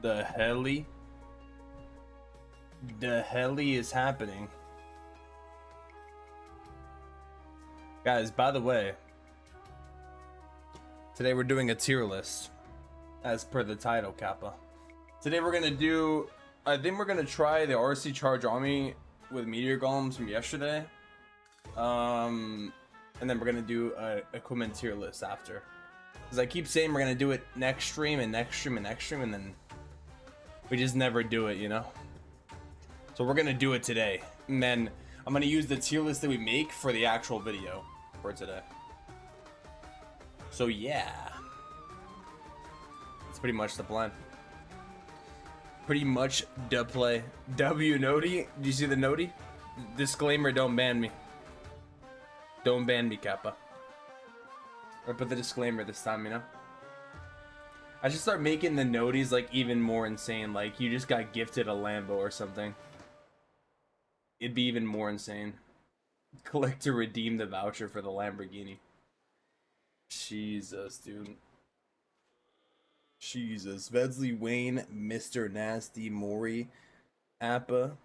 The heli? The heli is happening. Guys, by the way, today we're doing a tier list, as per the title, Kappa. Today we're gonna do, I think we're gonna try the RC Charge Army with Meteor Golems from yesterday. And then we're gonna do a equipment tier list after. Because I keep saying we're gonna do it next stream and next stream and next stream, and then we just never do it, you know? So we're gonna do it today. And then I'm gonna use the tier list that we make for the actual video for today. So yeah. That's pretty much the plan. Pretty much the play. W Noti. Did you see the Noti? Disclaimer, don't ban me. Don't ban me, Kappa. I put the disclaimer this time, you know? I should start making the noties like even more insane. Like you just got gifted a Lambo or something. It'd be even more insane. Click to redeem the voucher for the Lamborghini. Jesus, dude. Jesus. Vedsley, Wayne, Mr. Nasty, Maury, Appa,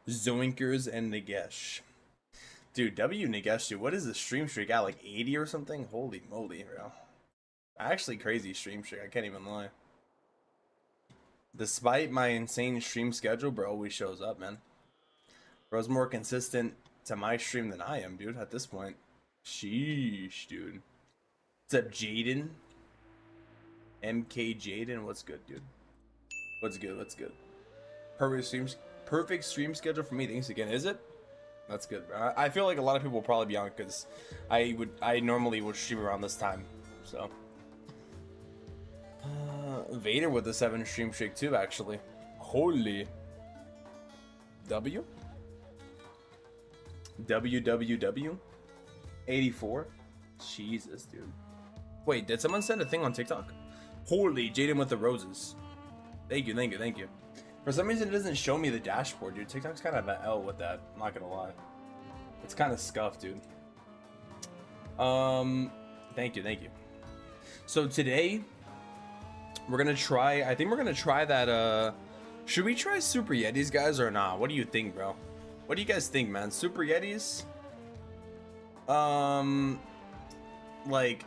Zoinkers, and Nagesh. Dude, W Nagesh, dude, what is the stream streak at? Like 80 or something? Holy moly, bro. Actually crazy stream streak, I can't even lie. Despite my insane stream schedule, bro always shows up, man. Bro's more consistent to my stream than I am, dude, at this point. Sheesh, dude. What's up, Jaden? MK Jaden, what's good, dude? What's good, what's good? Perfect stream schedule for me, thanks again, is it? That's good, bro. I feel like a lot of people will probably be on because I normally would stream around this time, so. Vader with the 7 stream streak too, actually. Holy. W? WWW? 84? Jesus, dude. Wait, did someone send a thing on TikTok? Holy, Jaden with the roses. Thank you, thank you, thank you. For some reason, it doesn't show me the dashboard, dude. TikTok's kind of an L with that. I'm not gonna lie. It's kind of scuffed, dude. Thank you, thank you. So today, we're gonna try. I think we're gonna try that. Should we try Super Yetis, guys, or not? What do you think, bro? What do you guys think, man? Super Yetis? Like,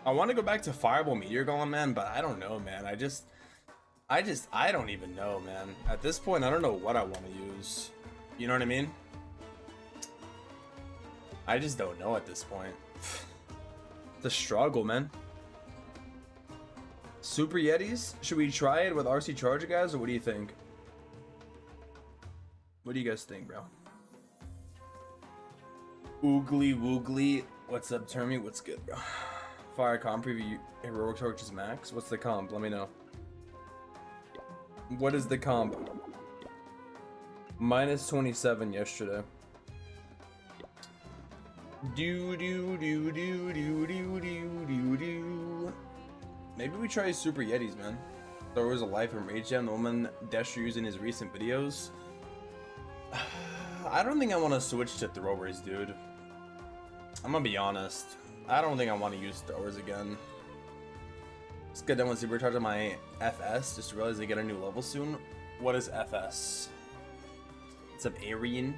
I want to go back to Fireball Meteor Golem, man, but I don't know, man. I don't even know, man. At this point, I don't know what I want to use. You know what I mean? I just don't know at this point. The struggle, man. Super Yetis? Should we try it with RC Charger, guys, or what do you think? What do you guys think, bro? Oogly Woogly. What's up, Termy? What's good, bro? Fire comp preview. Heroic Torches max. What's the comp? Let me know. What is the comp? Minus 27 yesterday. Do do do do do do do do do. Maybe we try Super Yetis, man. Throwers of Life and Rage Jam, the woman Desher used in his recent videos. I don't think I want to switch to throwers, dude. I'm gonna be honest. I don't think I want to use throwers again. Just got done with supercharge on my FS. Just realized they get a new level soon. What is FS? What's up, Aryan?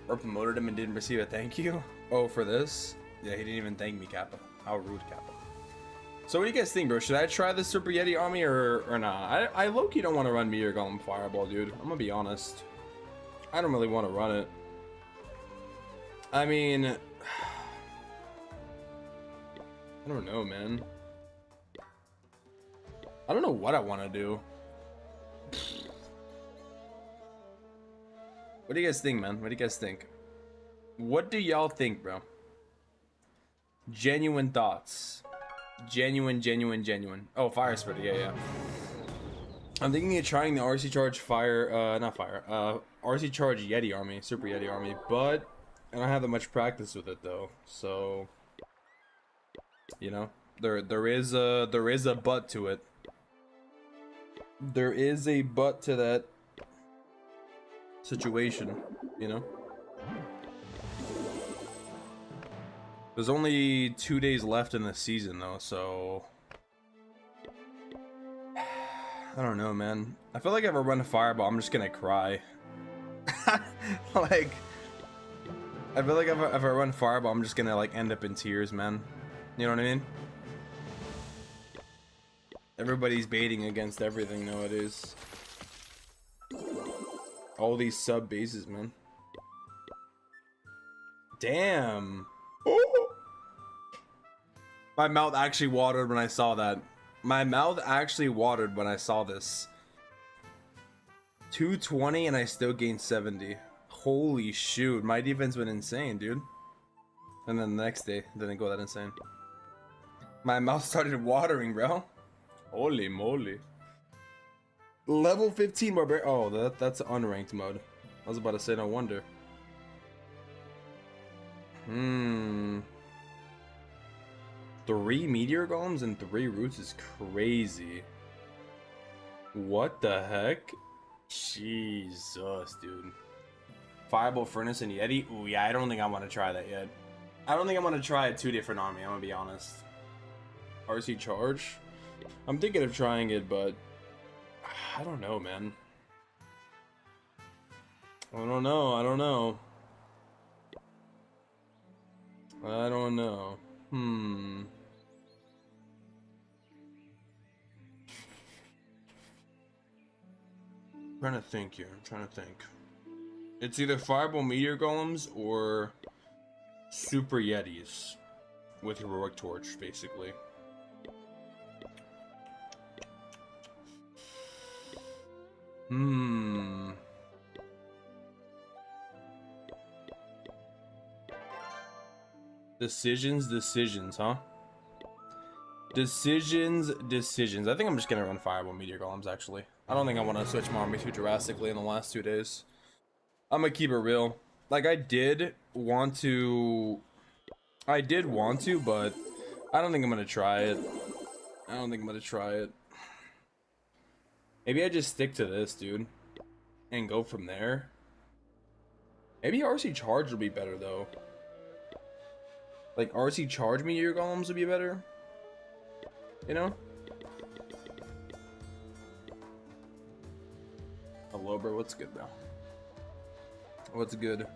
Or promoted him and didn't receive a thank you. Oh, for this? Yeah, he didn't even thank me, Kappa. How rude, Kappa. So what do you guys think, bro? Should I try the Super Yeti army or not? I low-key don't want to run Meteor Golem Fireball, dude. I'm gonna be honest. I don't really want to run it. I mean, I don't know, man. I don't know what I want to do. What do you guys think, man? What do you guys think? What do y'all think, bro? Genuine thoughts. Genuine. Oh, Fire Spreader, yeah. I'm thinking of trying the RC Charge RC Charge Yeti army, Super Yeti army, but I don't have that much practice with it though. So, you know, there is a but to it. There is a but to that situation, you know. There's only 2 days left in the season though, so I don't know, man. I feel like if I run a fireball, I'm just gonna cry. Like, I feel like if I run fireball, I'm just gonna like end up in tears, man. You know what I mean? Everybody's baiting against everything nowadays. All these sub bases, man. Damn. Oh. My mouth actually watered when I saw that. My mouth actually watered when I saw this. 220 and I still gained 70. Holy shoot, my defense went insane, dude. And then the next day, didn't go that insane. My mouth started watering, bro. Holy moly. Level 15 barbarian. Oh, that's unranked mode. I was about to say no wonder. 3 meteor golems and 3 roots is crazy. What the heck? Jesus, dude. Fireball furnace and yeti. Ooh, yeah, I don't think I want to try that yet. I don't think I'm gonna try a 2 different army. I'm gonna be honest. RC charge. I'm thinking of trying it, but I don't know, man. I don't know. I don't know. I don't know. I'm trying to think here. I'm trying to think. It's either Fireball Meteor Golems or Super Yetis with Heroic Torch, basically. Decisions, huh? Decisions. I think I'm just gonna run Fireball Meteor Golems, actually. I don't think I want to switch my army too drastically in the last 2 days. I'm gonna keep it real. Like, I did want to, but I don't think I'm gonna try it. Maybe I just stick to this, dude, and go from there. Maybe RC Charge will be better, though. Like, RC Charge Meteor Golems would be better. You know? Hello, bro. What's good, bro? What's good?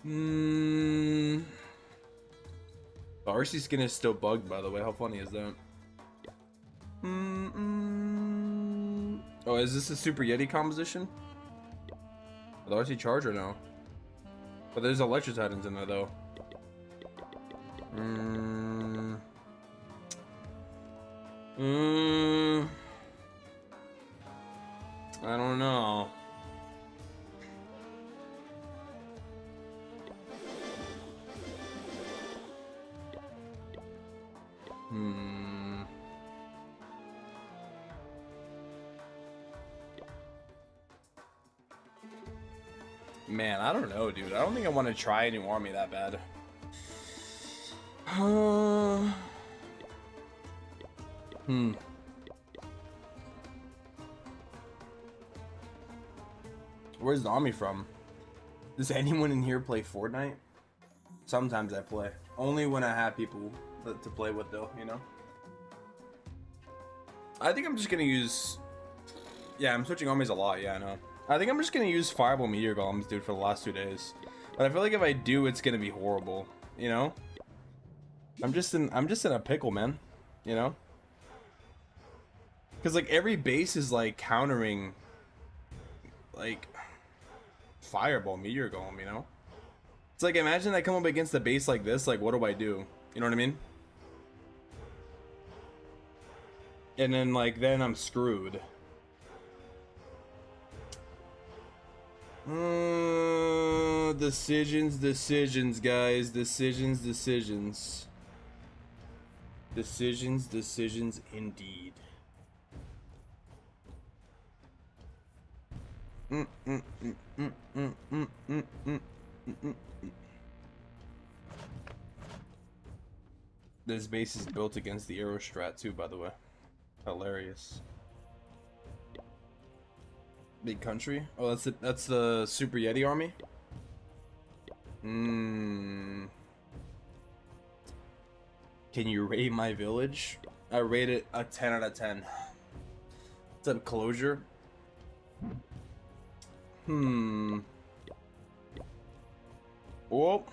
The RC skin is still bugged, by the way. How funny is that? Oh, is this a Super Yeti composition? With RC Charge or no? But there's Electro Titans in there, though. I don't know. Man, I don't know, dude. I don't think I want to try a new army that bad. Where's the army from? Does anyone in here play Fortnite? Sometimes I play. Only when I have people to play with, though, you know? I think I'm just gonna use... Yeah, I'm switching armies a lot, yeah, I know. I think I'm just gonna use Fireball Meteor Golems, dude, for the last 2 days. But I feel like if I do, it's gonna be horrible, you know? I'm just in a pickle, man, you know? Because, like, every base is, like, countering, like, Fireball Meteor Golem, you know? It's like, imagine I come up against a base like this, like, what do I do? You know what I mean? And then, like, then I'm screwed. Decisions, guys. Decisions indeed. This base is built against the arrow strat too, by the way. Hilarious. Big country. Oh, that's the Super Yeti army. Can you rate my village? I rate it a 10 out of 10. Instead of closure. Whoa.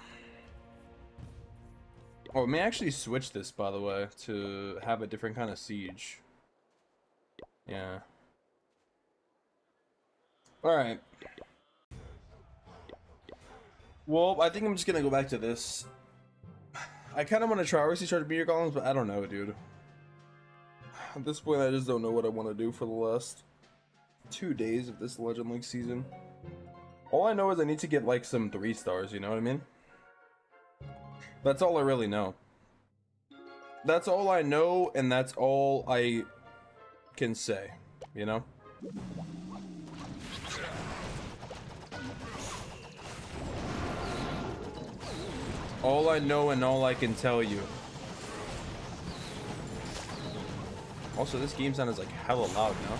Oh, I may actually switch this, by the way, to have a different kind of siege. Yeah. Alright. Well, I think I'm just gonna go back to this. I kind of want to try RC Charge Meteor Golems, but I don't know, dude. At this point, I just don't know what I want to do for the last 2 days of this Legend League season. All I know is I need to get, like, some 3 stars, you know what I mean? That's all I really know. That's all I know, and that's all I can say, you know? All I know and all I can tell you. Also, this game sound is like hella loud now.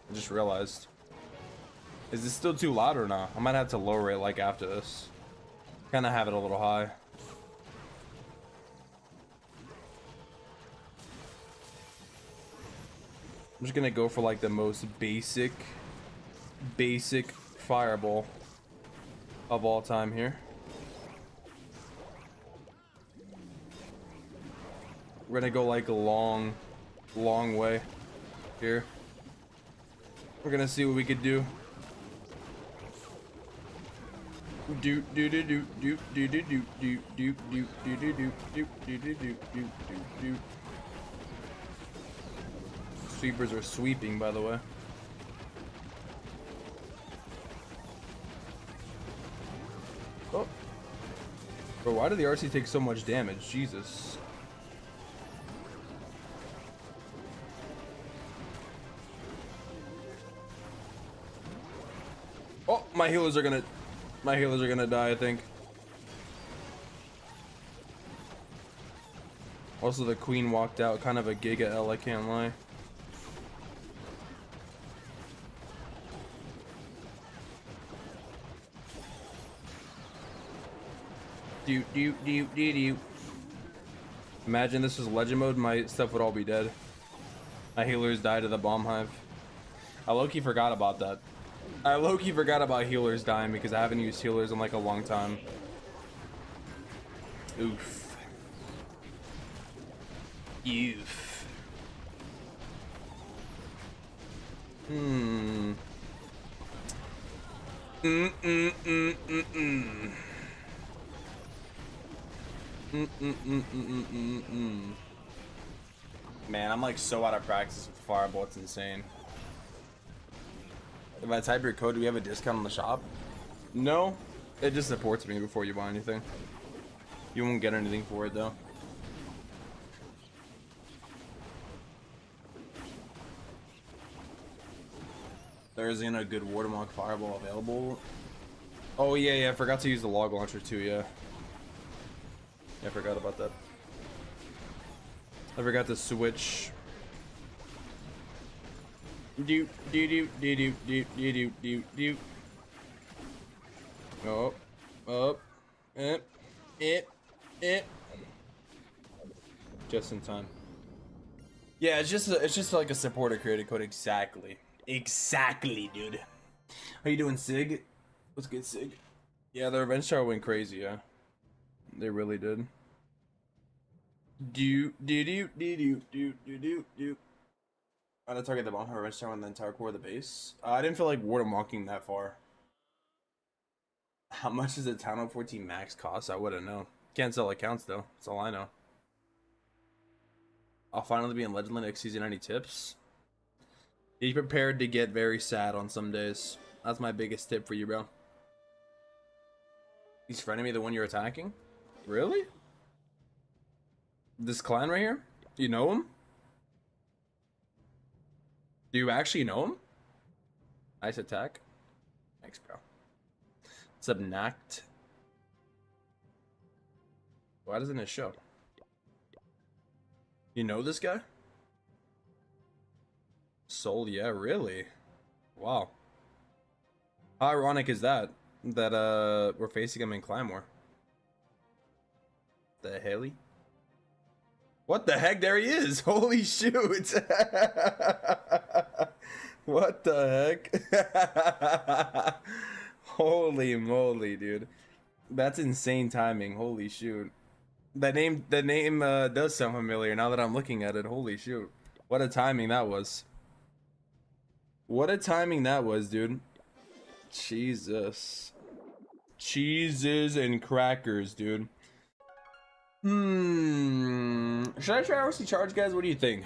I just realized. Is this still too loud or not? I might have to lower it like after this. Kind of have it a little high. I'm just gonna go for like the most basic fireball of all time here. We're gonna go like a long way here. We're gonna see what we could do. Do do do do do do do do do do do do do do do do do do. Sweepers are sweeping, by the way. Oh, bro, why did the RC take so much damage? Jesus. Oh, my healers are gonna die, I think. Also, the queen walked out, kind of a Giga L, I can't lie. Do. Imagine this was legend mode, my stuff would all be dead. My healers died to the bomb hive. I low-key forgot about that. I low-key forgot about healers dying because I haven't used healers in like a long time. Oof. Oof. Man, I'm like so out of practice with Fireball, it's insane. If I type your code, do we have a discount on the shop? No, it just supports me before you buy anything. You won't get anything for it though. There isn't a good watermark fireball available. Oh yeah, I forgot to use the log launcher too, yeah. I forgot about that. I forgot to switch. Do. Oh, just in time. Yeah, it's just like a supporter created code. Exactly, dude. How you doing, Sig? What's good, Sig? Yeah, the revenge tower went crazy. Yeah, they really did. Do. I had to target the bomb revenge tower and the entire core of the base. I didn't feel like watermarking that far. How much does a Town Hall 14 max cost? I wouldn't know. Can't sell accounts though. That's all I know. I'll finally be in Legend League next season. Any tips? Be prepared to get very sad on some days. That's my biggest tip for you, bro. He's frenemy, the one you're attacking? Really? This clan right here? Do you know him? Do you actually know him? Nice attack. Thanks, bro. What's up, Nact? Why doesn't it show? You know this guy? Soul, yeah, really? Wow. How ironic is that? That we're facing him in Clan War. The Haley? What the heck? There he is. Holy shoot. What the heck? Holy moly, dude. That's insane timing. Holy shoot. The name does sound familiar now that I'm looking at it. Holy shoot. What a timing that was. What a timing that was, dude. Jesus. Cheeses and crackers, dude. Should I try RC Charge, guys? What do you think?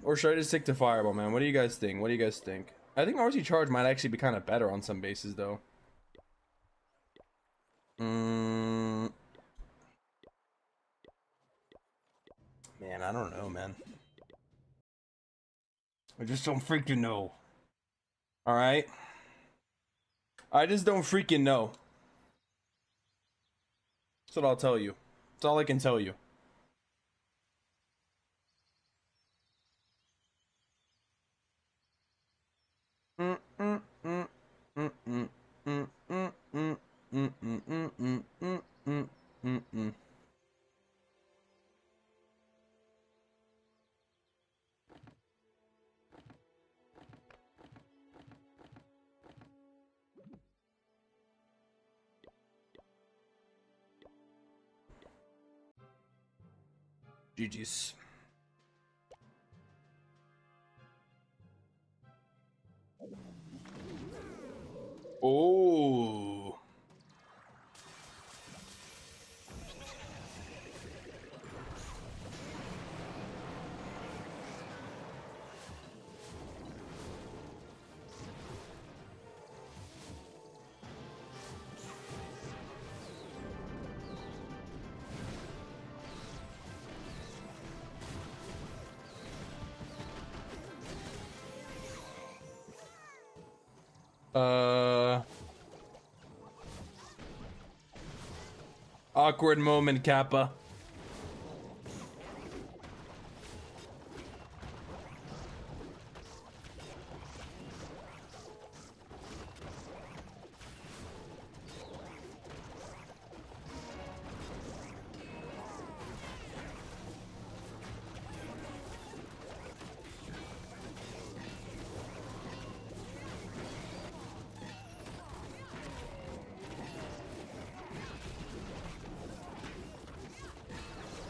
Or should I just stick to Fireball, man? What do you guys think? What do you guys think? I think RC Charge might actually be kind of better on some bases, though. Man, I don't know, man. I just don't freaking know. Alright? I just don't freaking know. That's what I'll tell you. That's all I can tell you. GG's. Oh. Awkward moment, Kappa.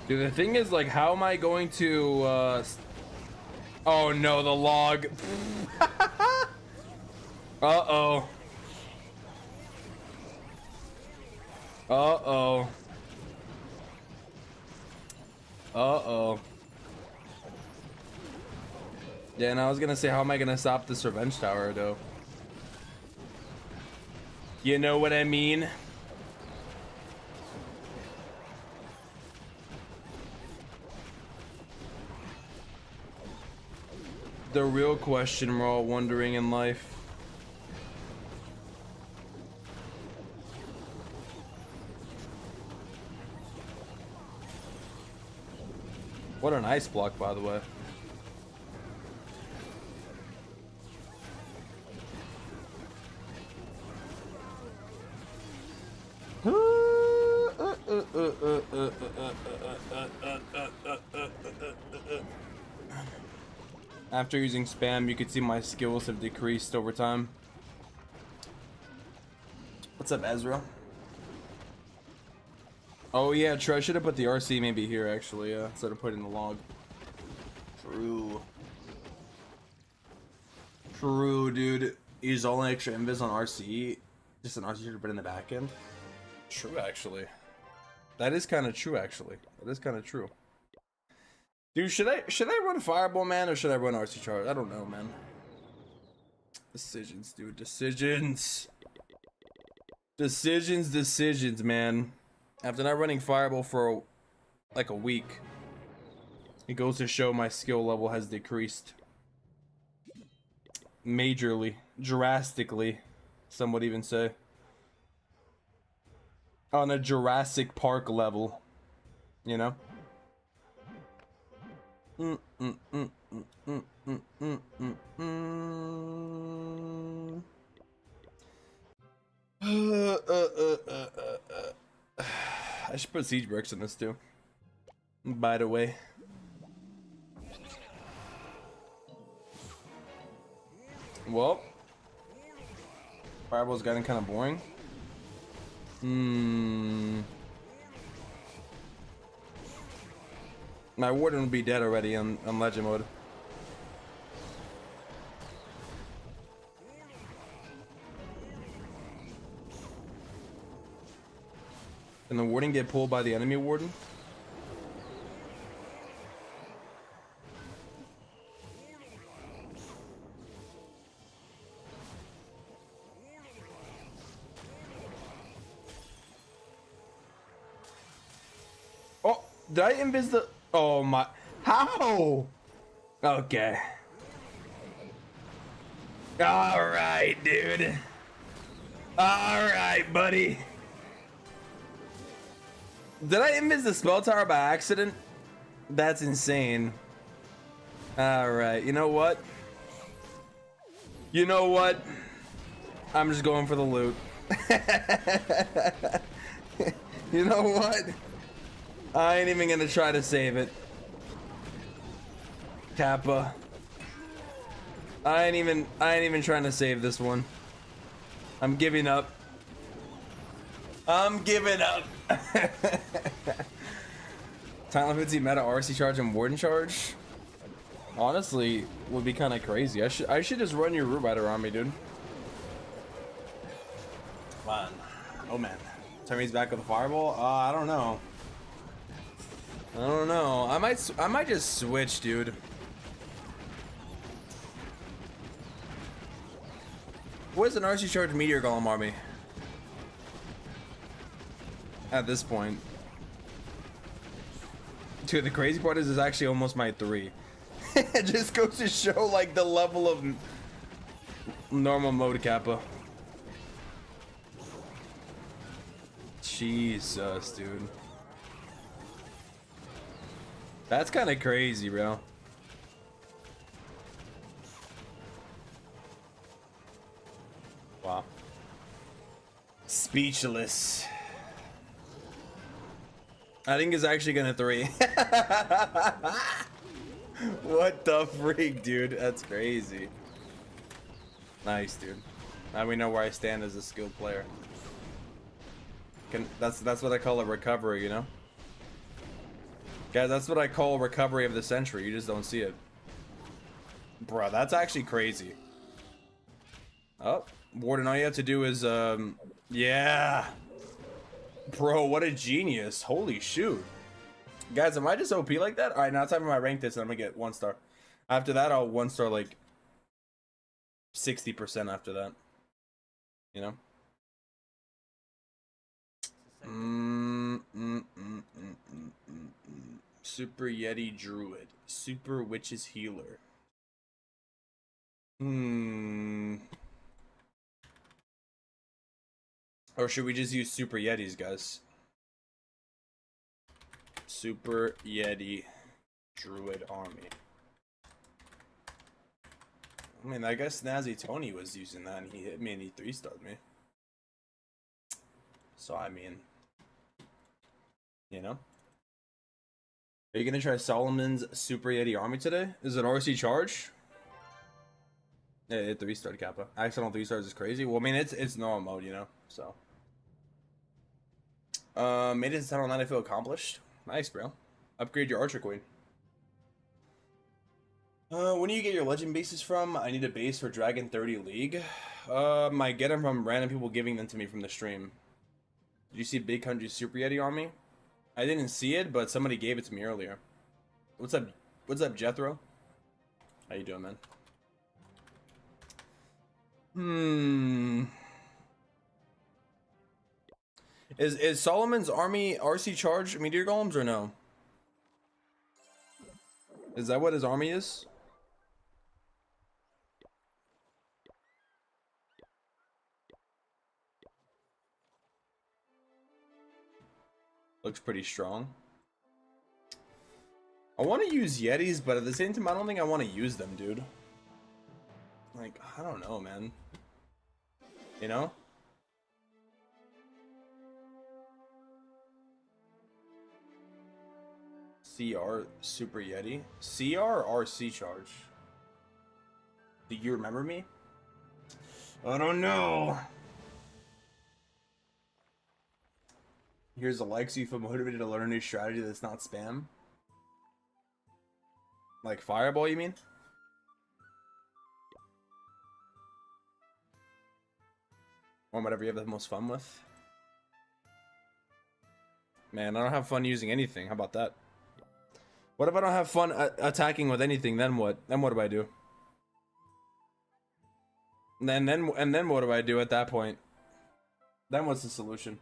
Dude, the thing is, like, how am I going to, oh no, the log. Uh-oh. Uh-oh. Uh-oh. Yeah, and I was gonna say, how am I gonna stop this revenge tower, though? You know what I mean? The real question we're all wondering in life. What an ice block, by the way. After using spam, you can see my skills have decreased over time. What's up, Ezra? Oh yeah, true. I should have put the RC maybe here actually, instead of putting the log. True. True, dude. Use all the extra invis on RC. Just an RC to put in the back end. True, actually. That is kind of true, actually. That is kind of true. Dude, should I run Fireball, man, or should I run RC Charge? I don't know, man. Decisions, dude. Decisions. Decisions, man. After not running Fireball for like a week, it goes to show my skill level has decreased. Majorly. Drastically. Some would even say. On a Jurassic Park level. You know? I should put siege bricks in this too. By the way. Well, Fireball's gotten kind of boring. My Warden would be dead already on Legend mode. Can the Warden get pulled by the enemy Warden? Oh, did I invis the... Oh my... How? Okay. Alright, dude. Alright, buddy. Did I invis the spell tower by accident? That's insane. Alright, you know what? You know what? I'm just going for the loot. You know what? I ain't even gonna try to save it. Kappa. I ain't even trying to save this one. I'm giving up. I'm giving up. Talent 50 meta RC charge and Warden charge. Honestly, would be kind of crazy. I should just run your Root Rider on me, dude. Man. Oh man. Termy's back with the Fireball. I don't know. I don't know. I might just switch, dude. What is an RC charge Meteor Golem army? At this point. Dude, the crazy part is it's actually almost my 3. It just goes to show like the level of normal mode Kappa. Jesus, dude. That's kind of crazy, bro. Wow. Speechless. I think it's actually gonna 3. What the freak, dude? That's crazy. Nice, dude. Now we know where I stand as a skilled player. That's what I call a recovery, you know? Guys, that's what I call recovery of the century. You just don't see it. Bruh, that's actually crazy. Oh, Warden, all you have to do is, yeah. Bro, what a genius. Holy shoot. Guys, am I just OP like that? Alright, now it's time for my rank this and I'm gonna get 1 star. After that, I'll 1 star like 60% after that. You know? Super Yeti Druid. Super Witch's Healer. Or should we just use Super Yetis, guys? Super Yeti Druid army. I mean, I guess Snazzy Tony was using that and he hit me and he 3-starred me. So, I mean, you know? Are you gonna try Solomon's Super Yeti army today? Is it RC charge? Yeah, it 3-starred Kappa. Accidental 3 stars is crazy. Well, I mean, it's normal mode, you know? So. Made it to 10 on 9, I feel accomplished. Nice, bro. Upgrade your Archer Queen. When do you get your legend bases from? I need a base for Dragon 30 League. I get them from random people giving them to me from the stream. Did you see Big Country Super Yeti on me? I didn't see it, but somebody gave it to me earlier. What's up? What's up, Jethro? How you doing, man? Is Solomon's army RC charge Meteor Golems or no? Is that what his army is? Looks pretty strong. I want to use Yetis, but at the same time, I don't think I want to use them, dude. Like, I don't know, man. You know? CR Super Yeti? CR or RC charge? Do you remember me? I don't know. Here's a like, so you feel motivated to learn a new strategy that's not spam. Like Fireball, you mean? Or whatever you have the most fun with. Man, I don't have fun using anything. How about that? What if I don't have fun attacking with anything? Then what? Then what do I do? And then what do I do at that point? Then what's the solution?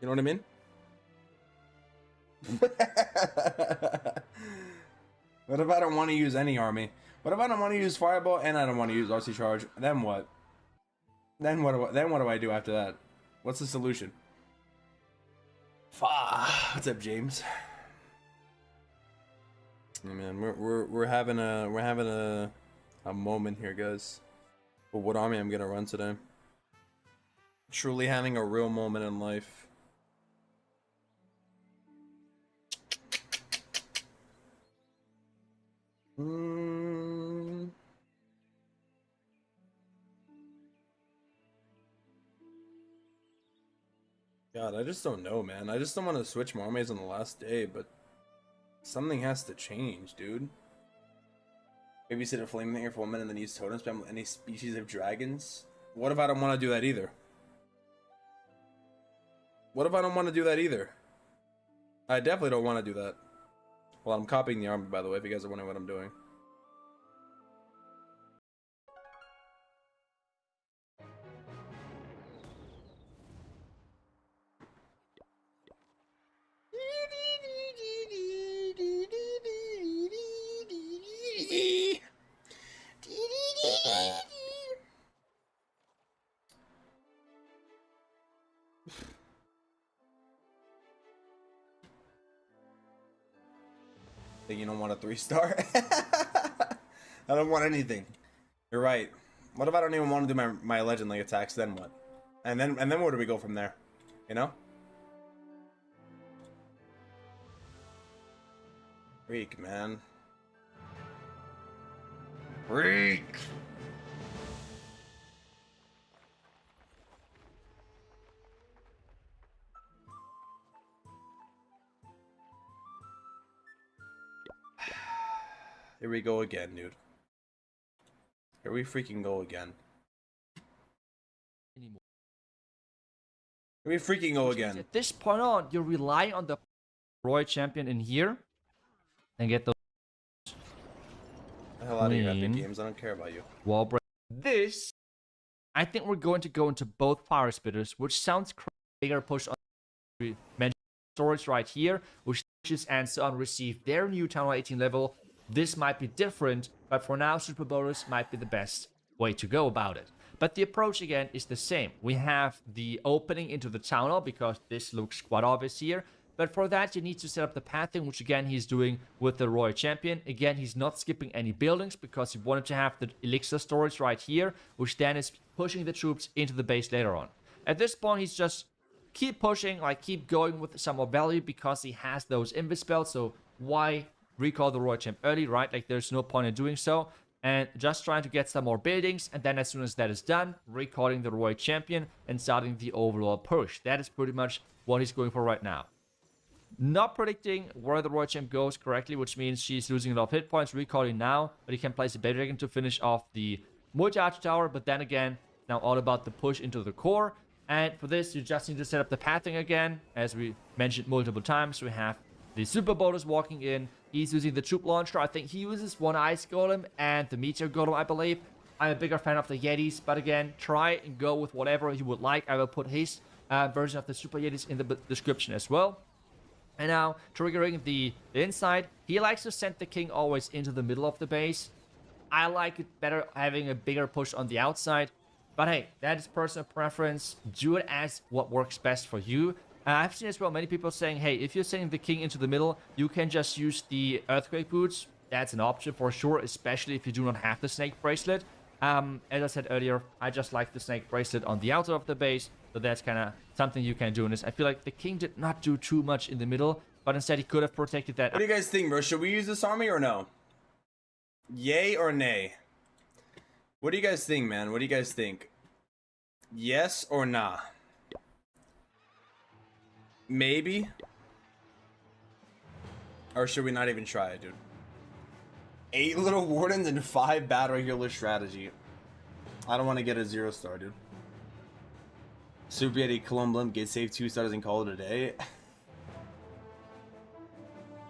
You know what I mean? What if I don't want to use any army? What if I don't want to use Fireball and I don't want to use RC Charge? Then what? Then what do I do after that? What's the solution? What's up, James? Yeah, man, we're having a moment here, guys. But what army I'm gonna run today? Truly having a real moment in life. God, I just don't know, man. I just don't want to switch my armies on the last day, but something has to change, dude. Babysit a flamethrower for 1 minute and then use totem spam with any species of dragons. What if I don't want to do that either? What if I don't want to do that either? I definitely don't want to do that. Well, I'm copying the army, by the way, if you guys are wondering what I'm doing. Think you don't want a 3-star? I don't want anything. You're right. What if I don't even want to do my Legend League attacks? Then what? And then where do we go from there? You know? Freak, man. Freak! Here we go again, dude. Here we freaking go again. Here we freaking go again. At this point on, you rely on the Roy champion in here and get those. The hell out of your epic games. I don't care about you. Wall break. This, I think we're going to go into both fire spitters, which sounds crazy. Bigger push on we mentioned storage right here, which pushes and so on receive their new Town Hall 18 level. This might be different, but for now, Super Bonus might be the best way to go about it. But the approach again is the same. We have the opening into the Town Hall because this looks quite obvious here. But for that, you need to set up the pathing, which again, he's doing with the Royal Champion. Again, he's not skipping any buildings because he wanted to have the elixir storage right here, which then is pushing the troops into the base later on. At this point, he's just keep pushing, like keep going with some more value because he has those invis spells. So why recall the Royal Champ early, right? Like there's no point in doing so. And just trying to get some more buildings, and then as soon as that is done, recalling the Royal Champion and starting the overall push. That is pretty much what he's going for right now. Not predicting where the Royal Champ goes correctly, which means she's losing a lot of hit points, recalling now, but he can place a Baby Dragon to finish off the multi-arch tower, but then again, now all about the push into the core. And for this, you just need to set up the pathing again, as we mentioned multiple times. We have the Super Bonus walking in. He's using the troop launcher. I think he uses one Ice Golem and the Meteor Golem, I believe. I'm a bigger fan of the Yetis, but again, try and go with whatever you would like. I will put his version of the Super Yetis in the description as well. And now, triggering the inside, he likes to send the king always into the middle of the base. I like it better having a bigger push on the outside. But hey, that is personal preference. Do it as what works best for you. I've seen as well many people saying, hey, if you're sending the king into the middle, you can just use the Earthquake Boots. That's an option for sure, especially if you do not have the Snake Bracelet. As I said earlier, I just like the Snake Bracelet on the outside of the base. So that's kind of something you can do in this. I feel like the king did not do too much in the middle. but instead he could have protected that. What do you guys think, bro? Should we use this army or no? Yay or nay? What do you guys think, man? What do you guys think? Yes or nah? Maybe? Or should we not even try it, dude? 8 little wardens and 5 battle healer strategy. I don't want to get a 0-star, dude. Super Yeti Column get saved 2 stars and call it a day.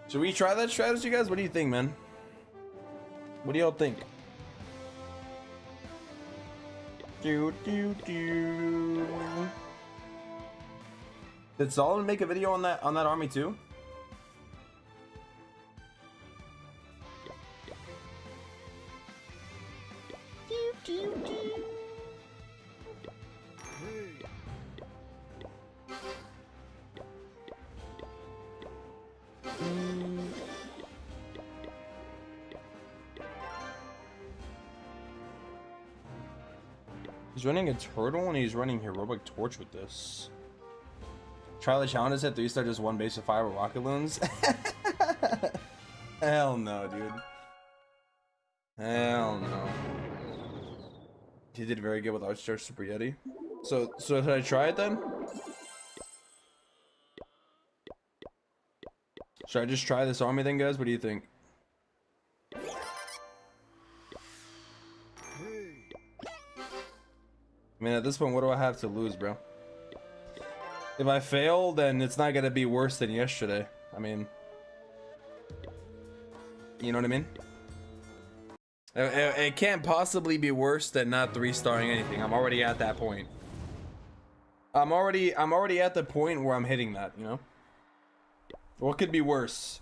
Should we try that strategy, guys? What do you think, man? What do y'all think? Did Solomon make a video on that army too? He's running a turtle and he's running heroic torch with this. Try the challenges at 3-star, just 1 base of fire with rocket loons. Hell no, dude. Hell no. He did very good with Archchurch Super Yeti. So should I try it then? Should I just try this army then, guys? What do you think? I mean, at this point, what do I have to lose, bro? If I fail, then it's not gonna be worse than yesterday. I mean, you know what I mean? It can't possibly be worse than not 3-starring anything. I'm already at that point. I'm already at the point where I'm hitting that, you know? What could be worse?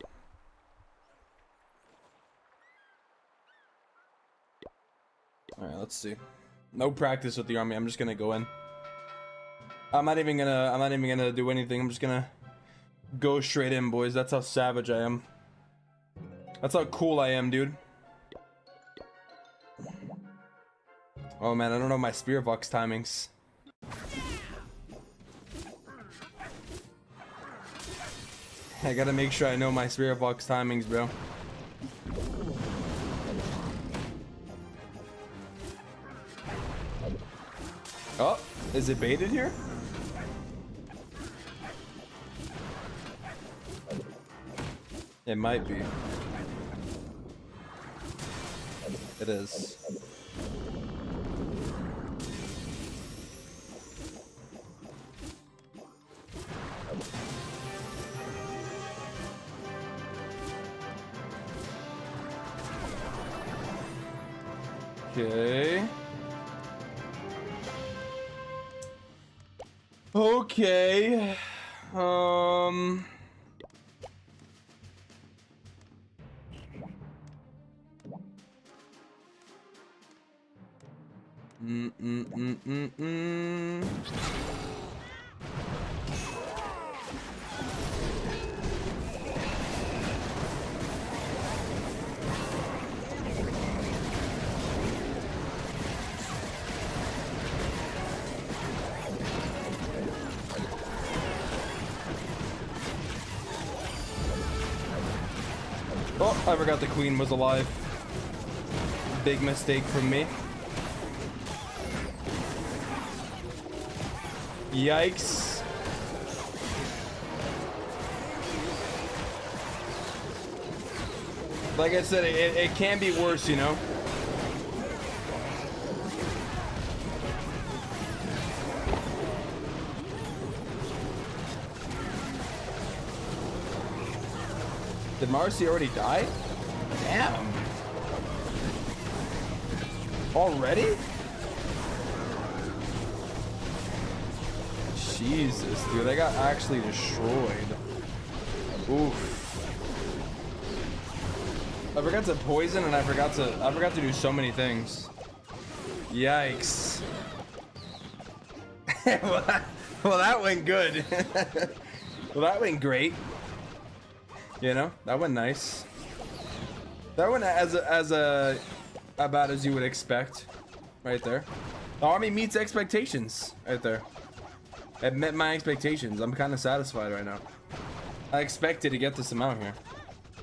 Alright, let's see. No practice with the army. I'm just gonna go in. I'm not even gonna do anything. I'm just gonna go straight in, boys. That's how savage I am. That's how cool I am, dude. Oh man, I don't know my Spear Vox timings. I gotta make sure I know my Spear Vox timings, bro. Oh, is it baited here? It might be. It is. Okay. Okay. Oh, I forgot the queen was alive. Big mistake from me. Yikes. Like I said, it can be worse, you know? Did Marcy already die? Damn. Already? Jesus, dude, I got actually destroyed. Oof. I forgot to poison and I forgot to do so many things. Yikes. well, that went good. Well, that went great. You know, that went nice. That went as about as you would expect, right there. The army meets expectations, right there. It met my expectations. I'm kind of satisfied right now. I expected to get this amount here.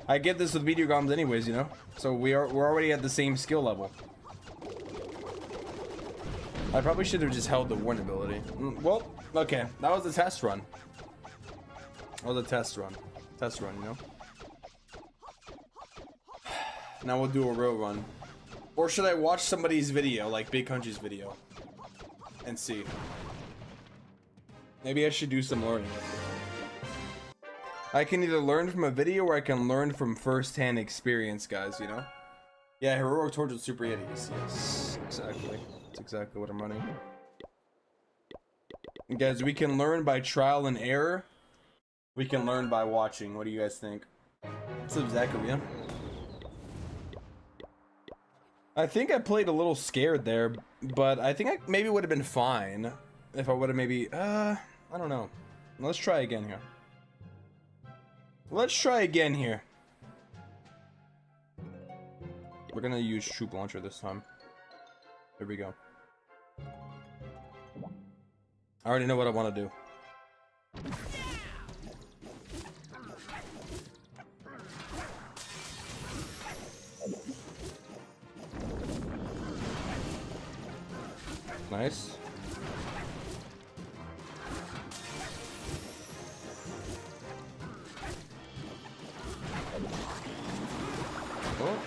I get this with Meteor Golems anyways, you know? So we're already at the same skill level. I probably should have just held the warn ability. Well, okay. That was a test run. That was a test run. Test run, you know? Now we'll do a real run. Or should I watch somebody's video, like Big Country's video, and see? Maybe I should do some learning. I can either learn from a video or I can learn from first-hand experience, guys, you know? Yeah, heroic torch with super yetis. Yes, exactly. That's exactly what I'm running. And guys, we can learn by trial and error. We can learn by watching. What do you guys think? What's up, Zachary? I think I played a little scared there, but I think I maybe would have been fine if I would have maybe, I don't know. Let's try again here. Let's try again here. We're gonna use troop launcher this time. Here we go. I already know what I want to do. Nice. Oh.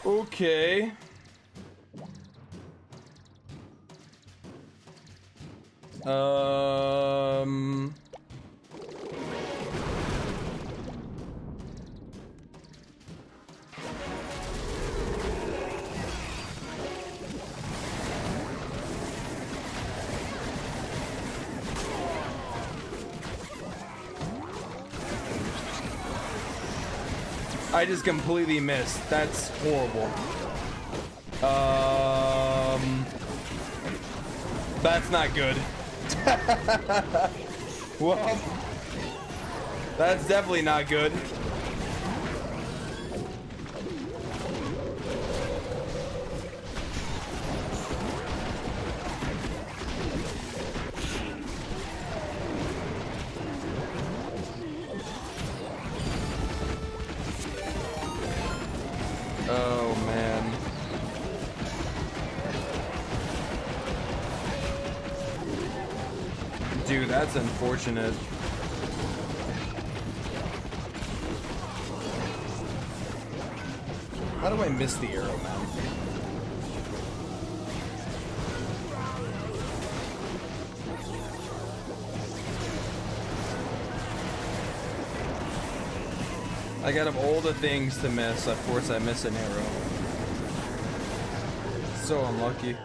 Okay. I just completely missed. That's horrible. That's not good. Well, that's definitely not good. Oh, man. Dude, that's unfortunate. How do I miss the arrow, man? Like, out of all the things to miss, of course I miss an arrow. So unlucky.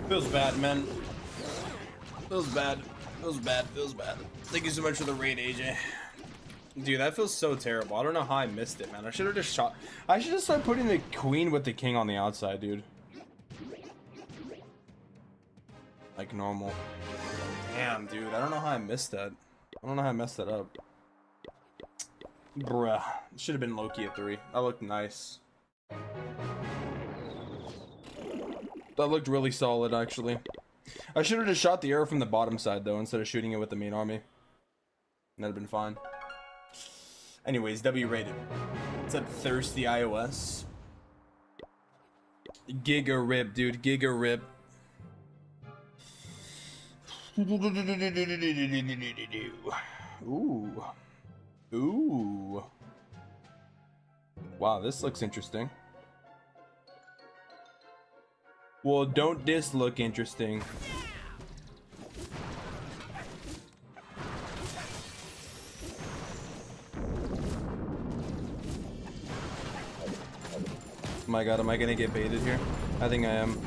Feels bad, man. Feels bad. Feels bad. Feels bad. Thank you so much for the raid, AJ. Dude, that feels so terrible. I don't know how I missed it, man. I should have just shot. I should just start putting the queen with the king on the outside, dude. Like normal. Damn, dude. I don't know how I missed that. I don't know how I messed that up. Bruh. It should have been Loki at 3. That looked nice. That looked really solid, actually. I should have just shot the arrow from the bottom side, though, instead of shooting it with the main army. That'd have been fine. Anyways, W rated. What's up, Thirsty iOS? Giga rip, dude. Giga rip. Ooh. Ooh. Wow, this looks interesting. Well, don't this look interesting? My god, am I gonna get baited here? I think I am.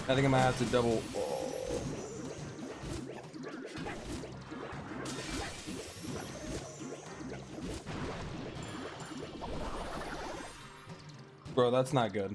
I think I might have to double. Oh. Bro, that's not good.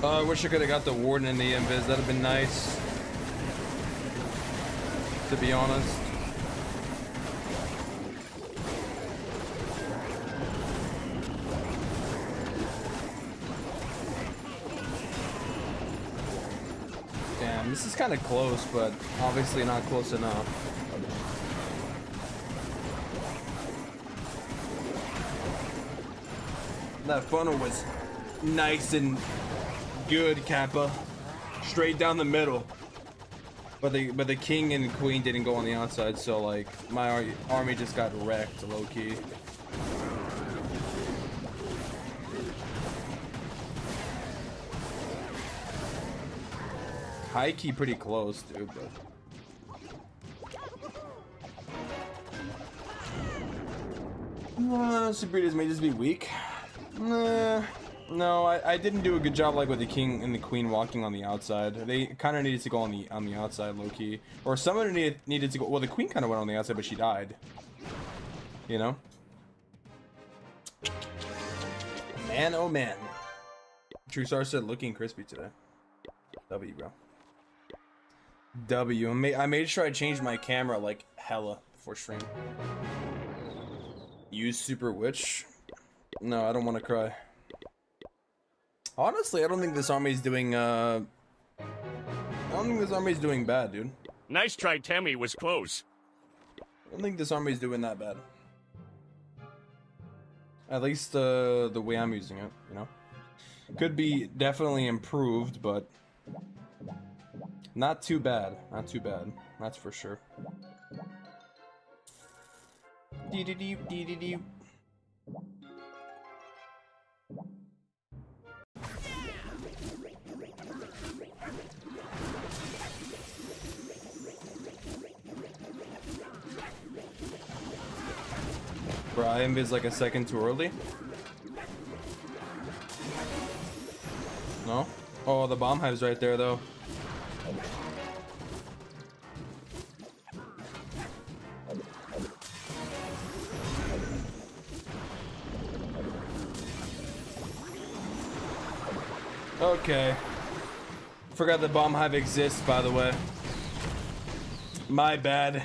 I wish I could have got the warden in the invis. That'd have been nice, to be honest. Damn, this is kind of close, but obviously not close enough. That funnel was nice and good, Kappa. Straight down the middle. But the king and queen didn't go on the outside, so like my army just got wrecked, low key. High key pretty close, dude, but Sabritas may just be weak. No, I didn't do a good job like with the king and the queen walking on the outside. They kind of needed to go on the outside, low key, or someone needed to go. Well, the queen kind of went on the outside, but she died. You know. Man, oh man. True Star said looking crispy today. W, bro. W. I made sure I changed my camera like hella before stream. Use Super Witch. No, I don't want to cry. Honestly, I don't think this army is doing, I don't think this army is doing bad, dude. Nice try, Tammy. Was close. I don't think this army is doing that bad. At least, the way I'm using it, you know? Could be definitely improved, but not too bad. Not too bad. That's for sure. Dee-dee-dee-dee-dee-dee. Brian is like a second too early. No? Oh, the bomb hive's right there though. Okay. Forgot the bomb hive exists, by the way. My bad.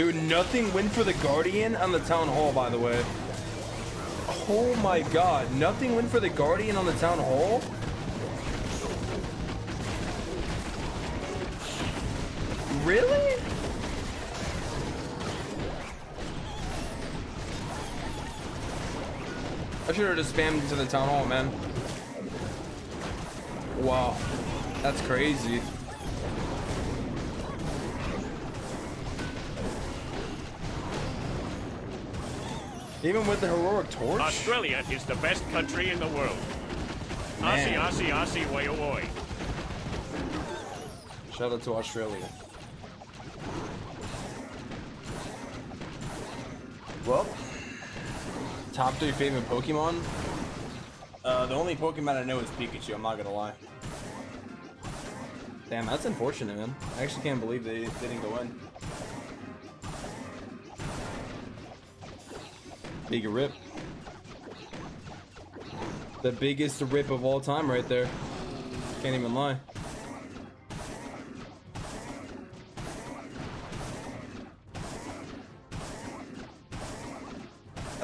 Dude, nothing win for the Guardian on the Town Hall, by the way. Oh my god, nothing win for the Guardian on the Town Hall? Really? I should have just spammed to the Town Hall, man. Wow, that's crazy. Even with the heroic torch? Australia is the best country in the world. Man. Aussie, Aussie, Aussie, way away. Shout out to Australia. Well, top 3 favorite Pokemon? The only Pokemon I know is Pikachu, I'm not gonna lie. Damn, that's unfortunate, man. I actually can't believe they didn't go in. Big rip. The biggest rip of all time right there. Can't even lie.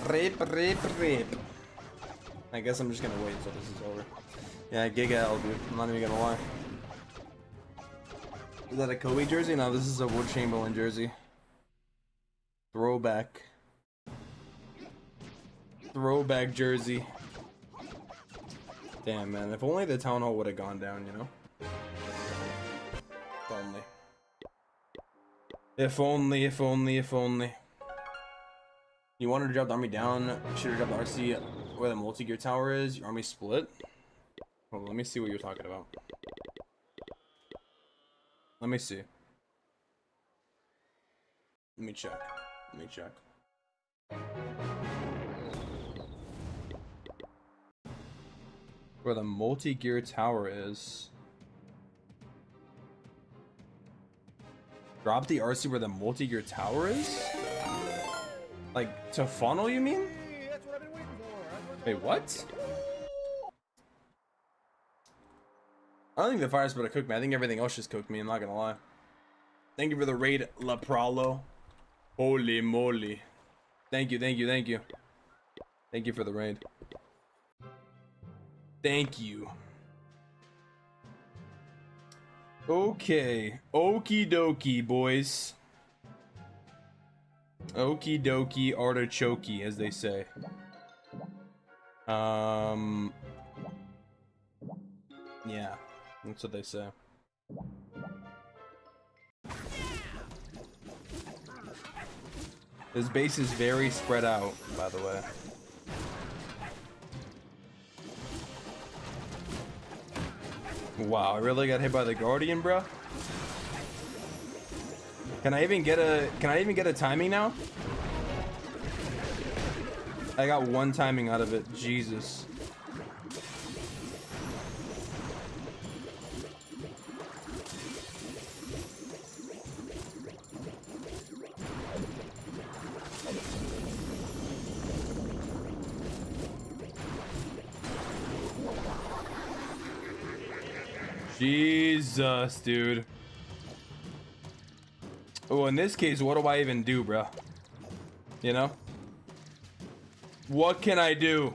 Rip, rip, rip. I guess I'm just gonna wait until this is over. Yeah, Giga L, dude. I'm not even gonna lie. Is that a Kobe jersey? No, this is a Wood Chamberlain jersey. Throwback. Throwback jersey. Damn, man. If only the Town Hall would have gone down, you know? If only. If only, if only, if only. You wanted to drop the army down, should have dropped the RC where the multi-gear tower is. Your army split. Hold on, let me see what you're talking about. Let me see. Let me check. Let me check. Where the multi-gear tower is. Drop the RC where the multi-gear tower is? Like, to funnel, you mean? That's what I've been waiting for. Wait, what? I don't think the fire spitter cooked me. I think everything else just cooked me, I'm not gonna lie. Thank you for the raid, La Pralo. Holy moly. Thank you, thank you, thank you. Thank you for the raid. Thank you. Okay. Okie dokie, boys. Okie dokie artichokey, as they say. Yeah, that's what they say. This base is very spread out, by the way. Wow, I really got hit by the Guardian, bro. Can I even get a timing now? I got one timing out of it. Jesus. Jesus, dude. Oh, in this case, what do I even do, bro? You know? What can I do?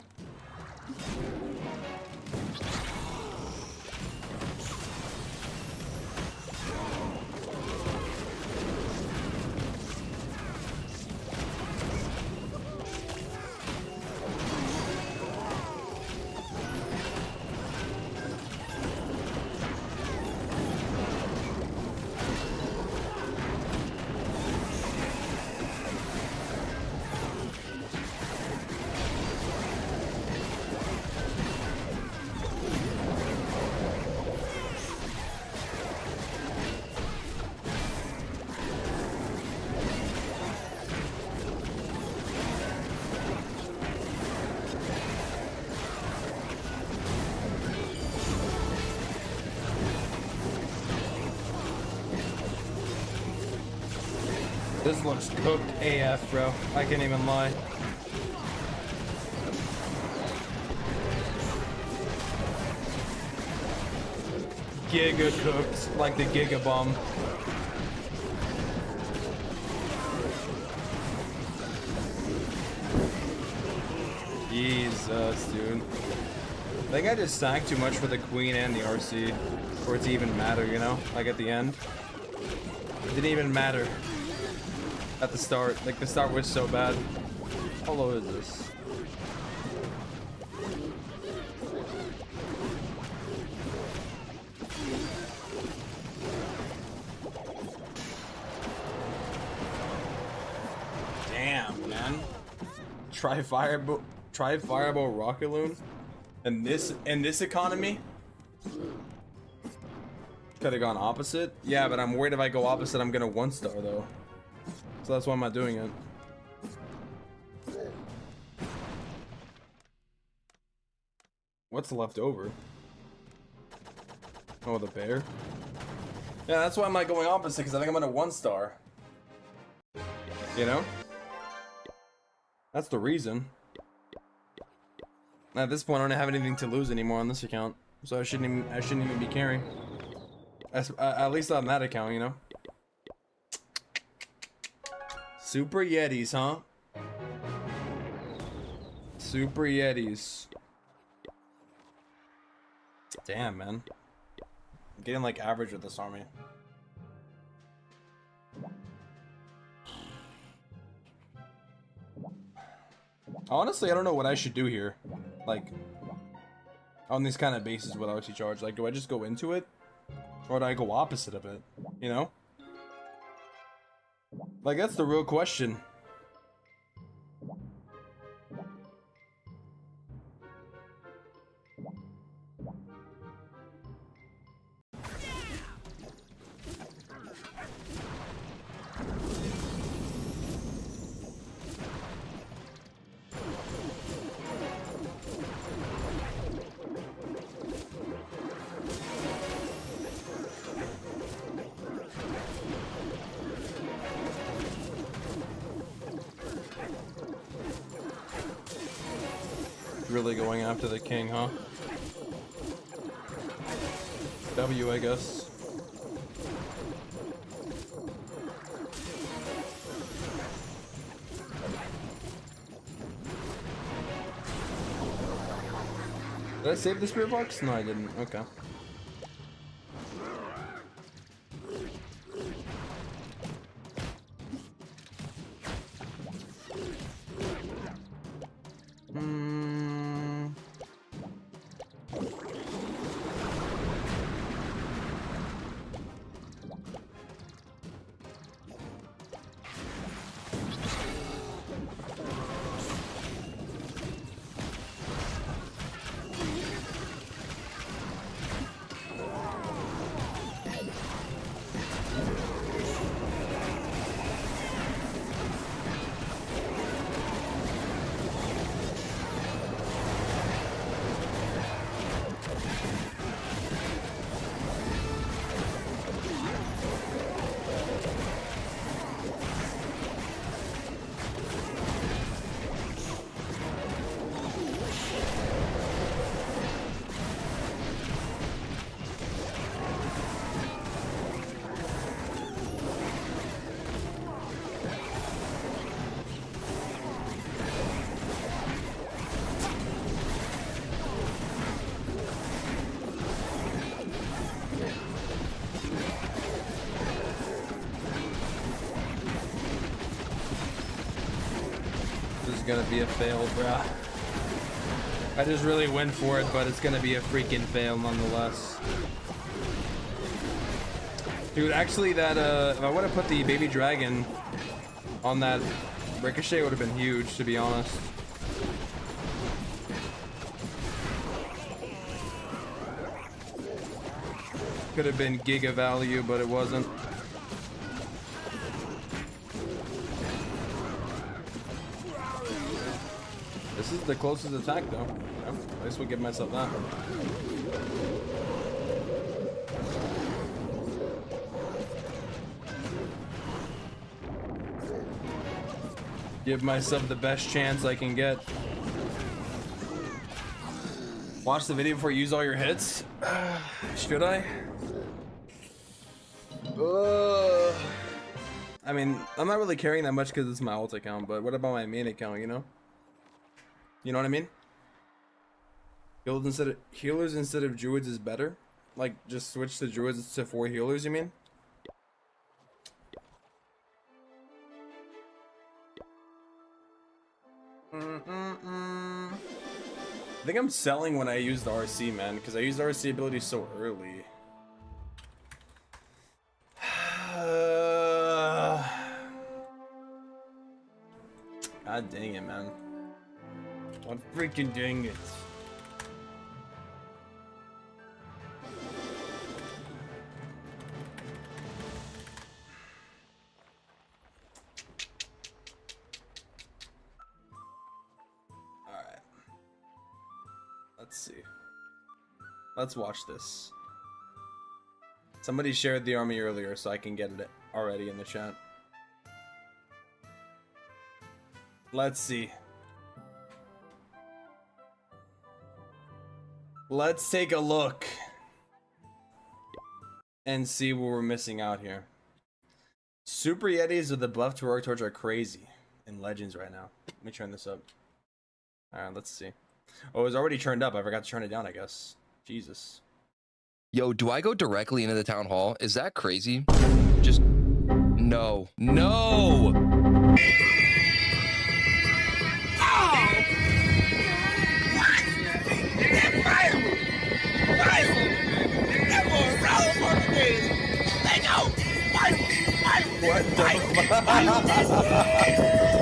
This looks cooked AF, bro. I can't even lie. Giga cooked, like the Giga Bomb. Jesus, dude. I think I just sacked too much for the queen and the RC for it to even matter, you know? Like at the end. It didn't even matter at the start. Like the start was so bad. How low is this? Damn, man. Try fireball rocket loon. And this economy? Could have gone opposite? Yeah, but I'm worried if I go opposite, I'm gonna 1-star though. So that's why I'm not doing it. What's left over? Oh, the bear? Yeah, that's why I'm not going opposite, because I think I'm gonna 1-star. You know? That's the reason. At this point, I don't have anything to lose anymore on this account, so I shouldn't even be caring. At least on that account, you know. Super Yetis, huh? Super Yetis. Damn, man. I'm getting like average with this army. Honestly, I don't know what I should do here. Like, on these kind of bases with RC charge. Like, do I just go into it? Or do I go opposite of it? You know? Like, that's the real question. Really going after the king, huh? W, I guess. Did I save the spirit box? No, I didn't. Okay. Gonna be a fail, bruh. I just really went for it, but it's gonna be a freaking fail nonetheless. Dude, actually that, if I would've put the baby dragon on that ricochet, it would've been huge, to be honest. Could have been giga value, but it wasn't. This is the closest attack, though. Yeah, at least we'll give myself that. Give myself the best chance I can get. Watch the video before you use all your hits? Should I? I mean, I'm not really carrying that much because it's my alt account, but what about my main account, you know? You know what I mean? Healers instead of druids is better. Like just switch the druids to 4 healers. You mean? I think I'm selling when I use the RC, man, because I use the RC ability so early. God dang it, man. God freaking dang it. Alright. Let's see. Let's watch this. Somebody shared the army earlier, so I can get it already in the chat. Let's see. Let's take a look and see what we're missing out here. Super Yetis with the buff to Heroic Torch are crazy in Legends right now. Let me turn this up. Alright, let's see. Oh, it was already turned up. I forgot to turn it down, I guess. Jesus. Yo, do I go directly into the town hall? Is that crazy? Just no. No! What the fuck?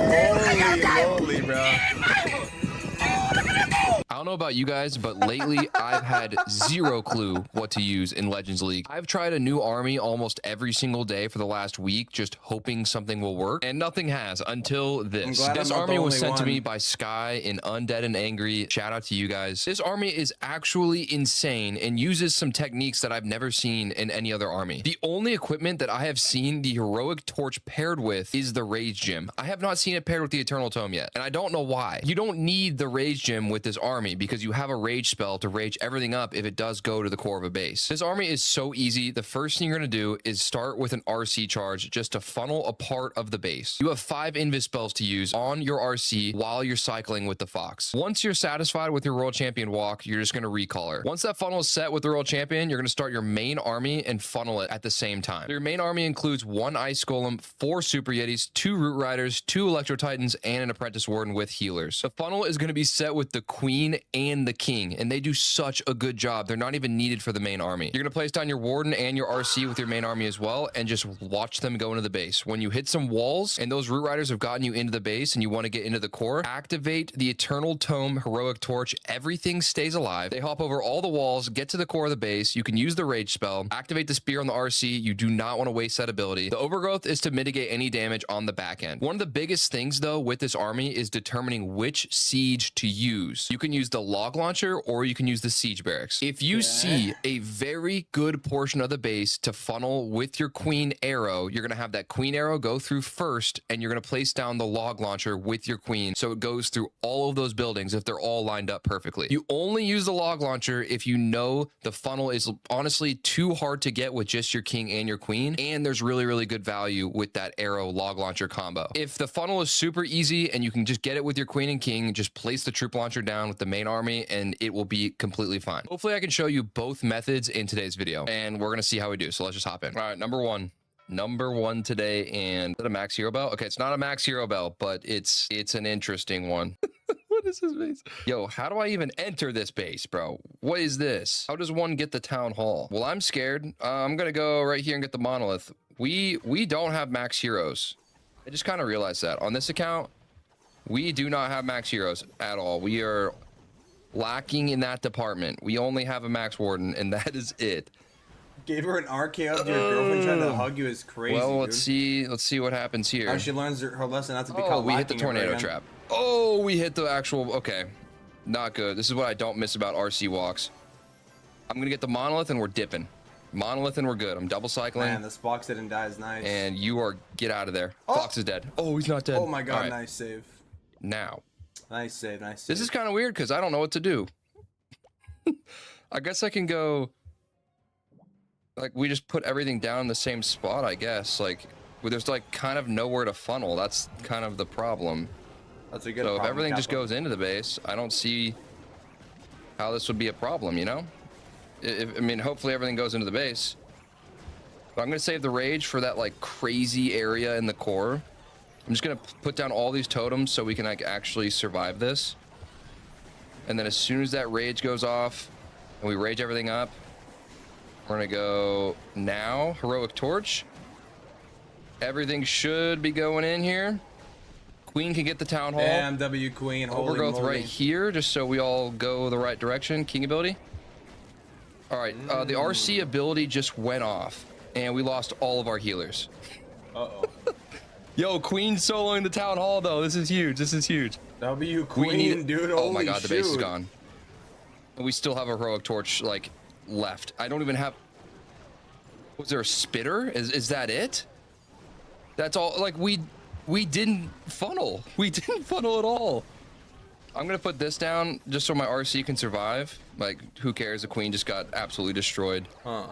Holy moly, bro. I don't know about you guys, but lately I've had zero clue what to use in Legends League. I've tried a new army almost every single day for the last week, just hoping something will work, and nothing has until this. This army was sent to me by Sky in Undead and Angry. Shout out to you guys. This army is actually insane and uses some techniques that I've never seen in any other army. The only equipment that I have seen the Heroic Torch paired with is the Rage Gem. I have not seen it paired with the Eternal Tome yet, and I don't know why. You don't need the Rage Gem with this army because you have a rage spell to rage everything up if it does go to the core of a base. This army is so easy. The first thing you're going to do is start with an RC charge just to funnel a part of the base. You have 5 invis spells to use on your RC while you're cycling with the Fox. Once you're satisfied with your Royal Champion walk, you're just going to recolor. Once that funnel is set with the Royal Champion, you're going to start your main army and funnel it at the same time. Your main army includes 1 Ice Golem, 4 Super Yetis, 2 Root Riders, 2 Electro Titans, and an Apprentice Warden with healers. The funnel is going to be set with the Queen and the King, and they do such a good job. They're not even needed for the main army. You're going to place down your Warden and your RC with your main army as well, and just watch them go into the base. When you hit some walls and those Root Riders have gotten you into the base and you want to get into the core, activate the Eternal Tome Heroic Torch. Everything stays alive. They hop over all the walls, get to the core of the base. You can use the Rage spell, activate the Spear on the RC. You do not want to waste that ability. The Overgrowth is to mitigate any damage on the back end. One of the biggest things though with this army is determining which siege to use. You can use the Log Launcher or you can use the Siege Barracks. If you see a very good portion of the base to funnel with your Queen Arrow, you're going to have that Queen Arrow go through first, and you're going to place down the Log Launcher with your Queen so it goes through all of those buildings if they're all lined up perfectly. You only use the Log Launcher if you know the funnel is honestly too hard to get with just your King and your Queen, and there's really good value with that Arrow Log Launcher combo. If the funnel is super easy and you can just get it with your Queen and King, just place the Troop Launcher down with the main army and it will be completely fine. Hopefully I can show you both methods in today's video, and we're gonna see how we do. So let's just hop in. All right, number one today. And is that a max hero bell? Okay, it's not a max hero bell, but it's an interesting one. What is this base? Yo, how do I even enter this base, bro? What is this? How does one get the town hall? Well, I'm scared. I'm gonna go right here and get the monolith. We don't have max heroes. I just kind of realized that on this account we do not have max heroes at all. We are lacking in that department. We only have a max warden, and that is it. Gave her an RKO to your girlfriend trying to hug you is crazy. Well, let's see what happens here. How she learns her lesson not to be caught. caught. We hit the tornado trap. Oh, we hit the actual. Okay, not good. This is what I don't miss about RC walks. I'm gonna get the monolith and we're dipping. Monolith and we're good. I'm double cycling. Man, this Fox didn't die is nice. And you are get out of there. Oh. Fox is dead. Oh, he's not dead. Oh my god, right. Nice save. Now. Nice save, nice save. This is kind of weird because I don't know what to do. I guess I can go. Like, we just put everything down in the same spot, I guess. Like, there's like kind of nowhere to funnel. That's kind of the problem. That's a good So if problem, everything just Kappa. goes into the base, I don't see how this would be a problem, you know? I mean, hopefully everything goes into the base. But I'm going to save the rage for that, like, crazy area in the core. I'm just going to put down all these totems so we can, like, actually survive this. And then as soon as that rage goes off and we rage everything up, we're going to go now. Heroic Torch. Everything should be going in here. Queen can get the town hall. Damn, W Queen. Holy Overgrowth moly. right here, just so we all go the right direction. King ability. All right, the RC ability just went off, and we lost all of our healers. Uh-oh. Yo, Queen soloing the town hall, though. This is huge. This is huge. W We Queen, need- dude. Oh my holy god, the base is shoot. gone. And we still have a heroic torch, like, left. I don't even have... Was there a spitter? Is that it? That's all. Like, we didn't funnel. We didn't funnel at all. I'm gonna put this down just so my RC can survive. Like, who cares? The Queen just got absolutely destroyed. Huh.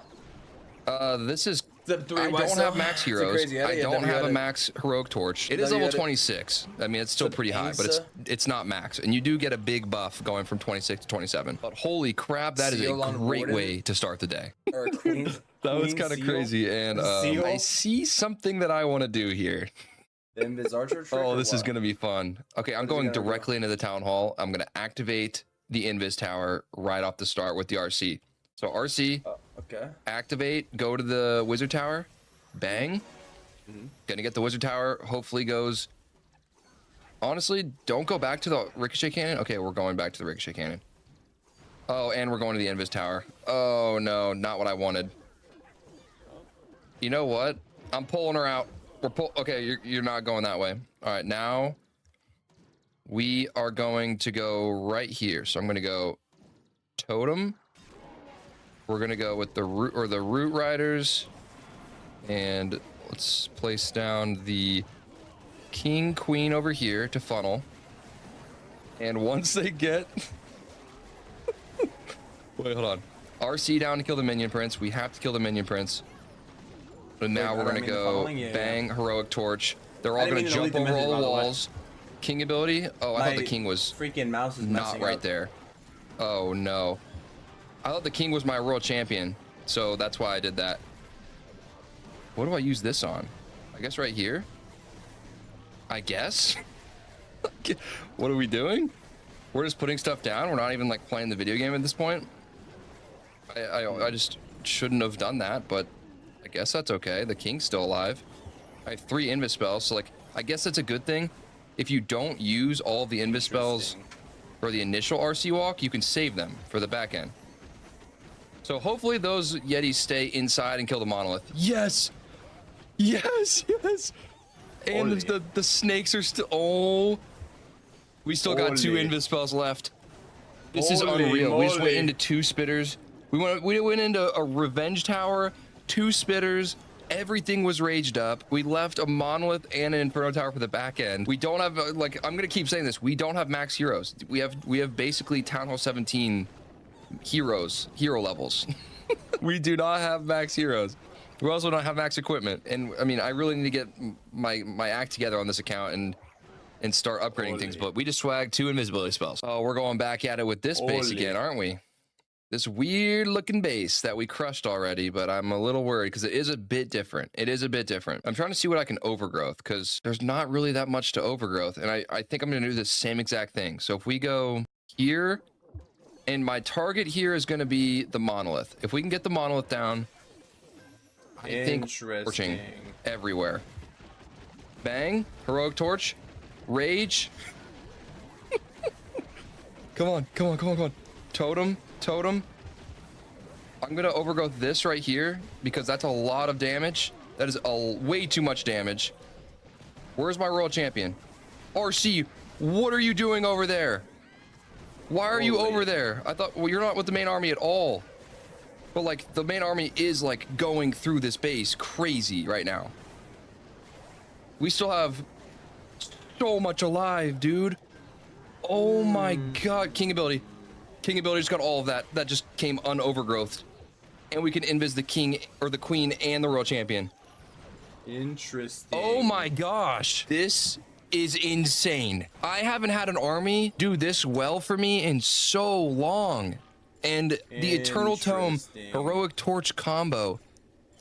This is... Step 3, I don't have max heroes. crazy I idea. don't W have a edit. max heroic torch. It is W level edit. 26. I mean, it's still Step pretty high, but Insa. it's not max. And you do get a big buff going from 26 to 27. But holy crap, that is a Seal on great Warden. way to start the day. Or Queen. That was Queen kind of seal? crazy. And Seal? I see something that I want to do here. The Invis Archer trick. Oh, or this is what? going to be fun. Okay, I'm What is it going gonna do? directly into the town hall. I'm going to activate the Invis Tower right off the start with the RC. So RC, Okay. activate, go to the Wizard Tower, bang. Gonna get the Wizard Tower, hopefully goes... Honestly, don't go back to the Ricochet Cannon. Okay, we're going back to the Ricochet Cannon. Oh, and we're going to the Invis Tower. Oh, no, not what I wanted. You know what? I'm pulling her out. Okay, you're not going that way. All right, now we are going to go right here. So I'm going to go Totem. We're going to go with the Root Riders. And let's place down the King, Queen over here to funnel. And once they get... Wait, hold on. RC down to kill the Minion Prince. We have to kill the Minion Prince. And now Wait, we're I going to mean the go funneling? Yeah, bang, yeah. Heroic Torch. They're I all didn't going to mean to jump delete the over all message, the by the way. walls. King ability? Oh, I thought the My King was freaking mouse is not messing right up. there. Oh, no. I thought the King was my world champion, so that's why I did that. What do I use this on? I guess right here? I guess? What are we doing? We're just putting stuff down? We're not even, like, playing the video game at this point? I just shouldn't have done that, but I guess that's okay. The King's still alive. I have 3 Invis spells, so, like, I guess that's a good thing. If you don't use all of the Invis spells for the initial RC walk, you can save them for the back end. So hopefully those Yetis stay inside and kill the monolith. Yes! Yes, yes! And Holy. the snakes are still... Oh! We still got 2 Holy. Invis spells left. This is Holy unreal. We just went moly. into 2 spitters. We went into a Revenge Tower, 2 spitters. Everything was raged up. We left a monolith and an Inferno Tower for the back end. We don't have, like, I'm gonna keep saying this. We don't have max heroes. We have basically Town Hall 17 hero levels. We do not have max heroes. We also don't have max equipment. And I mean, I really need to get my act together on this account and start upgrading things. But we just swagged 2 invisibility spells. Oh, we're going back at it with this base Holy. again, aren't we? This weird looking base that we crushed already, but I'm a little worried because it is a bit different. It is a bit different. I'm trying to see what I can overgrowth because there's not really that much to overgrowth. And I think I'm going to do the same exact thing. So if we go here, and my target here is going to be the monolith. If we can get the monolith down, I think torching everywhere. Bang, heroic torch, rage. Come on. Totem. I'm gonna overgrowth this right here because that's a lot of damage. That is way too much damage. Where's my royal champion? RC, what are you doing over there? Why are you over there? I thought, well, you're not with the main army at all. But like the main army is like going through this base crazy right now. We still have so much alive, dude. Oh my god, King ability. King ability just got all of that. That just came unovergrowthed. And we can invis the king or the queen and the royal champion. Interesting. Oh my gosh. This is insane. I haven't had an army do this well for me in so long. And the Eternal Tome Heroic Torch combo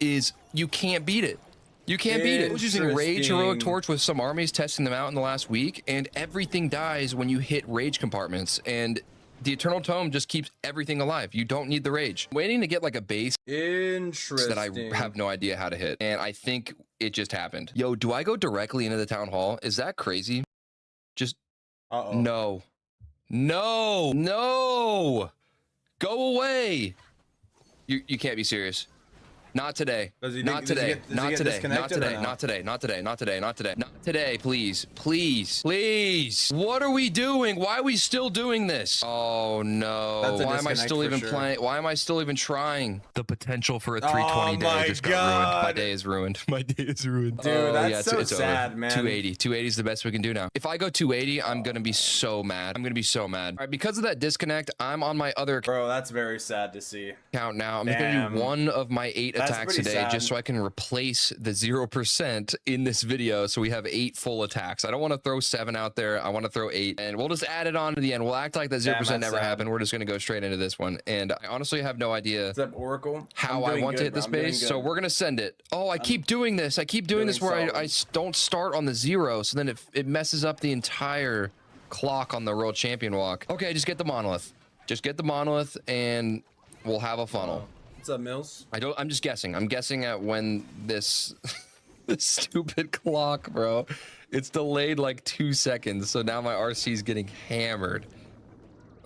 is, you can't beat it. You can't beat it. I was using Rage Heroic Torch with some armies, testing them out in the last week, and everything dies when you hit Rage compartments. And the Eternal Tome just keeps everything alive. You don't need the Rage. I'm waiting to get like a base that I have no idea how to hit. And I think it just happened. Yo, do I go directly into the town hall? Is that crazy? Just, no. No, no. Go away. You can't be serious. Not today. Not today. Not today. Not today. Not today. Not today. Not today. Not today. Not today. Please. Please. Please. What are we doing? Why are we still doing this? Oh no. Why am I still even playing? Why am I still even trying? The potential for a 320 day just got ruined. My day is ruined. My day is ruined. Dude, that's so sad, man. 280. 280 is the best we can do now. If I go 280, I'm gonna be so mad. I'm gonna be so mad. All right, because of that disconnect, I'm on my other Bro, that's very sad to see. Account now. I'm just gonna do one of my 8 attacks today, just so I can replace the 0% in this video, so we have 8 full attacks. I don't want to throw 7 out there. I want to throw 8, and we'll just add it on to the end. We'll act like that 0% never happened. We're just gonna go straight into this one, and I honestly have no idea What's up, Oracle? how I want to hit this base, so we're gonna send it. Oh, I keep doing this. I keep doing this where I don't start on the 0, so then it messes up the entire clock on the World Champion walk. Okay, just get the monolith. Just get the monolith, and we'll have a funnel. What's up, Mills? I'm just guessing. I'm guessing at when this this stupid clock, bro. It's delayed like 2 seconds, so now my RC is getting hammered.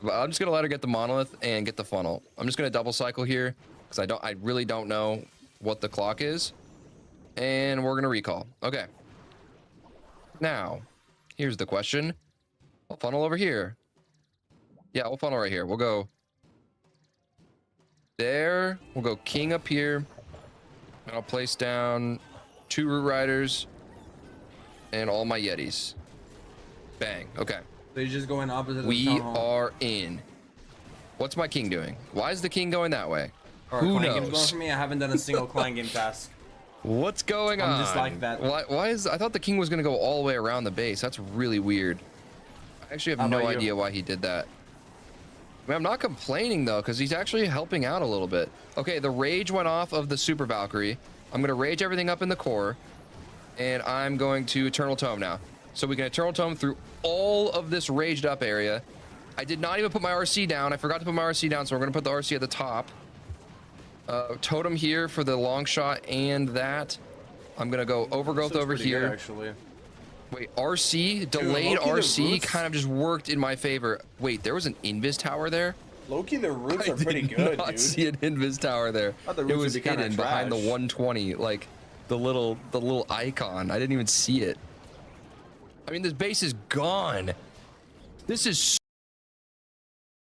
But I'm just gonna let her get the monolith and get the funnel. I'm just gonna double cycle here because I really don't know what the clock is, and we're gonna recall. Okay. Now, here's the question. We'll funnel over here. Yeah, we'll funnel right here. We'll go there. We'll go king up here, and I'll place down 2 root riders and all my yetis. Bang. Okay. So you're just going opposite of the We town hall. are in. What's my king doing? Why is the king going that way? Who knows? Going for me? I haven't done a single client game task. What's going on? I'm just like that. Why is I thought the king was gonna go all the way around the base? That's really weird. I actually have no idea why he did that. I mean, I'm not complaining though, because he's actually helping out a little bit. Okay, the rage went off of the Super Valkyrie. I'm gonna rage everything up in the core, and I'm going to Eternal Tome now. So we can Eternal Tome through all of this raged up area. I did not even put my RC down. I forgot to put my RC down, so we're gonna put the RC at the top. Totem here for the long shot and that. I'm gonna go overgrowth over here. Good, actually. Wait, RC, delayed RC kind of just worked in my favor. Wait, there was an invis tower there? Low-key, the roots are pretty good, I did not dude. see an invis tower there. It was hidden behind the 120, like the little icon. I didn't even see it. I mean, this base is gone. This is.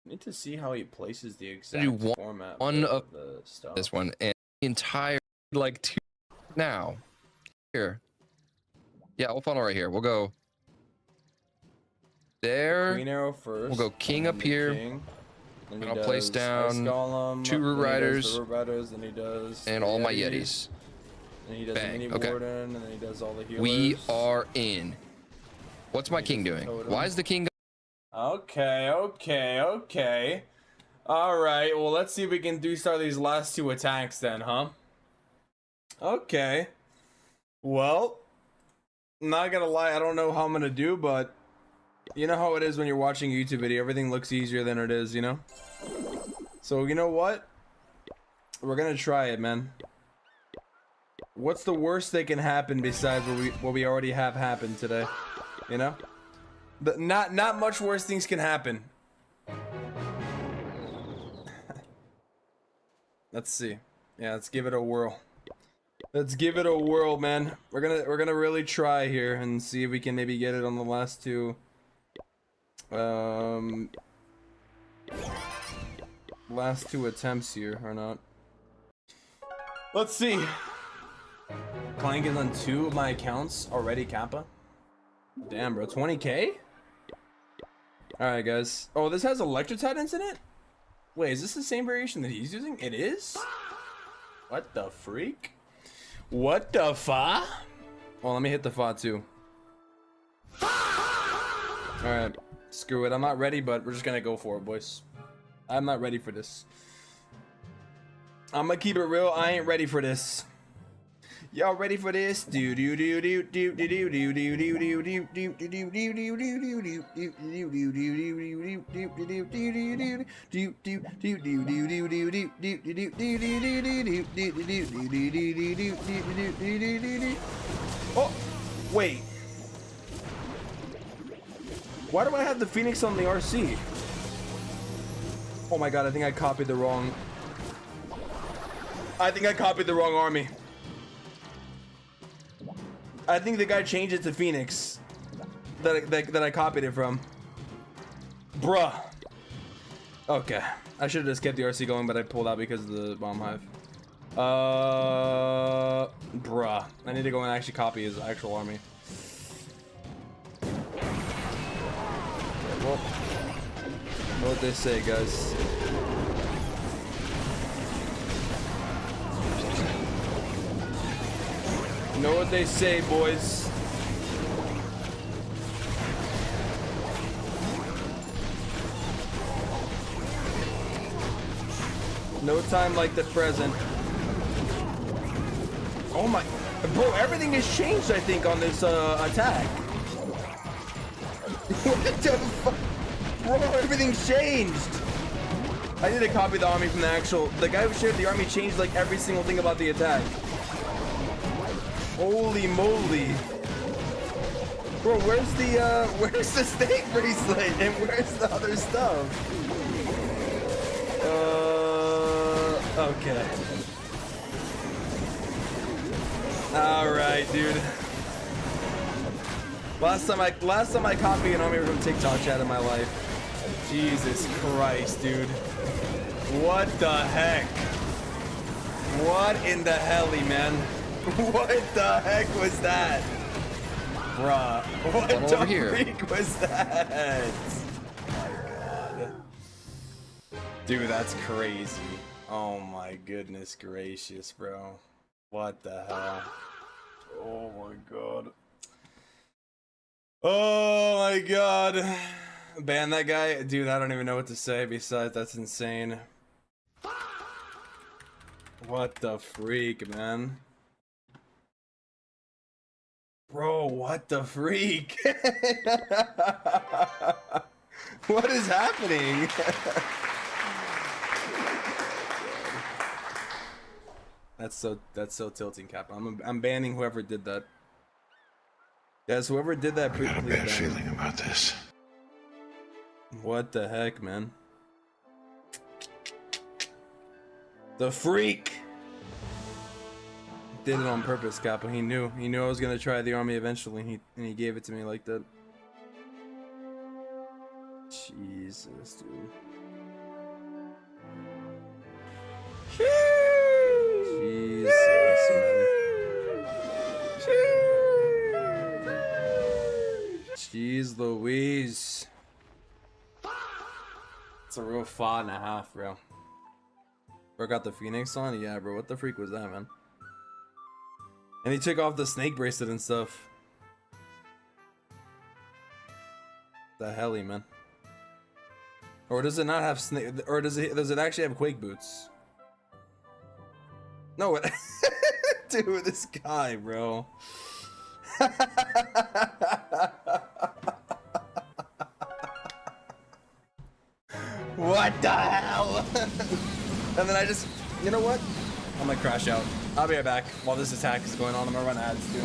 I need to see how he places the exact format of the stuff. This one and the entire like 2 now. Here. Yeah, we'll funnel right here. We'll go there. Queen arrow first. We'll go king up here. And I'll place down Golem, 2 root riders. Then he does and all my yetis. And he does Bang. the mini warden, and then he does all the healers. We are in. What's my king doing? Why is the king? Okay. All right. Well, let's see if we can start these last 2 attacks then, huh? Okay. Well, not gonna lie, I don't know how I'm gonna do, but you know how it is when you're watching a YouTube video. Everything looks easier than it is, you know? So, you know what? We're gonna try it, man. What's the worst that can happen besides what we already have happened today? You know? Not much worse things can happen. Let's see. Yeah, let's give it a whirl. Let's give it a whirl, man. We're gonna really try here and see if we can maybe get it on the last 2. Last 2 attempts here or not. Let's see. Playing it on 2 of my accounts already, Kappa. Damn, bro, 20k? Alright, guys. Oh, this has Electrotitans in it? Wait, is this the same variation that he's using? It is? What the freak? What the fa? Well, let me hit the fa too. Alright, screw it. I'm not ready, but we're just gonna go for it, boys. I'm not ready for this. I'm gonna keep it real. I ain't ready for this. Y'all ready for this? Do do do do do do do do do do do do do do do do do. Oh, wait. Why do I have the Phoenix on the RC? Oh my god, I think I copied the wrong. I think I copied the wrong army. I think the guy changed it to Phoenix that I copied it from. Bruh. Okay. I should have just kept the RC going, but I pulled out because of the bomb hive. Bruh. I need to go and actually copy his actual army. Well, know what they say, guys. Know what they say, boys. No time like the present. Oh my, bro, everything has changed, I think, on this attack. What the fuck? Bro, everything's changed. I need to copy the army from the guy who shared the army changed like every single thing about the attack. Holy moly. Bro, where's the snake bracelet and where's the other stuff? Okay. Alright, dude. Last time I copied an army from TikTok chat in my life. Jesus Christ, dude. What the heck? What in the helly, man? What the heck was that? Bruh. What the freak was that? Oh my god. Dude, that's crazy. Oh my goodness gracious, bro. What the hell? Oh my god. Oh my god. Ban that guy? Dude, I don't even know what to say besides that's insane. What the freak, man? Bro, what the freak? What is happening? That's so tilting, Cap. I'm banning whoever did that. Guys, whoever did that, please ban. I got a bad feeling about this. What the heck, man? The freak did it on purpose, Kappa. He knew I was gonna try the army eventually. And he gave it to me like that. Jesus, dude. Jesus, man. Jeez Louise. It's a real 5.5, bro. Bro got the Phoenix on? Yeah, bro. What the freak was that, man? And he took off the snake bracelet and stuff. The helly, man. Or does it not have snake? Or does it actually have quake boots? No, it. Dude, this guy, bro. What the hell? And then I just, you know what? I'm gonna crash out. I'll be right back while this attack is going on. I'm gonna run ads too.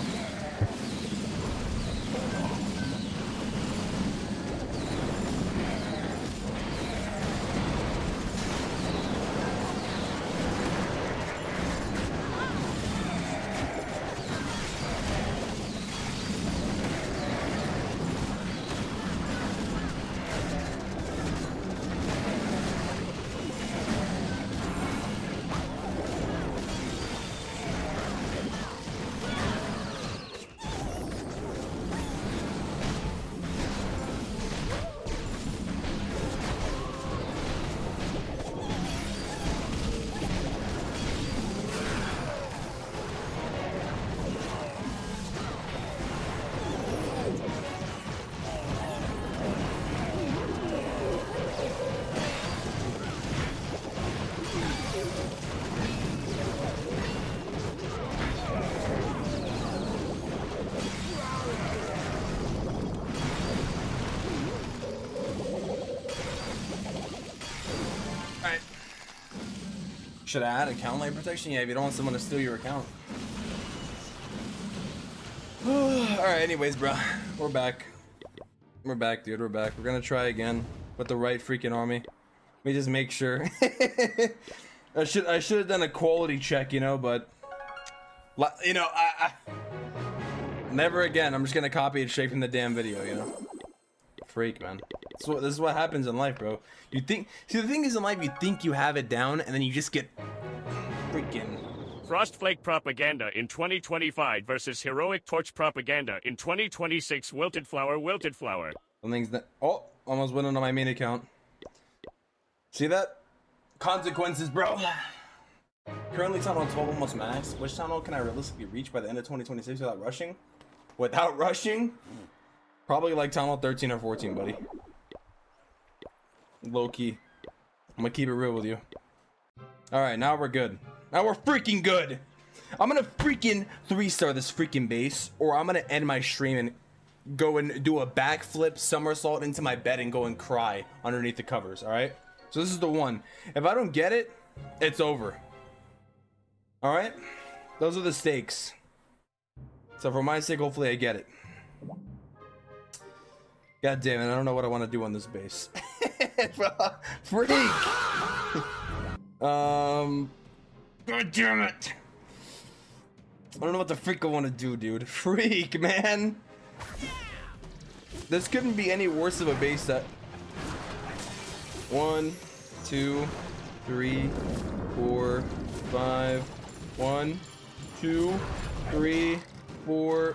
Should I add account light protection? Yeah, if you don't want someone to steal your account. Alright, anyways, bro. We're back. We're back, dude. We're back. We're gonna try again with the right freaking army. Let me just make sure. I should have done a quality check, you know, but you know, I never again. I'm just gonna copy it straight from the damn video, you know. Freak, man. This is what happens in life, bro. You think, see, the thing is in life, you think you have it down, and then you just get freaking Frostflake propaganda in 2025 versus heroic torch propaganda in 2026. Wilted flower, wilted flower. Something's that. Oh, almost went on my main account. See that? Consequences, bro. Currently, town hall 12 almost max. Which town hall can I realistically reach by the end of 2026 without rushing? Without rushing? Probably like town hall 13 or 14, buddy. Low key. I'm gonna keep it real with you. Alright, now we're good. Now we're freaking good. I'm gonna freaking 3-star this freaking base, or I'm gonna end my stream and go and do a backflip somersault into my bed and go and cry underneath the covers, alright? So this is the one. If I don't get it, it's over. Alright? Those are the stakes. So for my sake, hopefully I get it. God damn it, I don't know what I want to do on this base. Freak! God damn it! I don't know what the freak I want to do, dude. Freak, man! This couldn't be any worse of a base that... 1, 2, 3, 4, 5. 1, 2, 3, 4.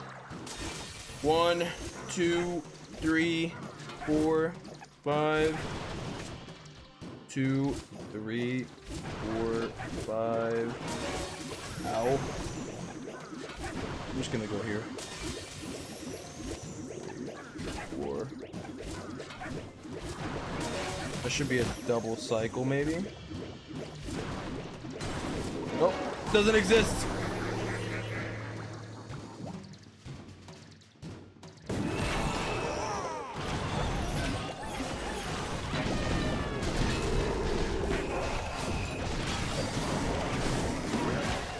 1, 2, 3, 4, 5. 2, 3, 4, 5. Ow. I'm just gonna go here. 4. That should be a double cycle, maybe. Nope, doesn't exist.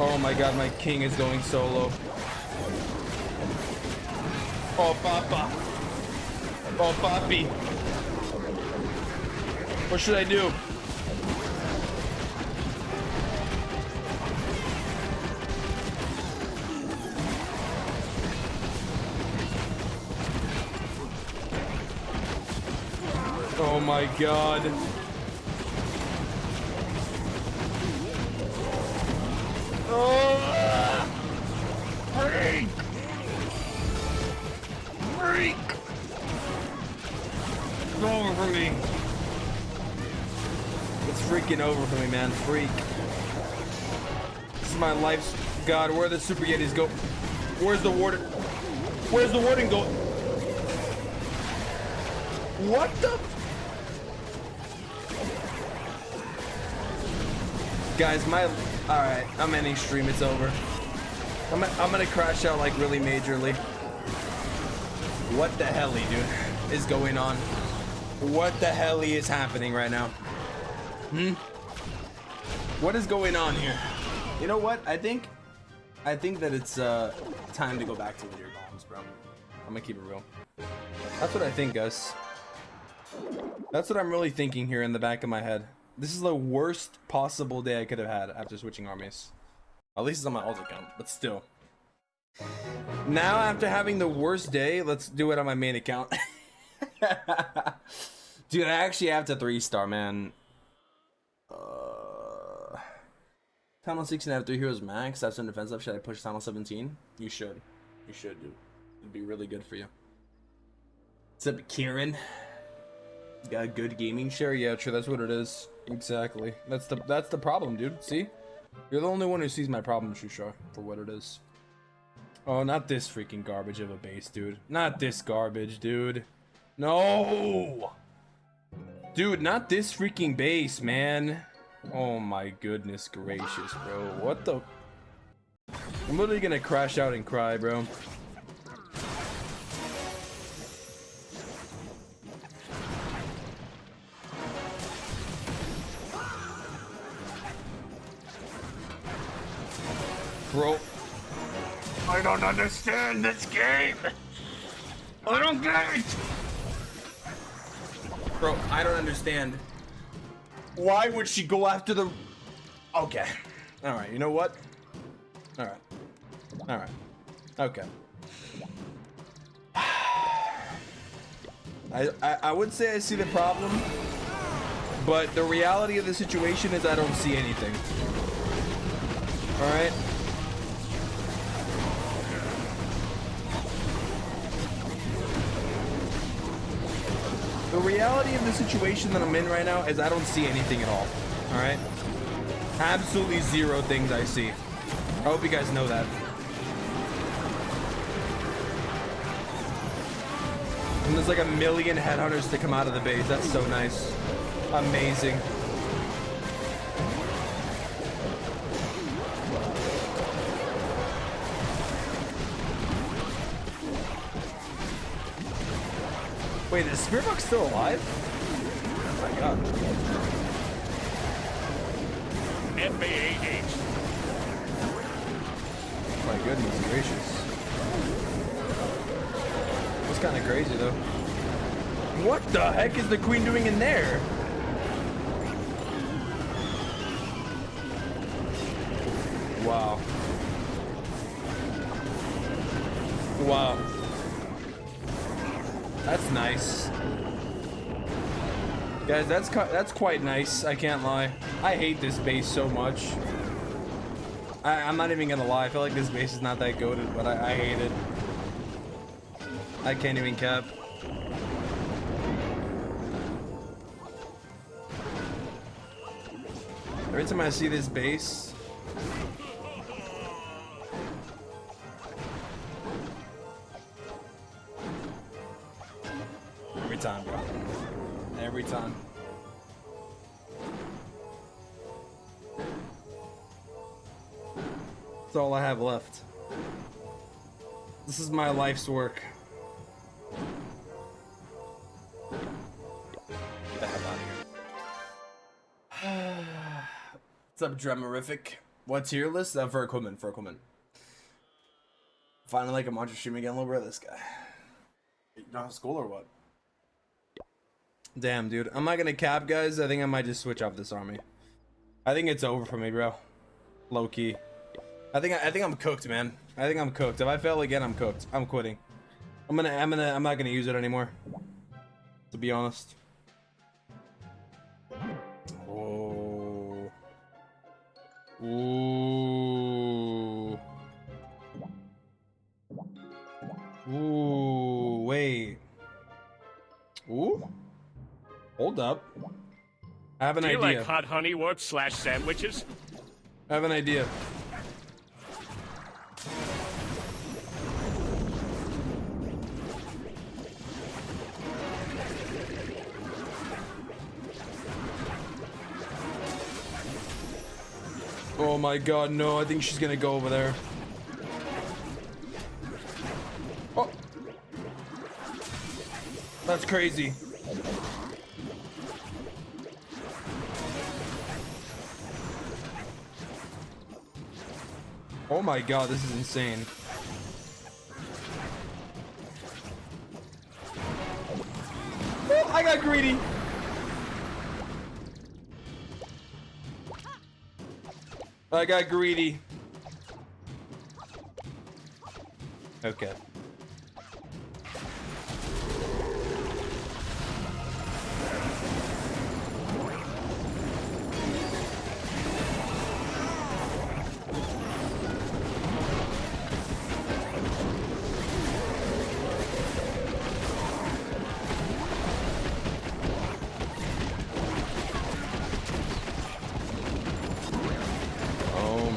Oh my god, my king is going solo. Oh, papa. Oh, papi. What should I do? Oh my god. Oh! Freak! Freak! It's over for me. It's freaking over for me, man. Freak. This is my life's... God, where the Super Yetis go? Where's the warden? Where's the warden go? What the... Guys, my... Alright, I'm ending stream. It's over. I'm gonna crash out, like, really majorly. What the hell, dude, is going on? What the hell is happening right now? What is going on here? You know what? I think that it's time to go back to Meteor Golems, bro. I'm gonna keep it real. That's what I think, guys. That's what I'm really thinking here in the back of my head. This is the worst possible day I could have had after switching armies. At least it's on my alt account, but still. Now, after having the worst day, let's do it on my main account. Dude, I actually have to 3-star, man. Town hall 16 out of 3 heroes max. That's some defense up. Should I push town hall 17? You should. You should, dude. It'd be really good for you. What's up, Kieran? Got a good gaming share? Yeah, true. That's what it is. Exactly. That's the problem, dude. See? You're the only one who sees my problem, Shusha, for what it is. Oh, not this freaking garbage of a base, dude. Not this garbage, dude. No! Dude, not this freaking base, man. Oh my goodness gracious, bro. What the... I'm literally gonna crash out and cry, bro. Bro, I don't understand this game. I don't get it. bro, I don't understand. Why would she go after the... Okay. All right, you know what? All right. All right. Okay. I would say I see the problem, but the reality of the situation is I don't see anything. All right? The reality of the situation that I'm in right now is I don't see anything at all. All right? Absolutely zero things I see. I hope you guys know that. And there's like a million headhunters to come out of the base. That's so nice. Amazing. Wait, is Spearbuck still alive? Oh my god. FAAH. My goodness gracious. That's kind of crazy though. What the heck is the queen doing in there? Wow. Wow. That's nice. Guys, that's quite nice, I can't lie. I hate this base so much. I'm not even gonna lie, I feel like this base is not that goated, but I hate it. I can't even cap. Every time I see this base, every time, bro. Every time. That's all I have left. This is my life's work. Get the hell out of here. What's up, Dramorific? What tier list? For equipment, for equipment. Finally, like a monster stream again, little bro. This guy. You not have school or what? Damn, dude. I'm not gonna cap, guys. I think I might just switch off this army. I think it's over for me, bro. Low key. I think I'm cooked, man. I think I'm cooked. If I fail again, I'm cooked. I'm quitting. I'm not gonna use it anymore. To be honest. Oh. Ooh. Ooh. Wait. Ooh. Hold up. I have an Do you idea. like hot honey whoops / sandwiches? I have an idea. Oh my god, no, I think she's gonna go over there. Oh. That's crazy. Oh my god, this is insane. Oh, I got greedy. I got greedy. Okay.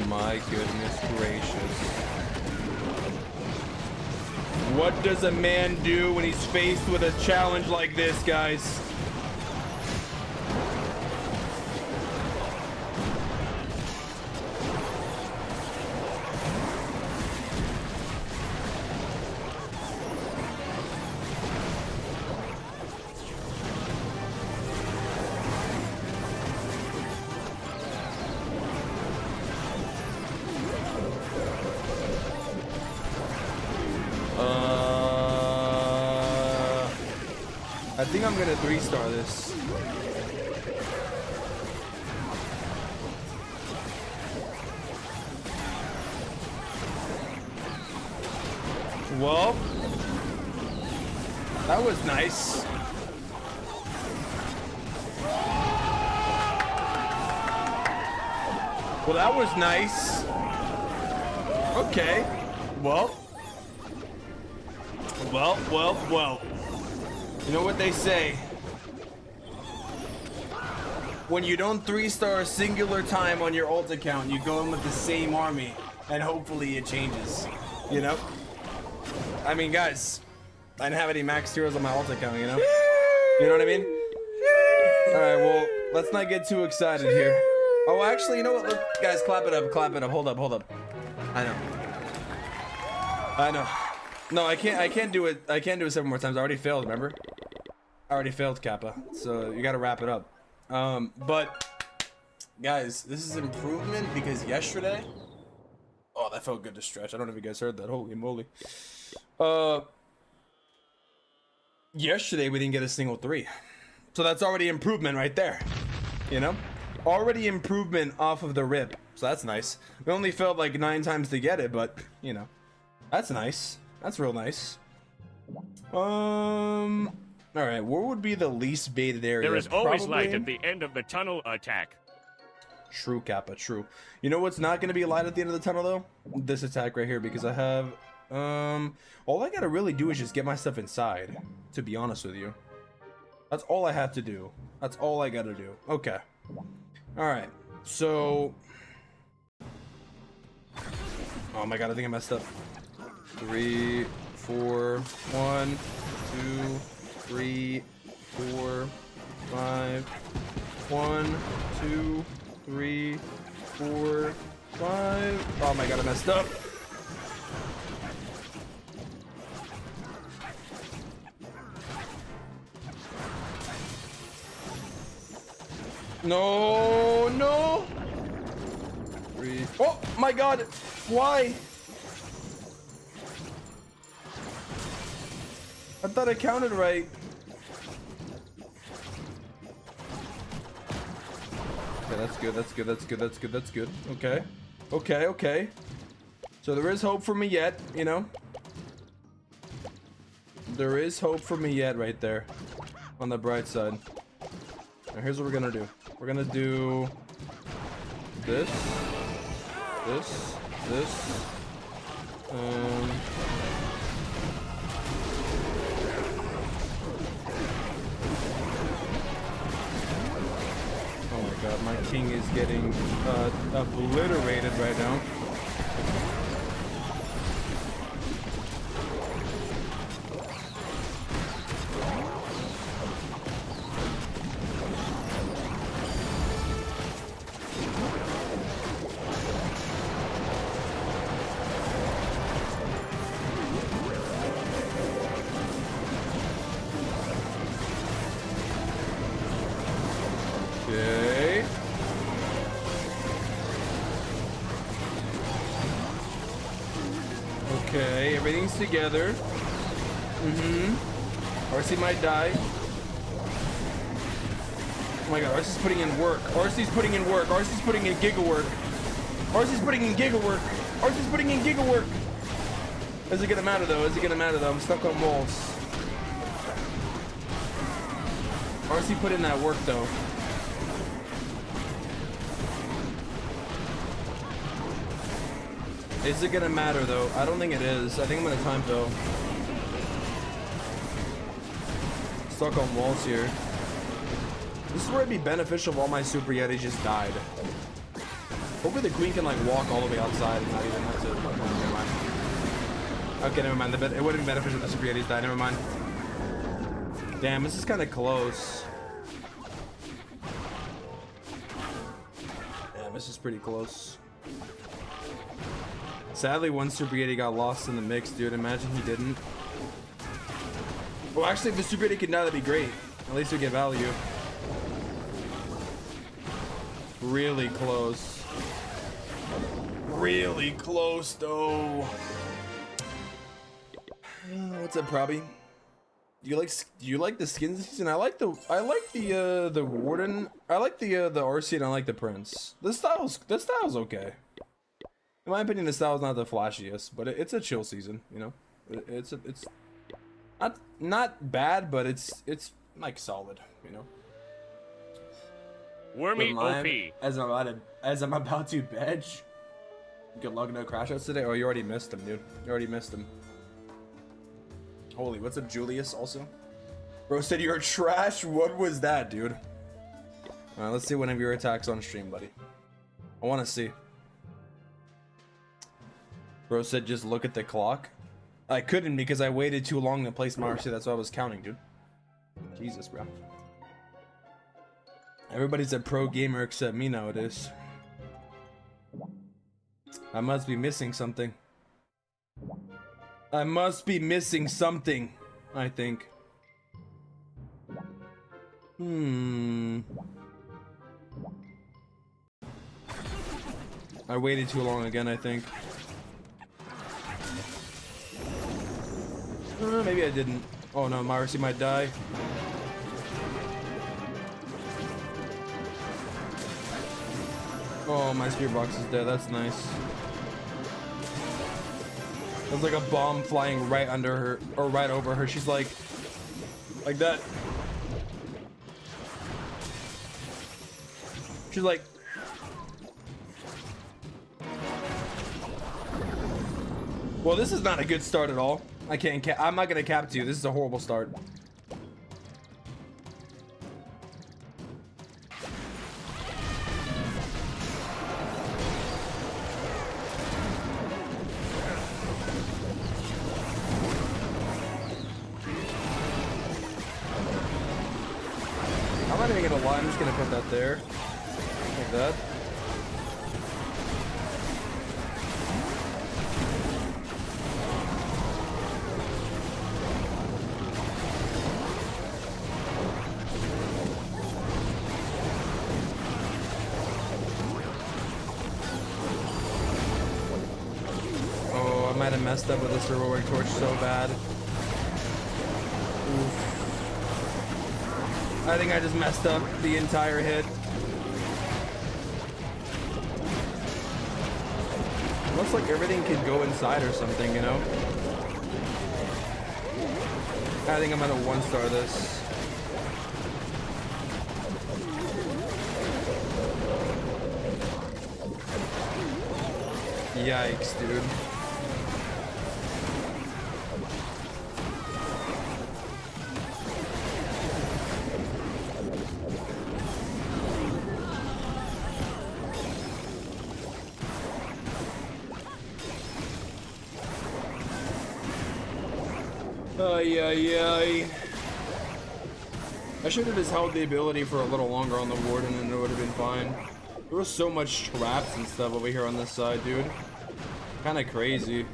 My goodness gracious. What does a man do when he's faced with a challenge like this, guys? I think I'm gonna 3-star this. Well, that was nice. Well, that was nice. Okay. Well. You know what they say? When you don't 3-star a singular time on your ult account, you go in with the same army, and hopefully it changes. You know? I mean, guys, I didn't have any max heroes on my ult account, you know? You know what I mean? Alright, well, let's not get too excited here. Oh, actually, you know what? Look, guys, clap it up, clap it up. Hold up. I know. No, I can't do it. I can't do it 7 more times. I already failed, remember? I already failed, Kappa. So you gotta wrap it up. But guys, this is improvement because yesterday, oh, that felt good to stretch. I don't know if you guys heard that. Holy moly. Yesterday we didn't get a single 3. So that's already improvement right there. You know? Already improvement off of the rip. So that's nice. We only failed like 9 times to get it, but you know. That's nice. That's real nice. Alright, where would be the least baited area? There is always Probably... light at the end of the tunnel attack. True, Kappa, true. You know what's not going to be light at the end of the tunnel, though? This attack right here, because I have... all I got to really do is just get my stuff inside, to be honest with you. That's all I have to do. That's all I got to do. Okay. Alright, so... Oh my god, I think I messed up. 3, 4, 1, 2, 3, 4, 5. 1, 2, 3, 4, 5. Oh my god, I messed up. No, no. 3. Oh my god, why? I thought I counted right. Okay, that's good, that's good, that's good, that's good, that's good. Okay. Okay, okay. So there is hope for me yet, you know? There is hope for me yet right there. On the bright side. Now here's what we're gonna do. We're gonna do... this. This. Oh my god, my king is getting obliterated right now. Okay. Okay, everything's together. RC might die. Oh my god, RC's putting in work. RC's putting in work. RC's putting in giga work. RC's putting in giga work. RC's putting in giga work. Is it gonna matter though? Is it gonna matter though? I'm stuck on walls. RC put in that work though. Is it gonna matter though? I don't think it is. I think I'm gonna time though. Stuck on walls here. This is where it'd be beneficial if all my Super Yetis just died. Hopefully the queen can like walk all the way outside and not even have to... Oh, never mind. Okay, never mind. It wouldn't be beneficial if the Super Yetis died. Never mind. Damn, this is kind of close. Damn, this is pretty close. Sadly, one Super Yeti got lost in the mix, dude. Imagine he didn't. Well, actually, if the Super Yeti could die, that'd be great. At least we get value. Really close. Really close, though. What's up, Probby? Do you like the skin season? I like the warden. I like the RC and I like the prince. The style's okay. In my opinion, the style's not the flashiest, but it's a chill season. You know, it's not bad, but it's like solid. You know. Wormy OP. As I'm about to veg. Good luck, no crash outs today. Oh, you already missed him, dude. You already missed him. Holy, what's up, Julius? Also, bro said you're trash. What was that, dude? All right, let's see one of your attacks on stream, buddy. I want to see. Bro said just look at the clock. I couldn't because I waited too long to place my RC. That's why I was counting, dude. Jesus, bro. Everybody's a pro gamer except me nowadays. I must be missing something. I must be missing something, I think. I waited too long again, I think. Maybe I didn't. Oh no, Marcy might die. Oh, my spear box is dead. That's nice. There's like a bomb flying right under her, or right over her. She's like that. She's like. Well, this is not a good start at all. I can't I'm not gonna cap to you. This is a horrible start. I'm not even gonna lie, I'm just gonna put that there. Like that. Oh, I might have messed up with this heroic torch so bad. Oof. I think I just messed up the entire hit. Looks like everything could go inside or something, you know? I think I'm gonna one-star this. Yikes, dude. Ay. I should have just held the ability for a little longer on the warden and it would have been fine. There was so much traps and stuff over here on this side, dude. Kinda crazy.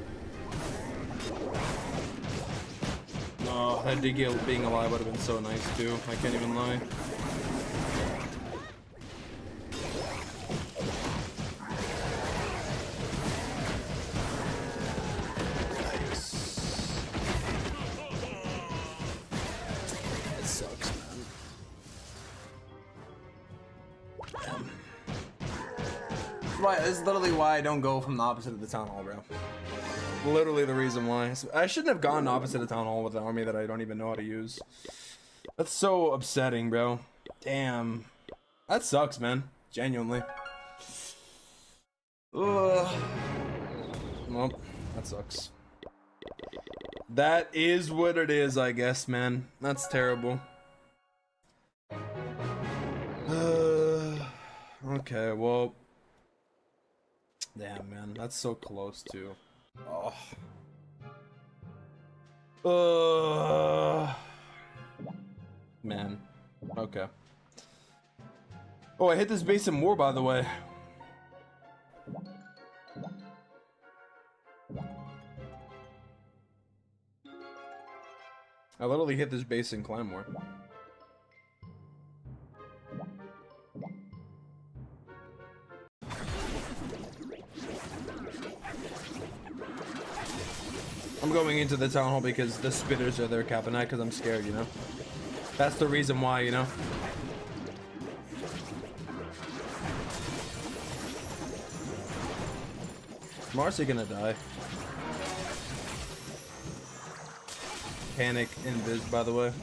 Oh, that Diggy being alive would have been so nice too. I can't even lie. This is literally why I don't go from the opposite of the town hall, bro. Literally the reason why. I shouldn't have gone opposite of town hall with an army that I don't even know how to use. That's so upsetting, bro. Damn. That sucks, man. Genuinely. Ugh. Well, that sucks. That is what it is, I guess, man. That's terrible. Okay, well. Damn, man, that's so close too. Oh. Man. Okay. Oh, I hit this base in war, by the way. I literally hit this base in clan war. I'm going into the town hall because the spitters are there, Kappa, not because I'm scared, you know? That's the reason why, you know? Marcy gonna die. Panic invis, by the way.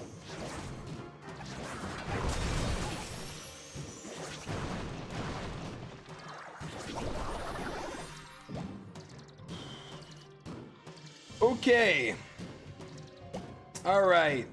Okay. All right.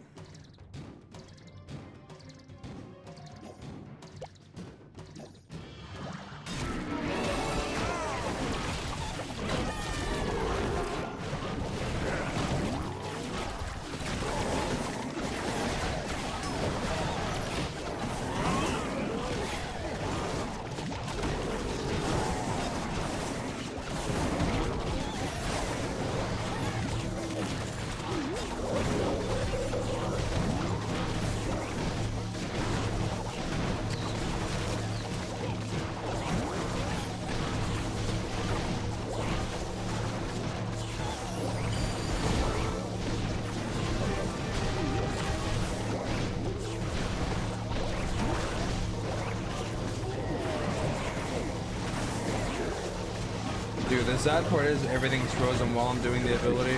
Dude, the sad part is everything's frozen while I'm doing the ability.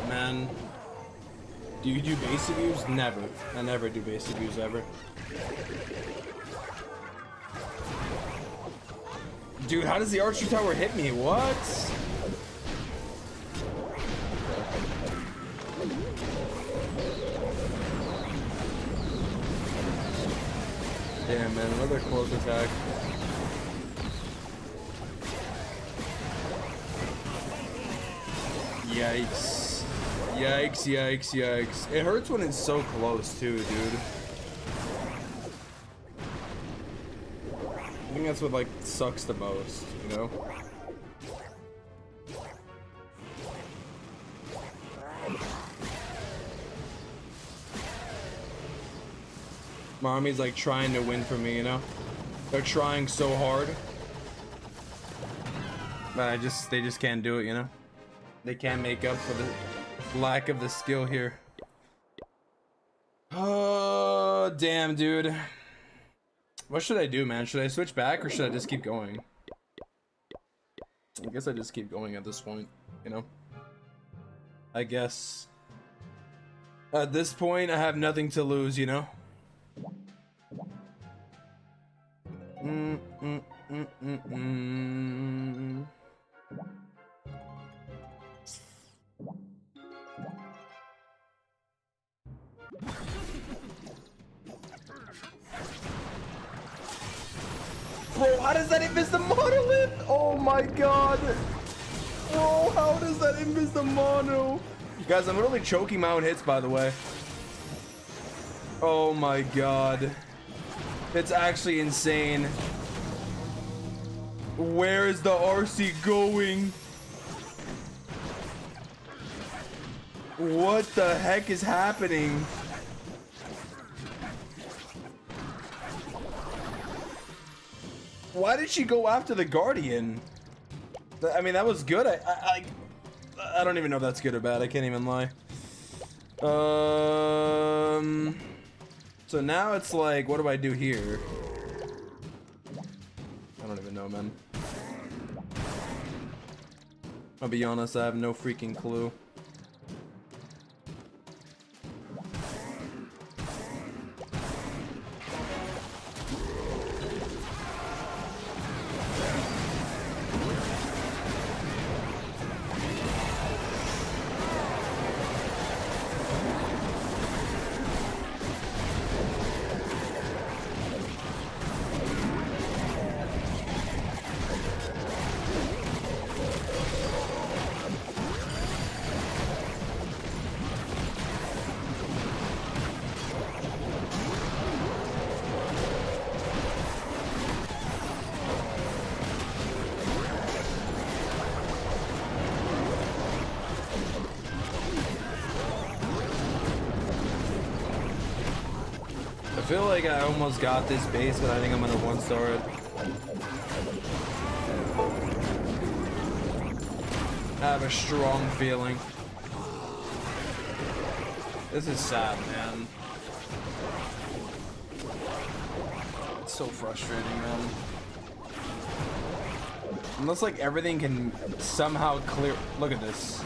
Man. Do you do basic views? Never. I never do basic views ever. Dude, how does the archer tower hit me? What? Damn, man, another close attack. Yikes. Yikes, yikes, yikes. It hurts when it's so close too, dude. I think that's what like sucks the most, you know? Mommy's like trying to win for me, you know? They're trying so hard. But they just can't do it, you know? They can't make up for the lack of the skill here. Oh, damn, dude. What should I do, man? Should I switch back or should I just keep going? I guess I just keep going at this point, you know? I guess. At this point, I have nothing to lose, you know? Bro, how does that invis the monolith? Oh my god. Bro, how does that invis the mono? Guys, I'm literally choking my own hits, by the way. Oh my god. It's actually insane. Where is the RC going? What the heck is happening? Why did she go after the Guardian? I mean, that was good. I don't even know if that's good or bad. I can't even lie. So now it's like, what do I do here? I don't even know, man. I'll be honest, I have no freaking clue. I feel like I almost got this base, but I think I'm gonna one-star it. I have a strong feeling. This is sad, man. It's so frustrating, man. Unless like everything can somehow clear. Look at this.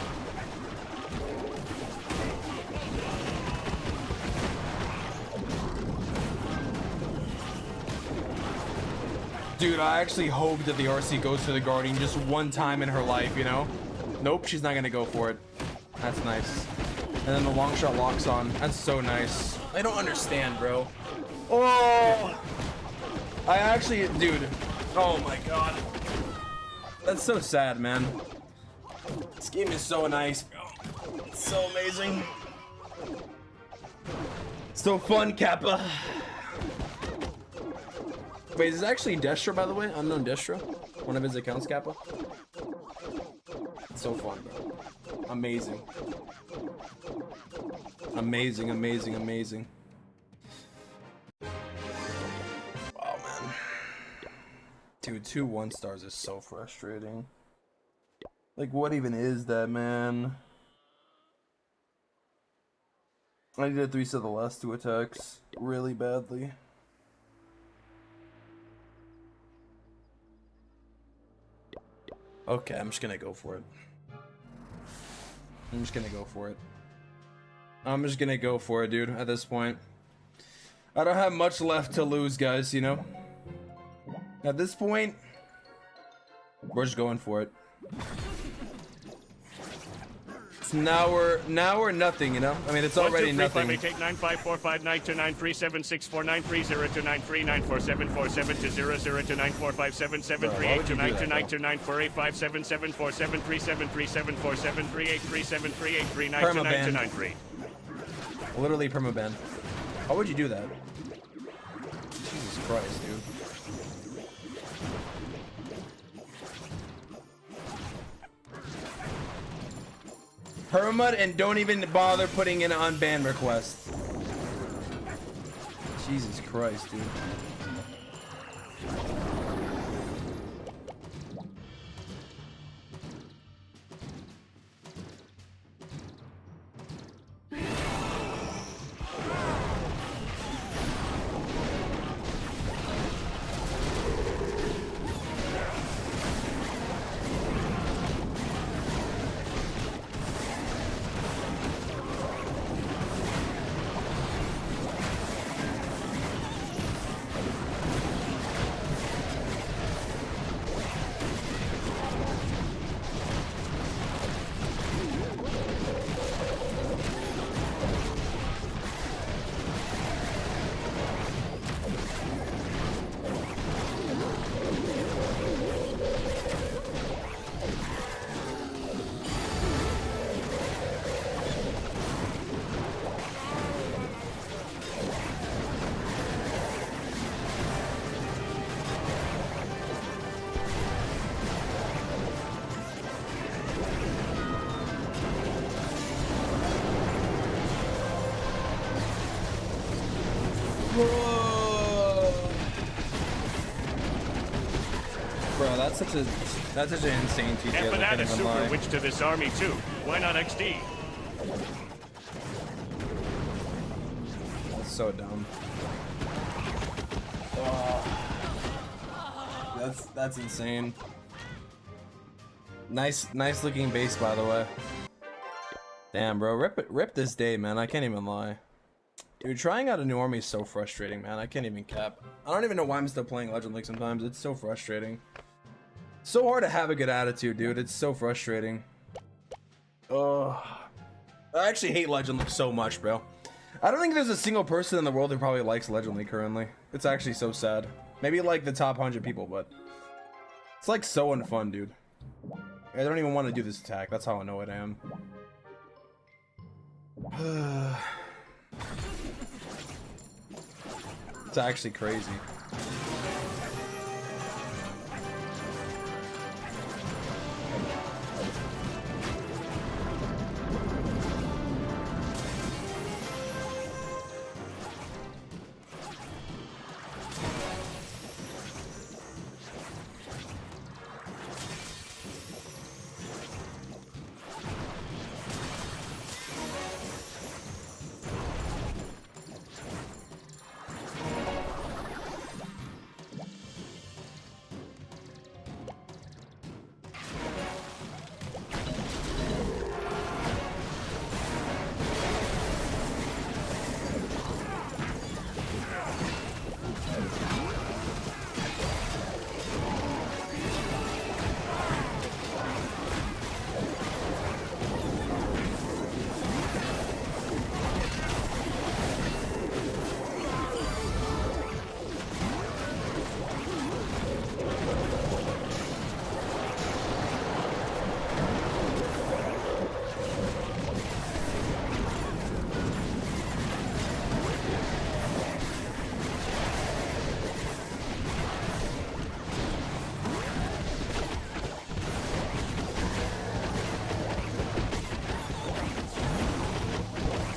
Dude, I actually hope that the RC goes to the Guardian just one time in her life, you know? Nope, she's not gonna go for it. That's nice. And then the long shot locks on. That's so nice. I don't understand, bro. Oh! I actually, dude. Oh my god. That's so sad, man. This game is so nice, bro. It's so amazing. So fun, Kappa. Wait, is this actually Destra, by the way? Unknown Destra? One of his accounts, Kappa? It's so fun, bro. Amazing. Amazing, amazing, amazing. Wow, man. Dude, 2 1-stars is so frustrating. Like, what even is that, man? I need a 3-set the last 2 attacks really badly. Okay, I'm just gonna go for it. I'm just gonna go for it. I'm just gonna go for it, dude, at this point. I don't have much left to lose, guys, you know? At this point, we're just going for it. So now we're nothing, you know? I mean, it's already nothing. 1, 2, 3, 5, 8, 8, 9, 5, 4, 5, 9, 2, 9, 3, 7, 6, 4, 9, 3, 0, 2, 9, 3, 9, 4, 7, 4, 7, 2, 0, 0, 2, 9, 4, 5, 7, 7, 3, 8, 2, 9, 2, 9, 2, 9, 4, 8, 5, 7, 7, 4, 7, 3, 7, 3, 7, 4, 7, 3, 8, 3, 7, 3, 8, 3, 9, 2, 9, 2, 9, 3. Literally permaban. How would you do that? Jesus Christ, dude. Permamud and don't even bother putting in an unban request. Jesus Christ, dude. Bro, that's such an insane TP. And Banana Super Witch to this army too. Why not XD? That's so dumb. That's insane. Nice looking base, by the way. Damn, bro, rip this day, man. I can't even lie. Dude, trying out a new army is so frustrating, man. I can't even cap. I don't even know why I'm still playing Legend League sometimes. It's so frustrating. So hard to have a good attitude, dude. It's so frustrating. Oh, I actually hate Legend League so much, bro. I don't think there's a single person in the world who probably likes Legend League currently. It's actually so sad. Maybe like the top 100 people, but it's like so unfun, dude. I don't even want to do this attack. That's how annoyed I am. It's actually crazy.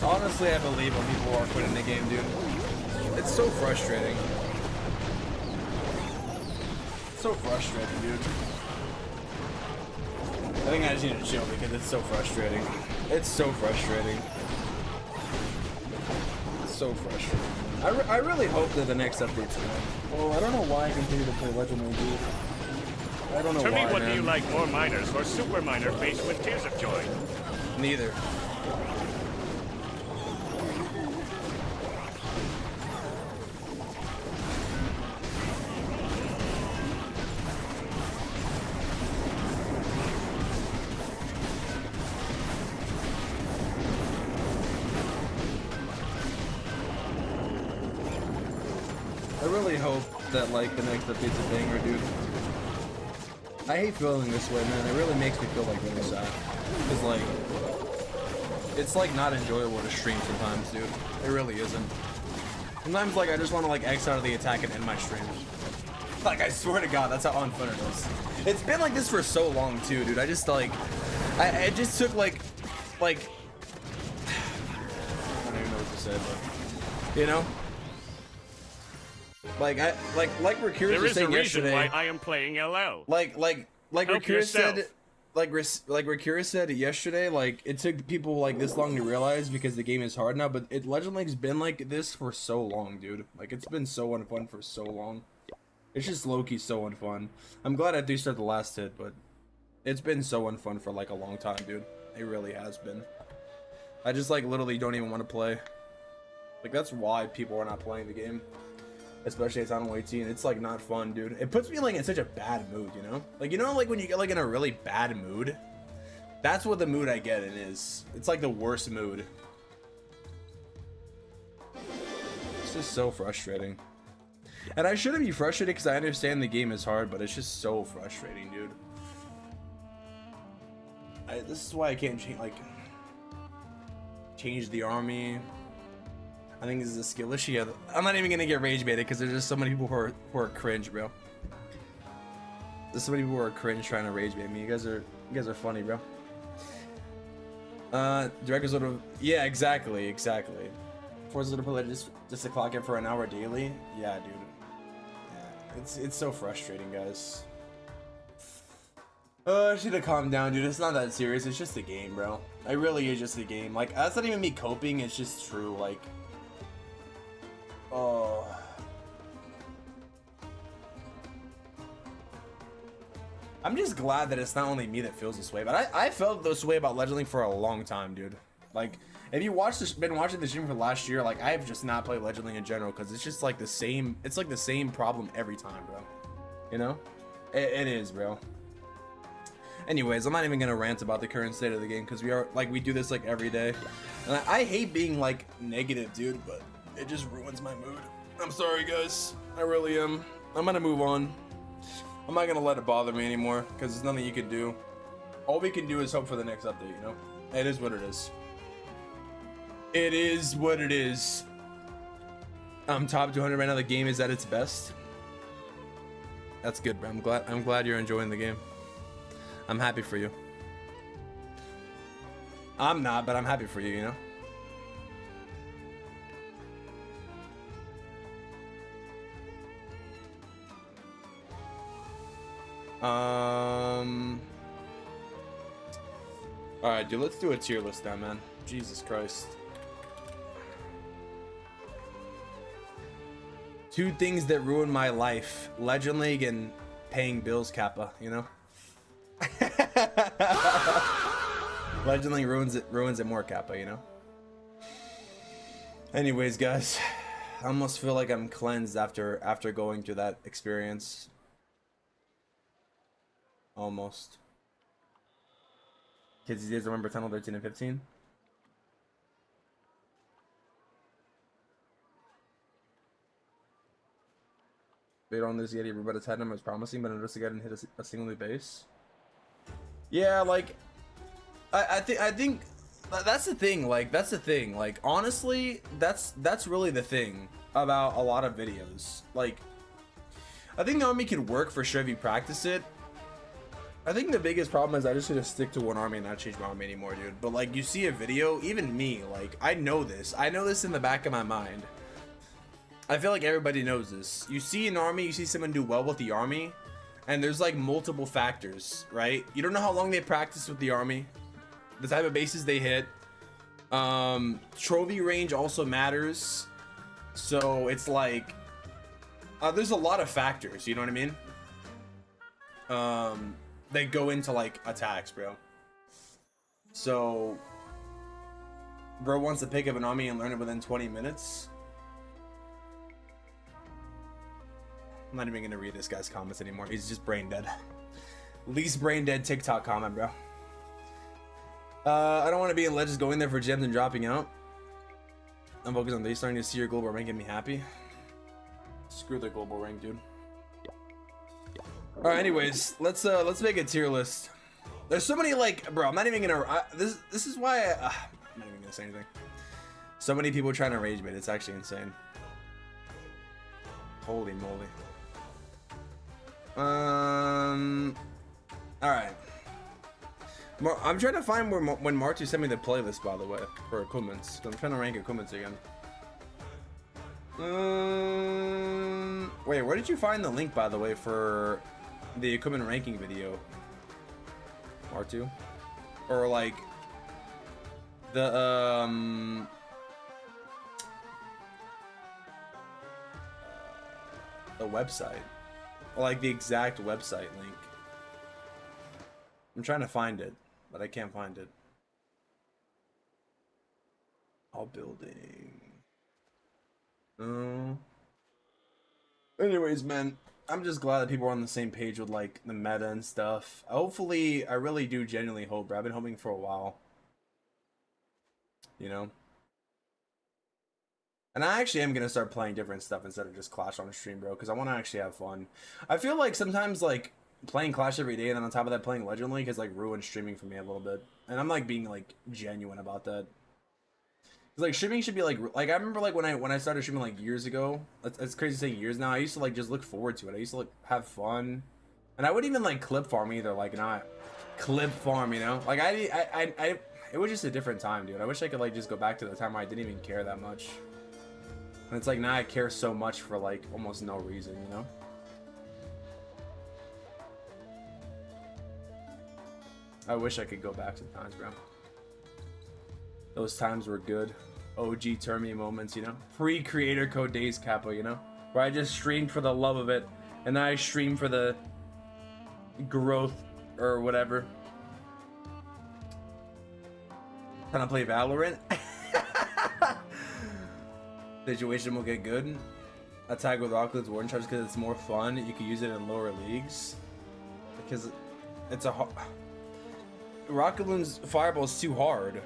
Honestly, I believe when people are quitting the game, dude. It's so frustrating. So frustrating, dude. I think I just need to chill because it's so frustrating. It's so frustrating. It's so frustrating. I really hope that the next update's coming. Oh, I don't know why I continue to play Legendary, dude. I don't know Tell why, me, what man. do you like more, miners or super miner faced with tears of joy? Neither. I really hope that like the next update's a banger, dude. I hate feeling this way, man. It really makes me feel like really sad. Cause like, it's like not enjoyable to stream sometimes, dude. It really isn't. Sometimes like I just want to like X out of the attack and end my stream. Like I swear to God, that's how unfun it is. It's been like this for so long too, dude. I just like, I just took like, I don't even know what to say, but you know. Like Recurus There was is a saying reason yesterday. why I am playing LL. Like Help Recurus said, yourself. like Recurus said yesterday, like it took people like this long to realize because the game is hard now, but Legend League's been like this for so long, dude. Like it's been so unfun for so long. It's just low-key so unfun. I'm glad I do start the last hit, but it's been so unfun for like a long time, dude. It really has been. I just like literally don't even want to play. Like that's why people are not playing the game. Especially it's on 18, it's like not fun, dude. It puts me like in such a bad mood, you know? Like, you know, like when you get like in a really bad mood? That's what the mood I get in is. It's like the worst mood. It's just so frustrating. And I shouldn't be frustrated because I understand the game is hard, but it's just so frustrating, dude. This is why I can't change the army. I think this is a skill issue. Yeah, I'm not even gonna get rage baited because there's just so many people who are cringe, bro. There's so many people who are cringe trying to rage bait me. You guys are funny, bro. Director's sort of, yeah, exactly. Forza to play just to clock it for an hour daily. Yeah, dude. Yeah, it's so frustrating, guys. I should have calmed down, dude. It's not that serious. It's just a game, bro. It really is just a game. Like that's not even me coping. It's just true. Like. Oh. I'm just glad that it's not only me that feels this way, but I felt this way about Legend League for a long time, dude. Like, if you been watching the stream for last year, like, I have just not played Legend League in general, because it's just like the same, it's like the same problem every time, bro. You know? It is, bro. Anyways, I'm not even gonna rant about the current state of the game, because we do this like every day. And I hate being like negative, dude, but it just ruins my mood. I'm sorry, guys. I really am. I'm gonna move on. I'm not gonna let it bother me anymore, because there's nothing you can do. All we can do is hope for the next update, you know? It is what it is. It is what it is. Top 200 right now. The game is at its best. That's good, bro. I'm glad you're enjoying the game. I'm happy for you. I'm not, but I'm happy for you, you know? Alright, dude, let's do a tier list now, man. Jesus Christ. 2 things that ruined my life. Legend League and paying bills, Kappa, you know? Legend League ruins it more, Kappa, you know? Anyways, guys. I almost feel like I'm cleansed after going through that experience. Almost. Kids these days remember Tunnel 13 and 15? Bait on this Yeti, everybody's had him was promising, but noticed again and hit a single new base. Yeah, like I think that's the thing. Like that's the thing. Like honestly, that's really the thing about a lot of videos. Like I think the army could work for sure if you practice it. I think the biggest problem is I just gonna stick to one army and not change my army anymore, dude. But like, you see a video, even me, like, I know this in the back of my mind. I feel like everybody knows this. You see an army, you see someone do well with the army, and there's like multiple factors, right? You don't know how long they practice with the army, the type of bases they hit. Trophy range also matters. So it's like, there's a lot of factors, you know what I mean? They go into like attacks, bro. So bro wants to pick up an army and learn it within 20 minutes. I'm not even gonna read this guy's comments anymore. He's just brain dead. Least brain dead TikTok comment, bro. I don't want to be in Legends going there for gems and dropping out. I'm focused on these. Starting to see your global rank get me happy. Screw the global rank, dude. All right, anyways, let's make a tier list. There's so many, like, bro, I'm not even gonna this is why I'm not even gonna say anything. So many people trying to rage bait. It's actually insane. Holy moly. All right. I'm trying to find when Martu sent me the playlist, by the way, for equipments. I'm trying to rank equipments again. Wait, where did you find the link, by the way, for the equipment ranking video, Martu? Or like the website, or like the exact website link? I'm trying to find it, but I can't find it. All building. Anyways, man, I'm just glad that people are on the same page with like the meta and stuff. Hopefully, I really do genuinely hope, bro. I've been hoping for a while. You know? And I actually am gonna start playing different stuff instead of just Clash on stream, bro, because I want to actually have fun. I feel like sometimes, like, playing Clash every day and then on top of that playing Legend League has like ruined streaming for me a little bit. And I'm like being like genuine about that. Like, streaming should be like I remember like when I started streaming like years ago. It's crazy saying years now. I used to like just look forward to it. I used to like have fun, and I wouldn't even like clip farm either. Like, not clip farm, you know. Like I it was just a different time, dude. I wish I could like just go back to the time where I didn't even care that much. And it's like now I care so much for like almost no reason, you know. I wish I could go back to the times, bro. Those times were good. OG Termy moments, you know? Pre-creator code days, Capo, you know? Where I just streamed for the love of it, and then I stream for the growth or whatever. Trying to play Valorant? Situation will get good. Attack with Rocklet's Warden Charge because it's more fun. You can use it in lower leagues. Because it's a... Rocket Loon's Fireball is too hard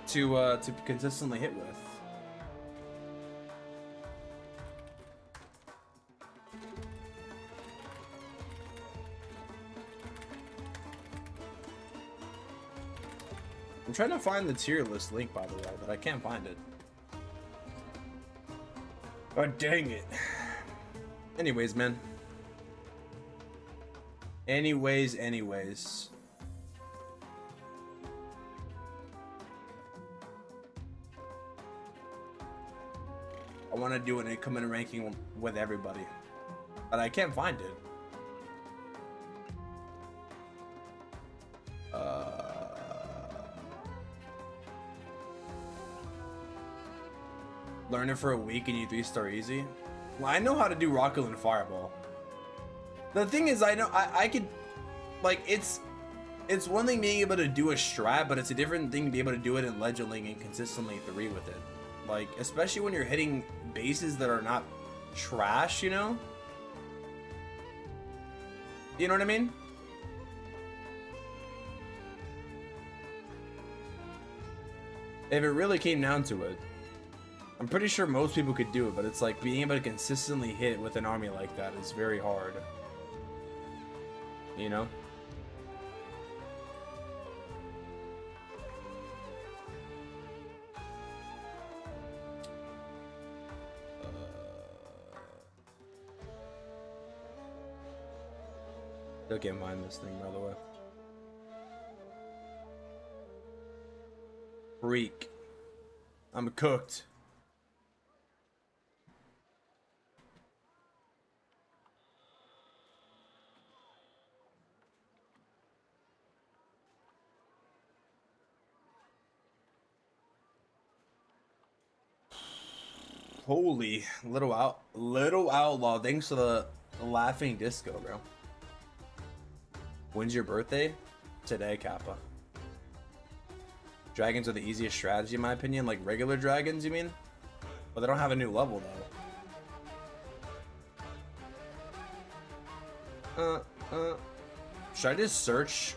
to consistently hit with. I'm trying to find the tier list link, by the way, but I can't find it. Oh, dang it. Anyways, man. Anyways. I want to do an incoming ranking with everybody, but I can't find it. Learn it for a week and you 3-star easy. Well, I know how to do Rocket and Fireball. The thing is, I could, like, it's one thing being able to do a strat, but it's a different thing to be able to do it in Legend League and consistently 3 with it. Like, especially when you're hitting bases that are not trash, you know? You know what I mean? If it really came down to it. I'm pretty sure most people could do it, but it's like being able to consistently hit with an army like that is very hard. You know? Still can't mind this thing, by the way. Freak. I'm cooked. Holy, little outlaw. Thanks for the laughing disco, bro. When's your birthday? Today, Kappa. Dragons are the easiest strategy, in my opinion. Like regular dragons, you mean? But they don't have a new level, though. Should I just search?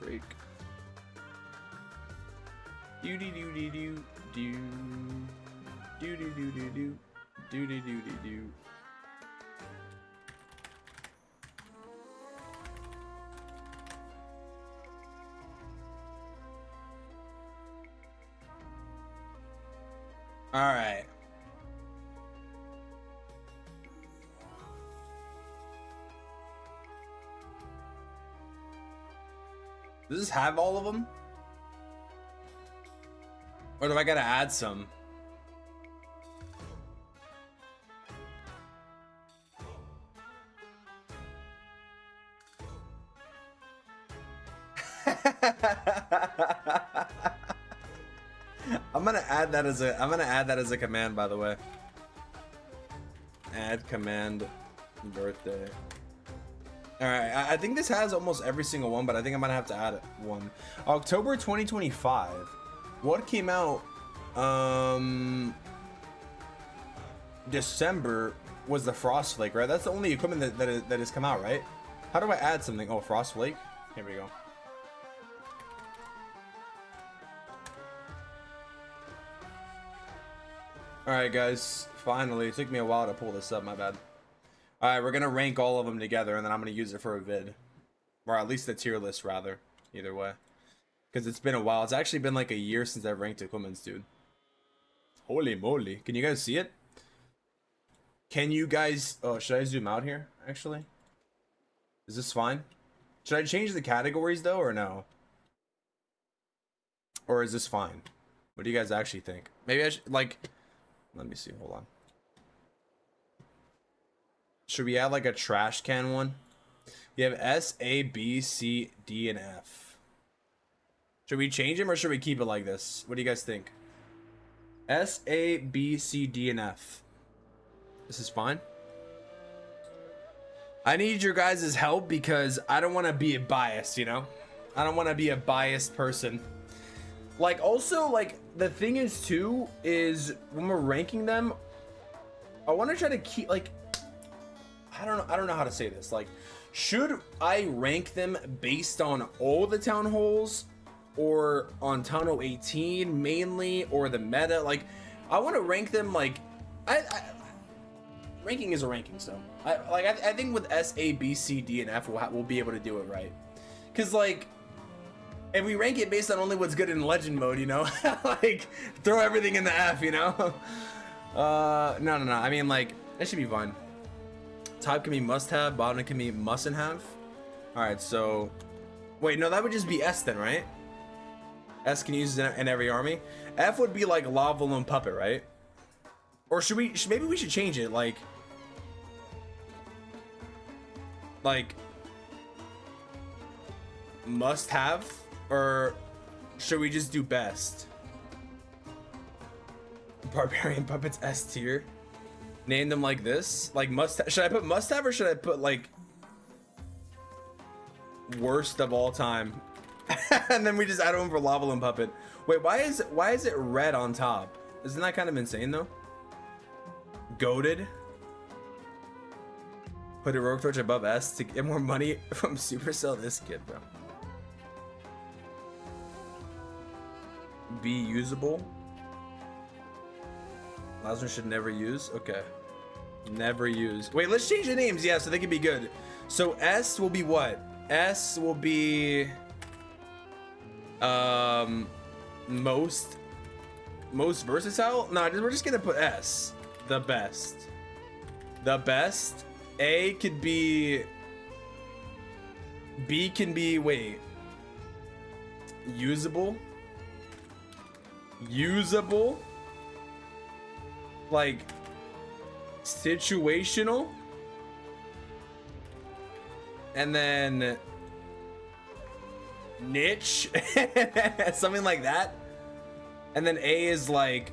Freak. Do do do do do do do do do do do do do do do. All right. Does this have all of them? Or do I gotta add some? I'm gonna add that as a command, by the way. Add command birthday. Alright, I think this has almost every single one, but I think I'm gonna have to add one. October 2025. What came out December was the Frost Flake, right? That's the only equipment that has come out, right? How do I add something? Oh, Frost Flake. Here we go. Alright guys, finally. It took me a while to pull this up, my bad. Alright, we're gonna rank all of them together and then I'm gonna use it for a vid. Or at least a tier list, rather. Either way. Because it's been a while. It's actually been like a year since I've ranked equipments, dude. Holy moly. Can you guys see it? Can you guys... Oh, should I zoom out here, actually? Is this fine? Should I change the categories, though, or no? Or is this fine? What do you guys actually think? Maybe I should, like... Let me see, hold on. Should we add, like, a trash can one? We have S, A, B, C, D, and F. Should we change them, or should we keep it like this? What do you guys think? S, A, B, C, D, and F. This is fine. I need your guys' help because I don't want to be biased, you know? I don't want to be a biased person. Like, also, like, the thing is, too, is when we're ranking them, I want to try to keep, like, I don't know how to say this. Like, should I rank them based on all the town halls, or on Town Hall 18 mainly, or the meta? Like, I want to rank them like, ranking is a ranking, so I think with S, A, B, C, D, and F, we'll be able to do it right. Cause like, if we rank it based on only what's good in legend mode, you know, like throw everything in the F, you know. No. I mean, like, that should be fine. Top can be must have, bottom can be mustn't have. All right, so wait, no, that would just be S then, right? S can use in every army. F would be like Lava Balloon Puppet, right? Or should we? Maybe we should change it, like must have, or should we just do best? Barbarian Puppets S tier. Name them like this, like must. Should I put must have, or should I put like worst of all time? And then we just add them for Lava Balloon Puppet. Wait, why is it red on top? Isn't that kind of insane though? Goated. Put a Rogue Torch above S to get more money from Supercell. This kid, bro. Be usable. Last one should never use. Okay. Never use. Wait, let's change the names. Yeah, so they can be good. So S will be what? S will be most versatile? No, we're just gonna put S. The best. The best. A could be, B can be, wait, usable, like situational, and then niche, something like that, and then A is like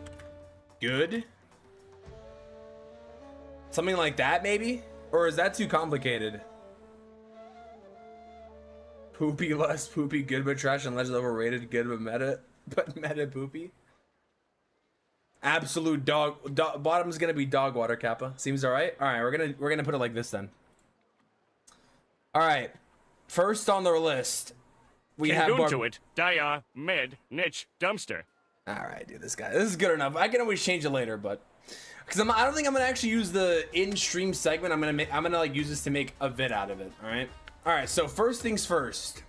good, something like that maybe. Or is that too complicated? Poopy, less poopy, good but trash, and legend overrated, good but meta poopy. Absolute dog. Bottom's gonna be dog water, Kappa. Seems all right. All right, we're gonna put it like this then. All right, first on the list we have to it. Dia, mid, niche, dumpster. All right, dude, this is good enough. I can always change it later, but. Because I don't think I'm gonna actually use the in-stream segment. I'm gonna like use this to make a vid out of it. All right. So first things first,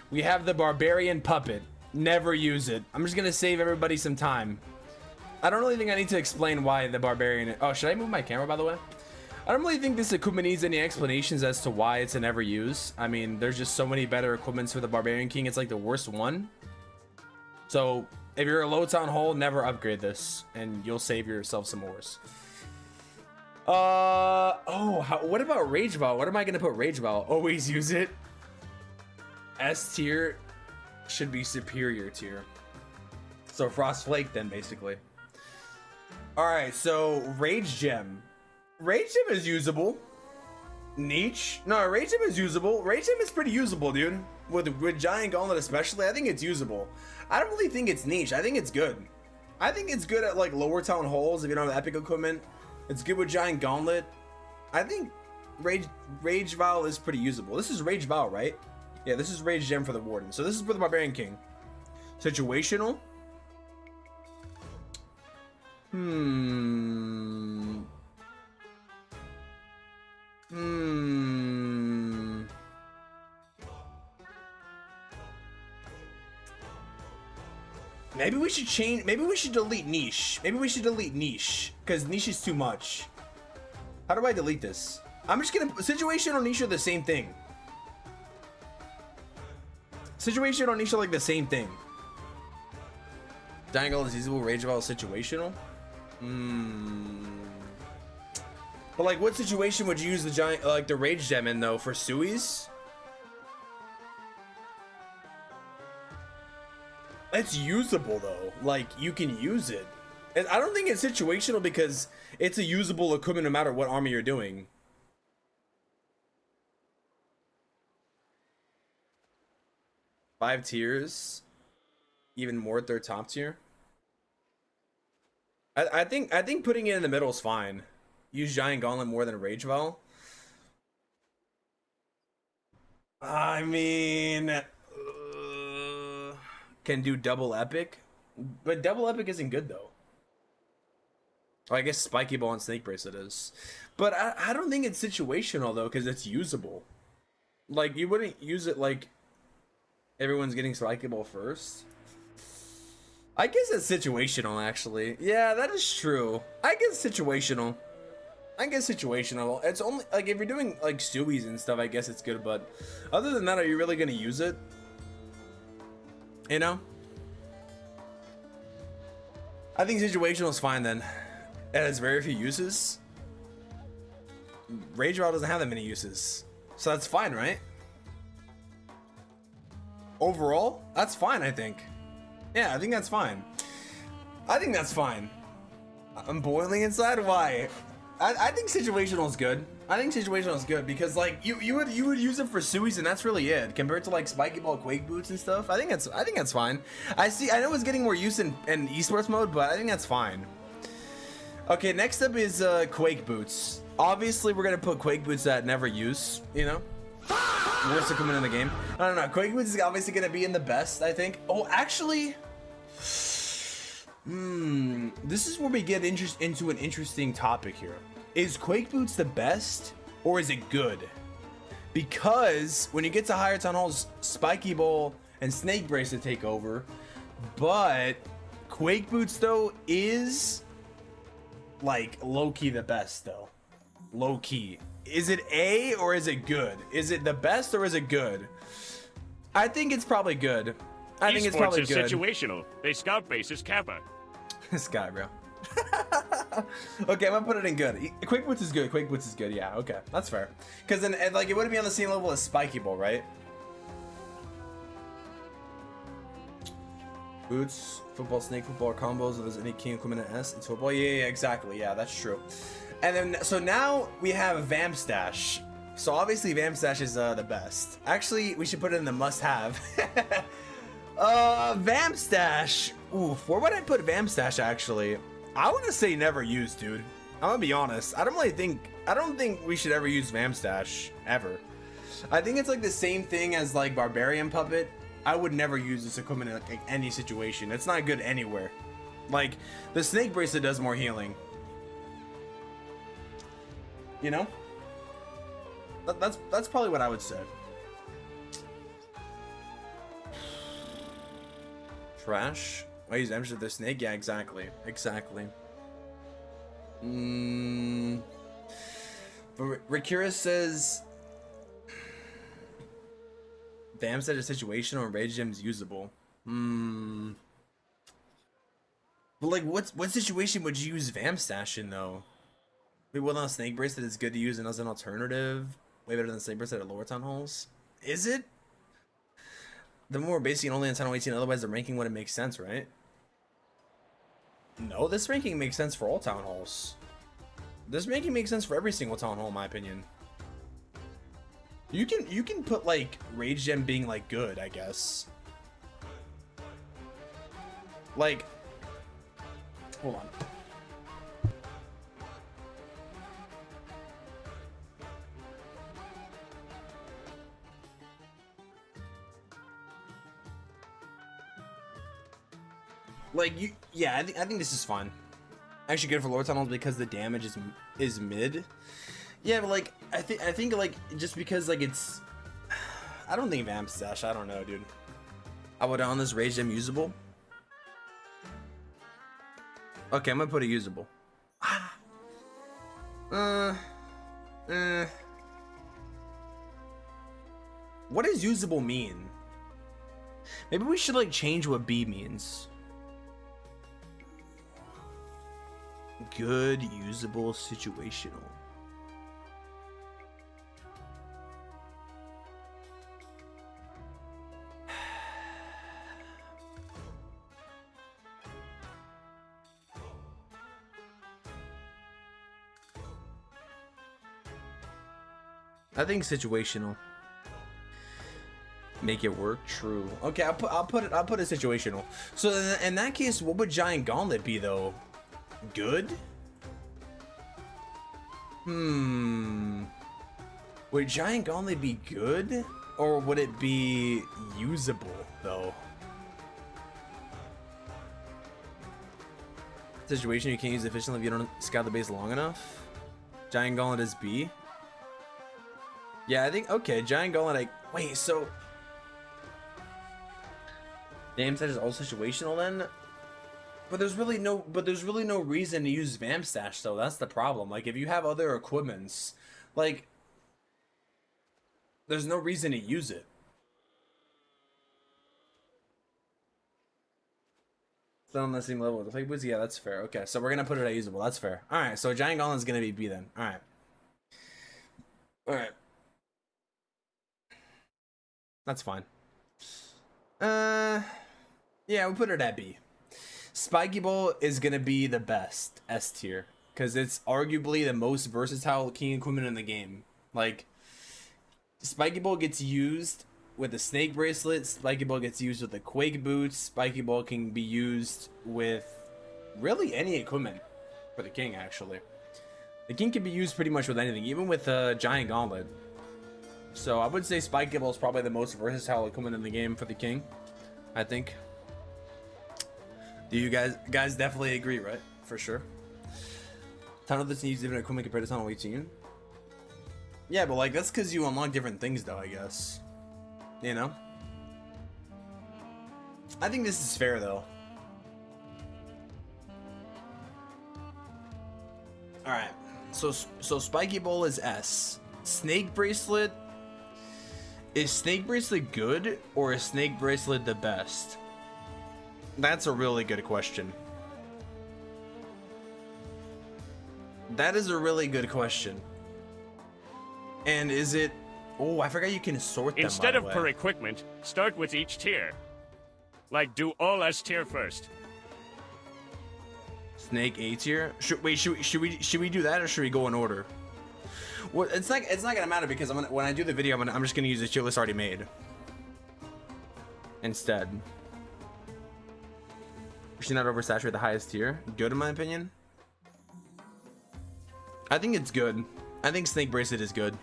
we have the barbarian puppet. Never use it. I'm just gonna save everybody some time. I don't really think I need to explain why the barbarian. Oh, should I move my camera by the way? I don't really think this equipment needs any explanations as to why it's a never use. I mean, there's just so many better equipments for the barbarian king. It's like the worst one. So. If you're a low town hall, never upgrade this, and you'll save yourself some ores. What about Rage Vow? What am I gonna put Rage Vow? Always use it. S tier should be superior tier. So Frost Flake then, basically. All right, so Rage Gem. Rage Gem is usable. Niche? No, Rage Gem is usable. Rage Gem is pretty usable, dude. With Giant Gauntlet especially, I think it's usable. I don't really think it's niche. I think it's good. I think it's good at like lower town halls if you don't have epic equipment. It's good with Giant Gauntlet. I think Rage Vow is pretty usable. This is Rage Vow, right? Yeah, this is Rage Gem for the Warden. So this is for the Barbarian King. Situational. Maybe we should change. Maybe we should delete niche. Maybe we should delete niche because niche is too much. How do I delete this? I'm just gonna. Situation or niche are the same thing. Situation or niche are like the same thing. Dangle is usable. Rage Vow is situational. But like, what situation would you use the giant, like the Rage Gem in though? For Sui's? It's usable though. Like, you can use it. And I don't think it's situational because it's a usable equipment no matter what army you're doing. Five tiers. Even more at their top tier. I think putting it in the middle is fine. Use Giant Gauntlet more than Rage Vow. I mean, can do double epic, but double epic isn't good though. Oh, I guess Spiky Ball and Snake Bracelet is, but I don't think it's situational though because it's usable. Like, you wouldn't use it like everyone's getting Spiky Ball first. I guess it's situational actually. Yeah, that is true. I guess situational. It's only like if you're doing like Stewies and stuff, I guess it's good, but other than that, are you really gonna use it? You know? I think situational is fine then. It has very few uses. Rage Vow doesn't have that many uses. So that's fine, right? Overall, that's fine, I think. Yeah, I think that's fine. I'm boiling inside. Why? I think situational is good. Because like you would use it for Sui's and that's really it compared to like Spiky Ball, Quake Boots and stuff. I think that's fine. I know it's getting more use in esports mode, but I think that's fine. Okay, next up is Quake Boots. Obviously, we're gonna put Quake Boots that never use. You know, worst equipment in the game. I don't know. Quake Boots is obviously gonna be in the best, I think. Oh, actually. This is where we get into an interesting topic here. Is Quake Boots the best or is it good? because when you get to higher town halls, Spiky Ball and Snake Bracelet take over. But Quake Boots though is like low-key the best though. Low-key. Is it A or is it good? Is it the best or is it good? I think it's probably good. I think it's probably is good. situational. They scout bases Kappa. This guy, bro. Okay, I'm gonna put it in good. Quick Boots is good. Quick Boots is good. Yeah, okay, that's fair. Because then, like, it wouldn't be on the same level as Spiky Ball, right? Boots, football, snake football, combos. If there's any king equipment in S, it's football. Yeah, exactly. Yeah, that's true. And then, so now we have Vamp Stash. So obviously, Vamp Stash is the best. Actually, we should put it in the must-have. Vamp Stash. Oof, where would I put Vamp Stash actually? I want to say never used, dude. I'm gonna be honest. I don't think we should ever use Vamp Stash ever. I think it's like the same thing as like Barbarian Puppet. I would never use this equipment in like any situation. It's not good anywhere. Like the Snake Bracelet does more healing. You know? That's probably what I would say. Trash. I use Empress of the Snake. Yeah, exactly. Exactly. But Rakira says Vamp Stash is situational and Rage Gem's usable. But like what situation would you use Vamp Stash in though? Wait, well, on Snake Bracelet is good to use and as an alternative. Way better than Snake Bracelet at lower town halls. Is it? The more basic and only in town 18, otherwise the ranking wouldn't make sense, right? No, this ranking makes sense for all town halls. This ranking makes sense for every single town hall, in my opinion. You can put like Rage Gem being like good, I guess. Like, hold on. Like yeah, I think this is fine. Actually good for lower tunnels because the damage is mid. Yeah, but like I think like just because like it's, I don't think Vamp Stash. I don't know, dude. I would on this Rage Gem usable. Okay, I'm gonna put it usable. What does usable mean? Maybe we should like change what B means. Good, usable, situational. I think situational. Make it work. True. Okay, I'll put it situational. So in that case, what would Giant Gauntlet be though? Good? Would Giant Gauntlet be good? Or would it be usable, though? Situation you can't use efficiently if you don't scout the base long enough? Giant Gauntlet is B? Yeah, I think, okay, Giant Gauntlet, wait, so... Vamp Stash is all situational then? But there's really no reason to use Vamp Stash though. That's the problem. Like if you have other equipments, like there's no reason to use it. It's not on the same level. The Fake Boots, yeah, that's fair. Okay, so we're gonna put it at usable. That's fair. All right, so Giant Gauntlet's gonna be B then. All right. All right. That's fine. Yeah, we'll put it at B. Spiky Ball is gonna be the best S tier because it's arguably the most versatile king equipment in the game. Like, Spiky Ball gets used with the Snake Bracelet. Spiky Ball gets used with the Quake Boots. Spiky Ball can be used with really any equipment for the king. Actually, the king can be used pretty much with anything, even with Giant Gauntlet. So I would say Spiky Ball is probably the most versatile equipment in the game for the king, I think. Do you guys definitely agree, right? For sure. Ton of this needs different equipment compared to Tunnel 18. Yeah, but like that's because you unlock different things, though. I guess. You know. I think this is fair, though. All right. So Spiky Bowl is S. Snake Bracelet. Is Snake Bracelet good or is Snake Bracelet the best? That's a really good question. That is a really good question. And is it... Oh, I forgot you can sort them, Instead by of the per way. equipment, start with each tier. Like, do all S tier first. Snake A tier. Should we do that or should we go in order? Well, it's not gonna matter because when I do the video, I'm just gonna use the tier list already made. Instead. Should not oversaturate the highest tier. Good in my opinion. I think it's good. I think Snake Bracelet is good.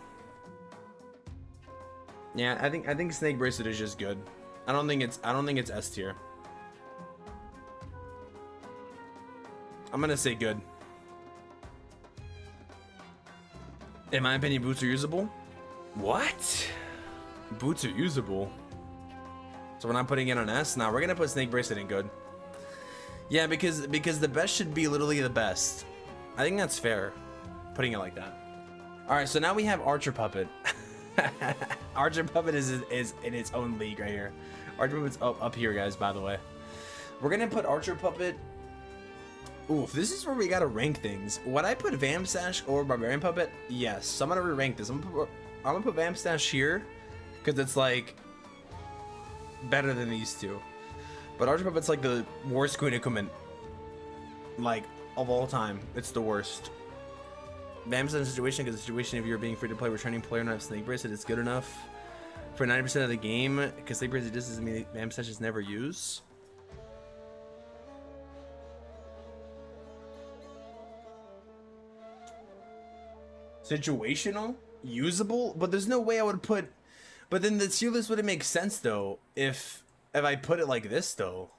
Yeah, I think Snake Bracelet is just good. I don't think it's S tier. I'm gonna say good. In my opinion, boots are usable. What? Boots are usable. So we're not putting it on S. Now we're gonna put Snake Bracelet in good. Yeah, because the best should be literally the best. I think that's fair. Putting it like that. All right, so now we have Archer Puppet. Archer Puppet is in its own league right here. Archer Puppet's up here, guys. By the way, we're gonna put Archer Puppet. Oof, this is where we gotta rank things. Would I put Vamstash or Barbarian Puppet? Yes. So I'm gonna re-rank this. I'm gonna put Vamstash here because it's like better than these two. But Archer Puppet's like the worst queen equipment, like of all time. It's the worst. Vamstash situation, because the situation if you're being free to play returning player and have Snake Bracelet, it's good enough for 90% of the game. Because Snake Bracelet just doesn't mean Vamstash is never used. Situational, usable, but there's no way I would put. But then the tier list wouldn't make sense though if I put it like this though.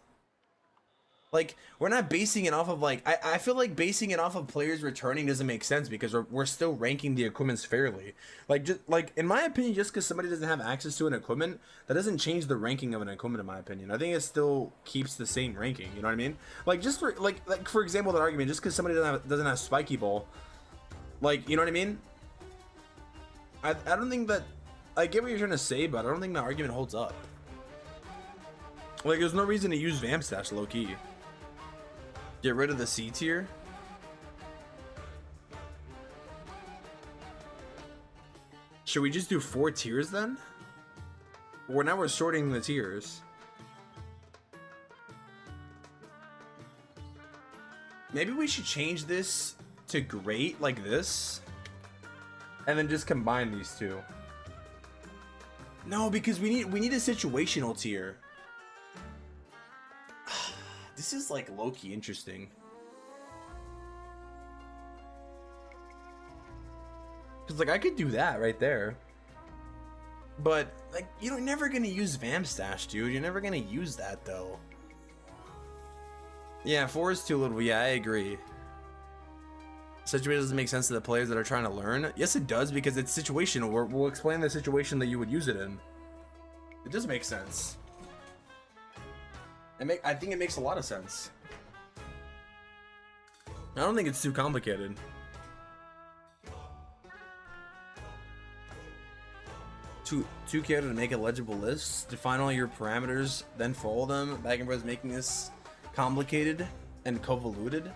Like we're not basing it off of like I feel like basing it off of players returning doesn't make sense because we're still ranking the equipments fairly. Like just like in my opinion, just because somebody doesn't have access to an equipment, that doesn't change the ranking of an equipment. In my opinion, I think it still keeps the same ranking. You know what I mean? Like just for like for example, that argument, just because somebody doesn't have Spiky Ball. Like, you know what I mean? I don't think that... I get what you're trying to say, but I don't think the argument holds up. Like, there's no reason to use Vamstash low-key. Get rid of the C tier? Should we just do 4 tiers then? Well, now we're sorting the tiers. Maybe we should change this to great like this and then just combine these two. No, because we need a situational tier. This is like low-key interesting. Cause like I could do that right there. But like you're never gonna use Vamstash, dude. You're never gonna use that though. Yeah, 4 is too little. Yeah, I agree. Situation doesn't make sense to the players that are trying to learn. Yes, it does because it's situational. We'll explain the situation that you would use it in. It does make sense. I think it makes a lot of sense. I don't think it's too complicated. Two characters to make a legible list. Define all your parameters, then follow them. Back and forth making this complicated and convoluted.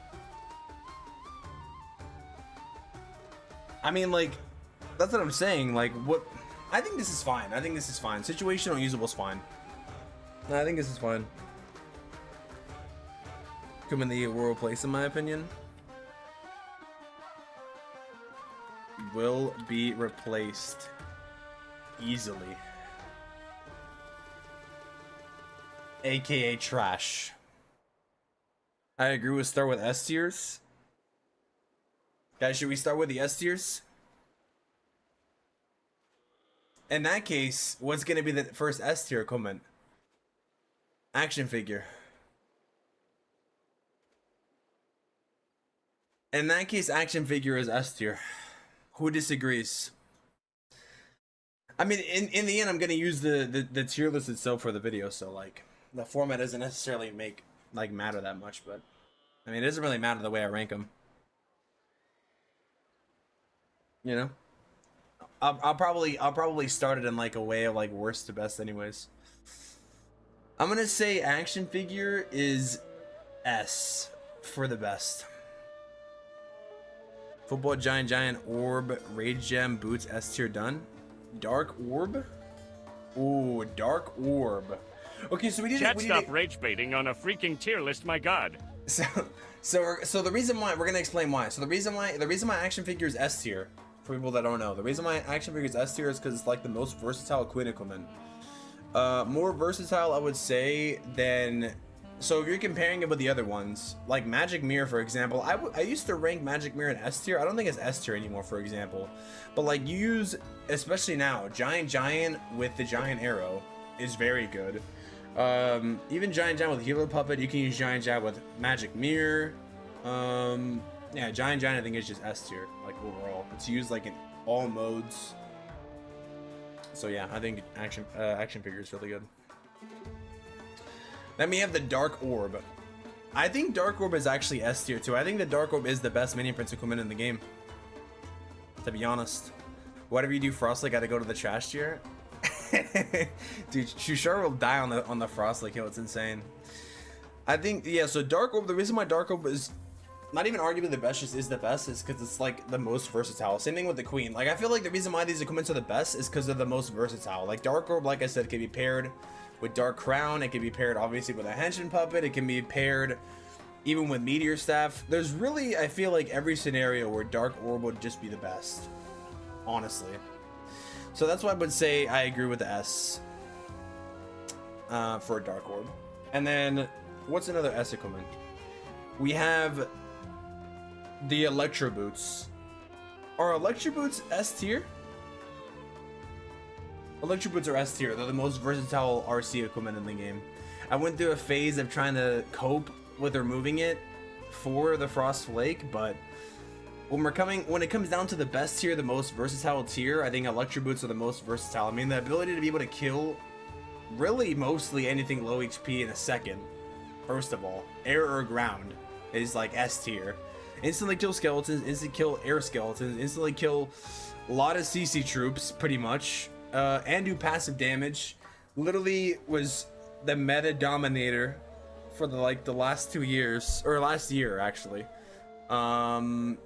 I mean, like, that's what I'm saying. Like, what? I think this is fine. I think this is fine. Situational usable is fine. No, I think this is fine. Come in the world place, in my opinion. Will be replaced easily. AKA trash. I agree with start with S tiers. Guys, should we start with the S tiers? In that case, what's going to be the first S tier comment? Action figure. In that case, action figure is S tier. Who disagrees? I mean, in the end, I'm gonna use the tier list itself for the video, so like the format doesn't necessarily matter that much, but I mean, it doesn't really matter the way I rank them. You know, I'll probably start it in like a way of like worst to best, anyways. I'm gonna say action figure is S for the best. Football giant orb, rage gem, boots, S tier done. Dark orb. Ooh, dark orb. Okay, so we need Chat, to stop rage baiting on a freaking tier list, my god. So the reason why we're gonna explain why. So the reason why action figure is S tier, for people that don't know, the reason why action figure is S tier is because it's like the most versatile Queen equipment. More versatile, I would say, than. So if you're comparing it with the other ones, like Magic Mirror, for example, I used to rank Magic Mirror in S tier. I don't think it's S tier anymore, for example. But like you use, especially now, Giant with the Giant Arrow is very good. Even Giant with Healer Puppet, you can use Giant with Magic Mirror. Yeah, Giant I think is just S tier, like overall. It's used like in all modes. So yeah, I think action figure is really good. Then we have the Dark Orb. I think Dark Orb is actually S tier too. I think the Dark Orb is the best mini prince equipment in the game, to be honest. Whatever you do, Frostlight gotta go to the trash tier. Dude, Shushar will die on the Frostlight hill. It's insane. I think, yeah, so Dark Orb, the reason why Dark Orb is not even arguably the best, just is the best, is because it's like the most versatile. Same thing with the Queen. Like, I feel like the reason why these equipments are the best is because they're the most versatile. Like Dark Orb, like I said, can be paired with Dark Crown. It can be paired obviously with a Henshin Puppet. It can be paired even with Meteor Staff. There's really, I feel like, every scenario where Dark Orb would just be the best, honestly. So that's why I would say I agree with the S for Dark Orb. And then what's another S equipment? We have the Electro Boots. Are Electro Boots S tier? Electro Boots are S tier. They're the most versatile RC equipment in the game. I went through a phase of trying to cope with removing it for the Frost Flake, but when it comes down to the best tier, the most versatile tier, I think Electro Boots are the most versatile. I mean, the ability to be able to kill really mostly anything low HP in a second, first of all, air or ground, is like S tier. Instantly kill skeletons, instantly kill air skeletons, instantly kill a lot of CC troops, pretty much, and do passive damage. Literally was the meta dominator for the last 2 years, or last year actually. And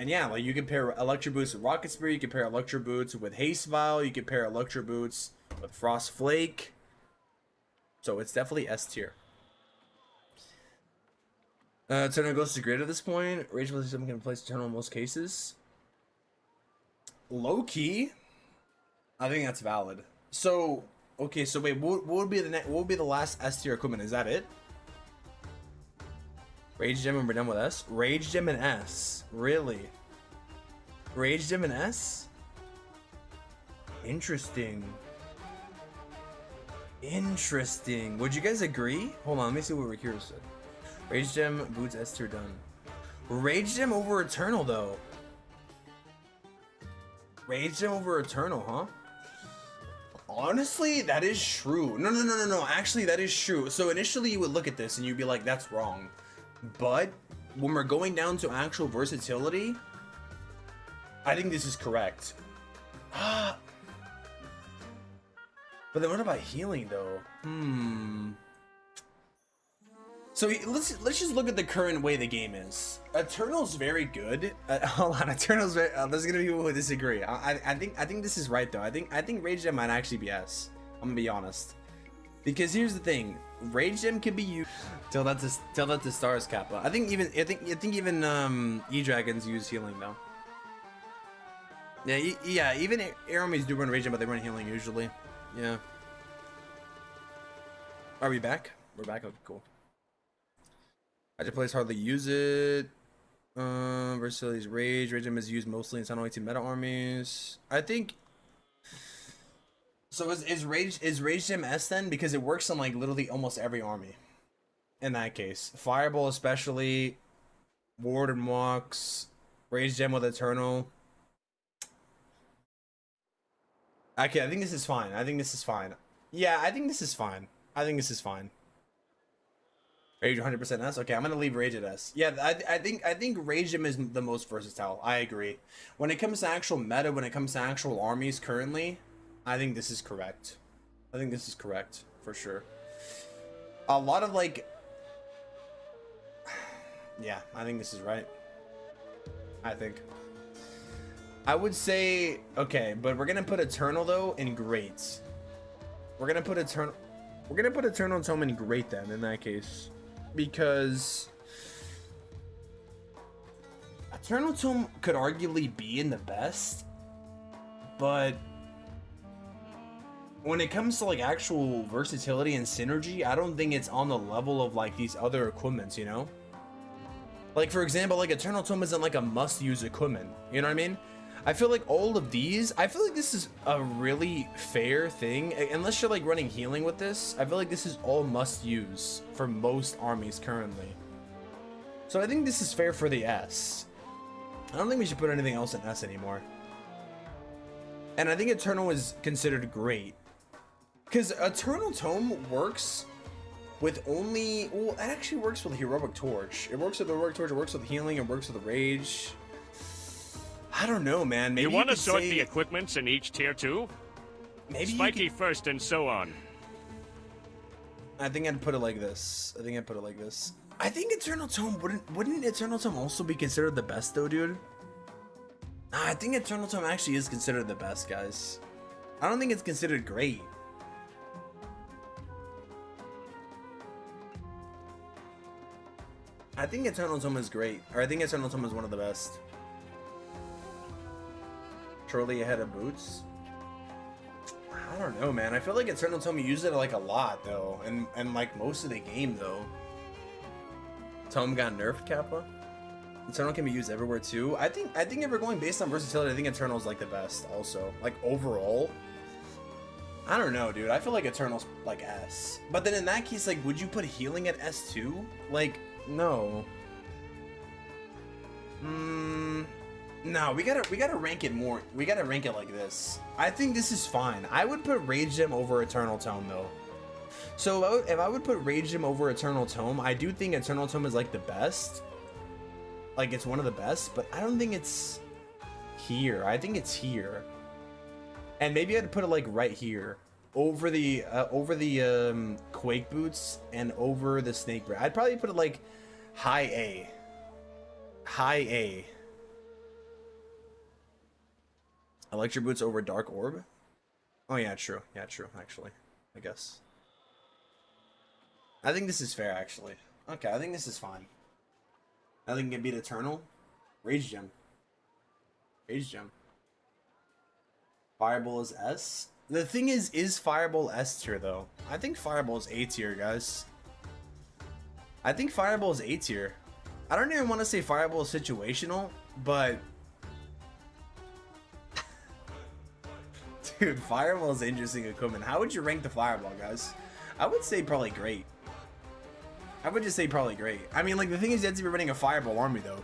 yeah, like you can pair Electro Boots with Rocket Spear, you can pair Electro Boots with Haste Vial, you can pair Electro Boots with Frost Flake. So it's definitely S tier. Eternal Ghost is great at this point. Rage Blade system can replace Eternal in most cases. Low key, I think that's valid. So okay, so wait, what would be the last S tier equipment? Is that it? Rage Gem and we're done with S? Rage Gem and S. Really? Rage Gem and S? Interesting. Interesting. Would you guys agree? Hold on, let me see what Rikiro said. Rage Gem, Boots, S tier done. Rage Gem over Eternal though. Rage Gem over Eternal, huh? Honestly, that is true. No. Actually, that is true. So initially you would look at this and you'd be like, that's wrong. But when we're going down to actual versatility, I think this is correct. But then what about healing though? So let's just look at the current way the game is. Eternal's very good. Hold on, Eternal's very. There's gonna be people who disagree. I think this is right though. I think Rage Gem might actually be S. I'm gonna be honest. Because here's the thing, Rage Gem can be used. Tell that to Stars Kappa. I think even E-Dragons use healing though. Yeah, even Armies do run Rage Gem, but they run healing usually. Yeah. Are we back? We're back. Okay, cool. I just players hardly use it. Versatility's Rage. Rage Gem is used mostly in Sun 18 meta armies. I think. So is Rage Gem S then? Because it works on like literally almost every army. In that case, Fireball especially, Warden Walks, Rage Gem with Eternal. Okay, I think this is fine. I think this is fine. Yeah, I think this is fine. I think this is fine. Rage 100% S. Okay, I'm gonna leave Rage at S. Yeah, I think Rage Gem is the most versatile. I agree. When it comes to actual meta, when it comes to actual armies currently, I think this is correct. I think this is correct for sure. A lot of like, yeah, I think this is right. I think. I would say okay, but we're gonna put Eternal though in great. We're gonna put Eternal Tome in great then in that case. Because Eternal Tome could arguably be in the best, but when it comes to like actual versatility and synergy, I don't think it's on the level of like these other equipments, you know? Like for example, like Eternal Tome isn't like a must-use equipment, you know what I mean? I feel like all of these, I feel like this is a really fair thing. Unless you're like running healing with this, I feel like this is all must use for most armies currently. So I think this is fair for the S. I don't think we should put anything else in S anymore. And I think Eternal is considered great. Because Eternal Tome works with only, well, it actually works with Heroic Torch. It works with the Heroic Torch, it works with healing, it works with Rage. I don't know, man. Maybe you want to sort say, the equipments in each tier too? Maybe Spiky first and so on. I think I'd put it like this. I think Eternal Tome wouldn't Eternal Tome also be considered the best though, dude? Nah, I think Eternal Tome actually is considered the best, guys. I don't think it's considered great. I think Eternal Tome is great, or I think Eternal Tome is one of the best. Truly ahead of Boots. I don't know, man. I feel like Eternal Tome use it like a lot though, and like most of the game though. Tome got nerfed, Kappa. Eternal can be used everywhere too. I think if we're going based on versatility, I think Eternal is like the best also. Like overall. I don't know, dude. I feel like Eternal's like S. But then in that case, like, would you put healing at S too? Like, no. No, we gotta rank it more. We gotta rank it like this. I think this is fine. I would put Rage Gem over Eternal Tome though. So if I would put Rage Gem over Eternal Tome, I do think Eternal Tome is like the best. Like it's one of the best, but I don't think it's here. I think it's here. And maybe I'd put it like right here. Over the Quake Boots and over the Snake Breath. I'd probably put it like high A. High A. Electro Boots over Dark Orb? Oh yeah, true. Yeah, true, actually. I guess. I think this is fair, actually. Okay, I think this is fine. I think it can beat Eternal. Rage Gem. Rage Gem. Fireball is S. The thing is Fireball S tier, though? I think Fireball is A tier, guys. I think Fireball is A tier. I don't even want to say Fireball is situational, but... Dude, Fireball is interesting equipment. How would you rank the Fireball, guys? I would say probably great. I would just say probably great. I mean, like, the thing is you have to be running a Fireball army, though,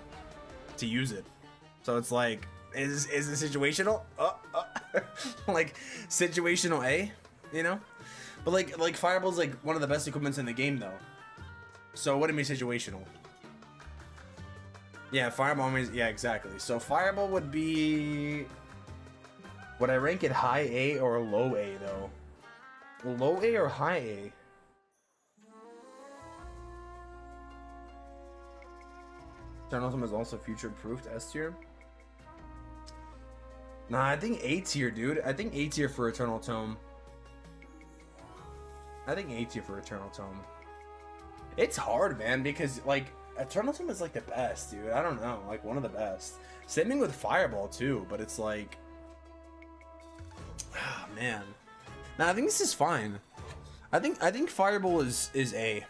to use it. So it's like, is it situational? Like, situational A, you know? But, like Fireball's, like, one of the best equipments in the game, though. So what do you mean situational? Yeah, Fireball, yeah, exactly. So Fireball would be... Would I rank it high A or low A, though? Low A or high A? Eternal Tome is also future-proofed S tier. Nah, I think A tier, dude. I think A tier for Eternal Tome. I think A tier for Eternal Tome. It's hard, man, because, like, Eternal Tome is, like, the best, dude. I don't know. Like, one of the best. Same thing with Fireball, too, but it's, like... Ah, man. Nah, I think this is fine. I think Fireball is A.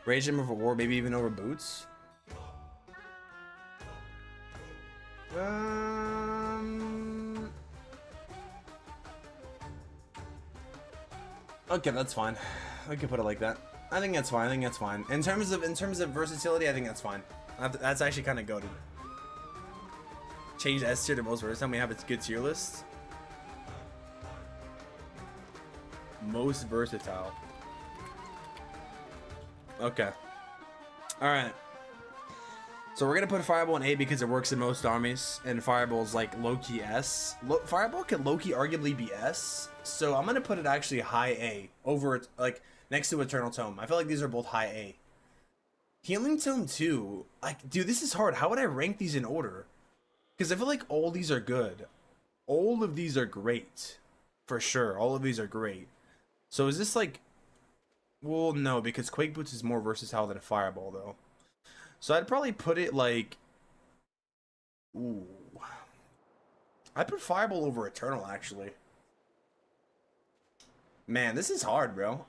Rage Gem over War, maybe even over Boots. Okay, that's fine. We can put it like that. I think that's fine. I think that's fine. In terms of versatility, I think that's fine. That's actually kind of goated. Change S tier to most versatile. We have its good tier list. Most versatile. Okay. Alright. So we're gonna put Fireball in A because it works in most armies, and Fireball's like low-key S. Fireball can low-key arguably be S, so I'm gonna put it actually high A over it, like next to Eternal Tome. I feel like these are both high A. Healing Tome 2, like, dude, this is hard. How would I rank these in order? Because I feel like all these are good. All of these are great, for sure. All of these are great. So is this like, well, no, because Quake Boots is more versatile than a Fireball, though. So I'd probably put it like, ooh, I'd put Fireball over Eternal, actually. Man, this is hard, bro.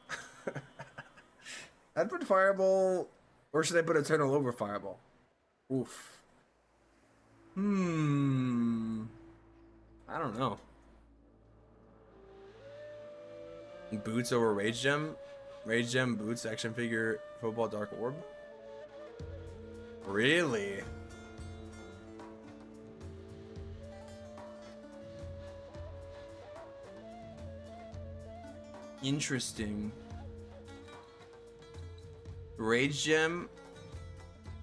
I'd put Fireball, or should I put Eternal over Fireball? Oof. I don't know. Boots over Rage Gem? Rage Gem, Boots, action figure, football, Dark Orb? Really? Interesting. Rage Gem.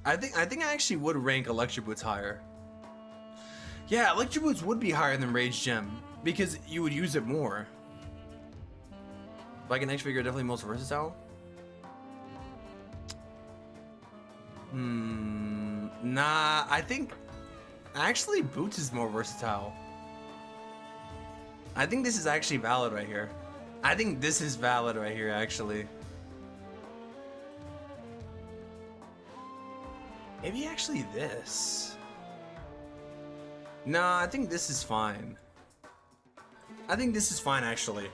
I think I actually would rank Electro Boots higher. Yeah, Electro Boots would be higher than Rage Gem because you would use it more. Like an X figure, definitely most versatile. Nah, I think actually Boots is more versatile. I think this is actually valid right here. I think this is valid right here, actually. Maybe actually this. Nah, I think this is fine. I think this is fine, actually.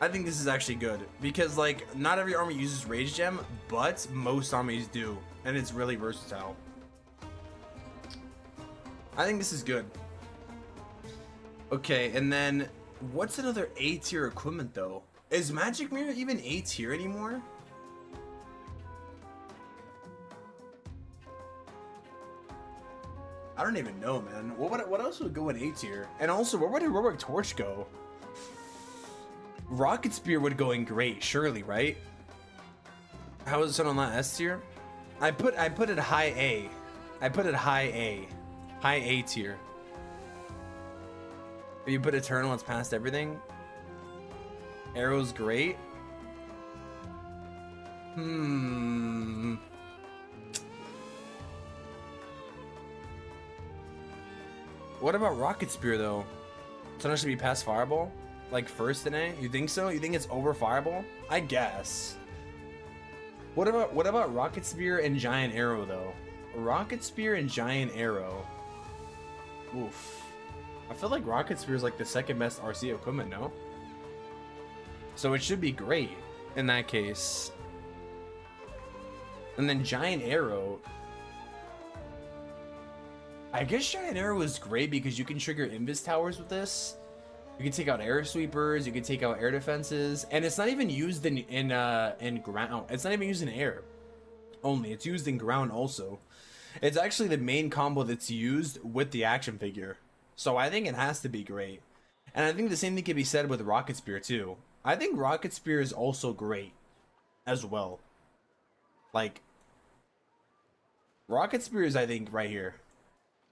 I think this is actually good because, like, not every army uses Rage Gem, but most armies do, and it's really versatile. I think this is good. Okay, and then what's another A tier equipment though? Is Magic Mirror even A tier anymore? I don't even know, man. What else would go in A tier? And also, where would Heroic Torch go? Rocket Spear would go in great, surely, right? How is it on that S tier? I put it high A. I put it high A. High A tier. If you put Eternal, it's past everything. Arrow's great. What about Rocket Spear though? Eternal should be past Fireball? Like first in A? You think so? You think it's over Fireball? I guess. What about Rocket Spear and Giant Arrow though? Rocket Spear and Giant Arrow. Oof. I feel like Rocket Spear is like the second best RC equipment, no? So it should be great in that case. And then Giant Arrow. I guess Giant Arrow is great because you can trigger Invis Towers with this. You can take out air sweepers, you can take out air defenses, and it's not even used in ground. It's not even used in air only. It's used in ground also. It's actually the main combo that's used with the action figure. So I think it has to be great. And I think the same thing can be said with Rocket Spear too. I think Rocket Spear is also great as well. Like, Rocket Spear is, I think, right here.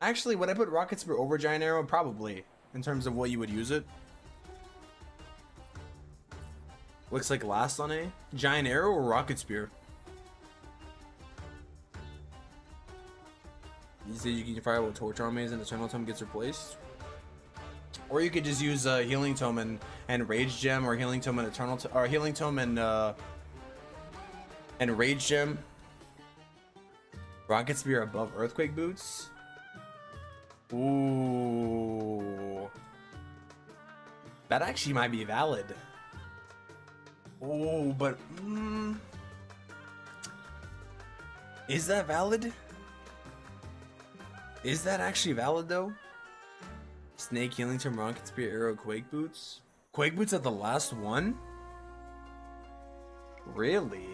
Actually, would I put Rocket Spear over Giant Arrow? Probably, in terms of what you would use it. Looks like last on A. Giant Arrow or Rocket Spear? You say you can fire with Torch Armies and Eternal Tome gets replaced? Or you could just use Healing Tome and Rage Gem, or Healing Tome and Eternal Tome, or Healing Tome and Rage Gem. Rocket Spear above Earthquake Boots. Ooh. That actually might be valid. Oh, but is that valid? Is that actually valid though? Snake, Healing Tome, Rocket Spear, Arrow, Quake Boots. Quake Boots at the last one? Really?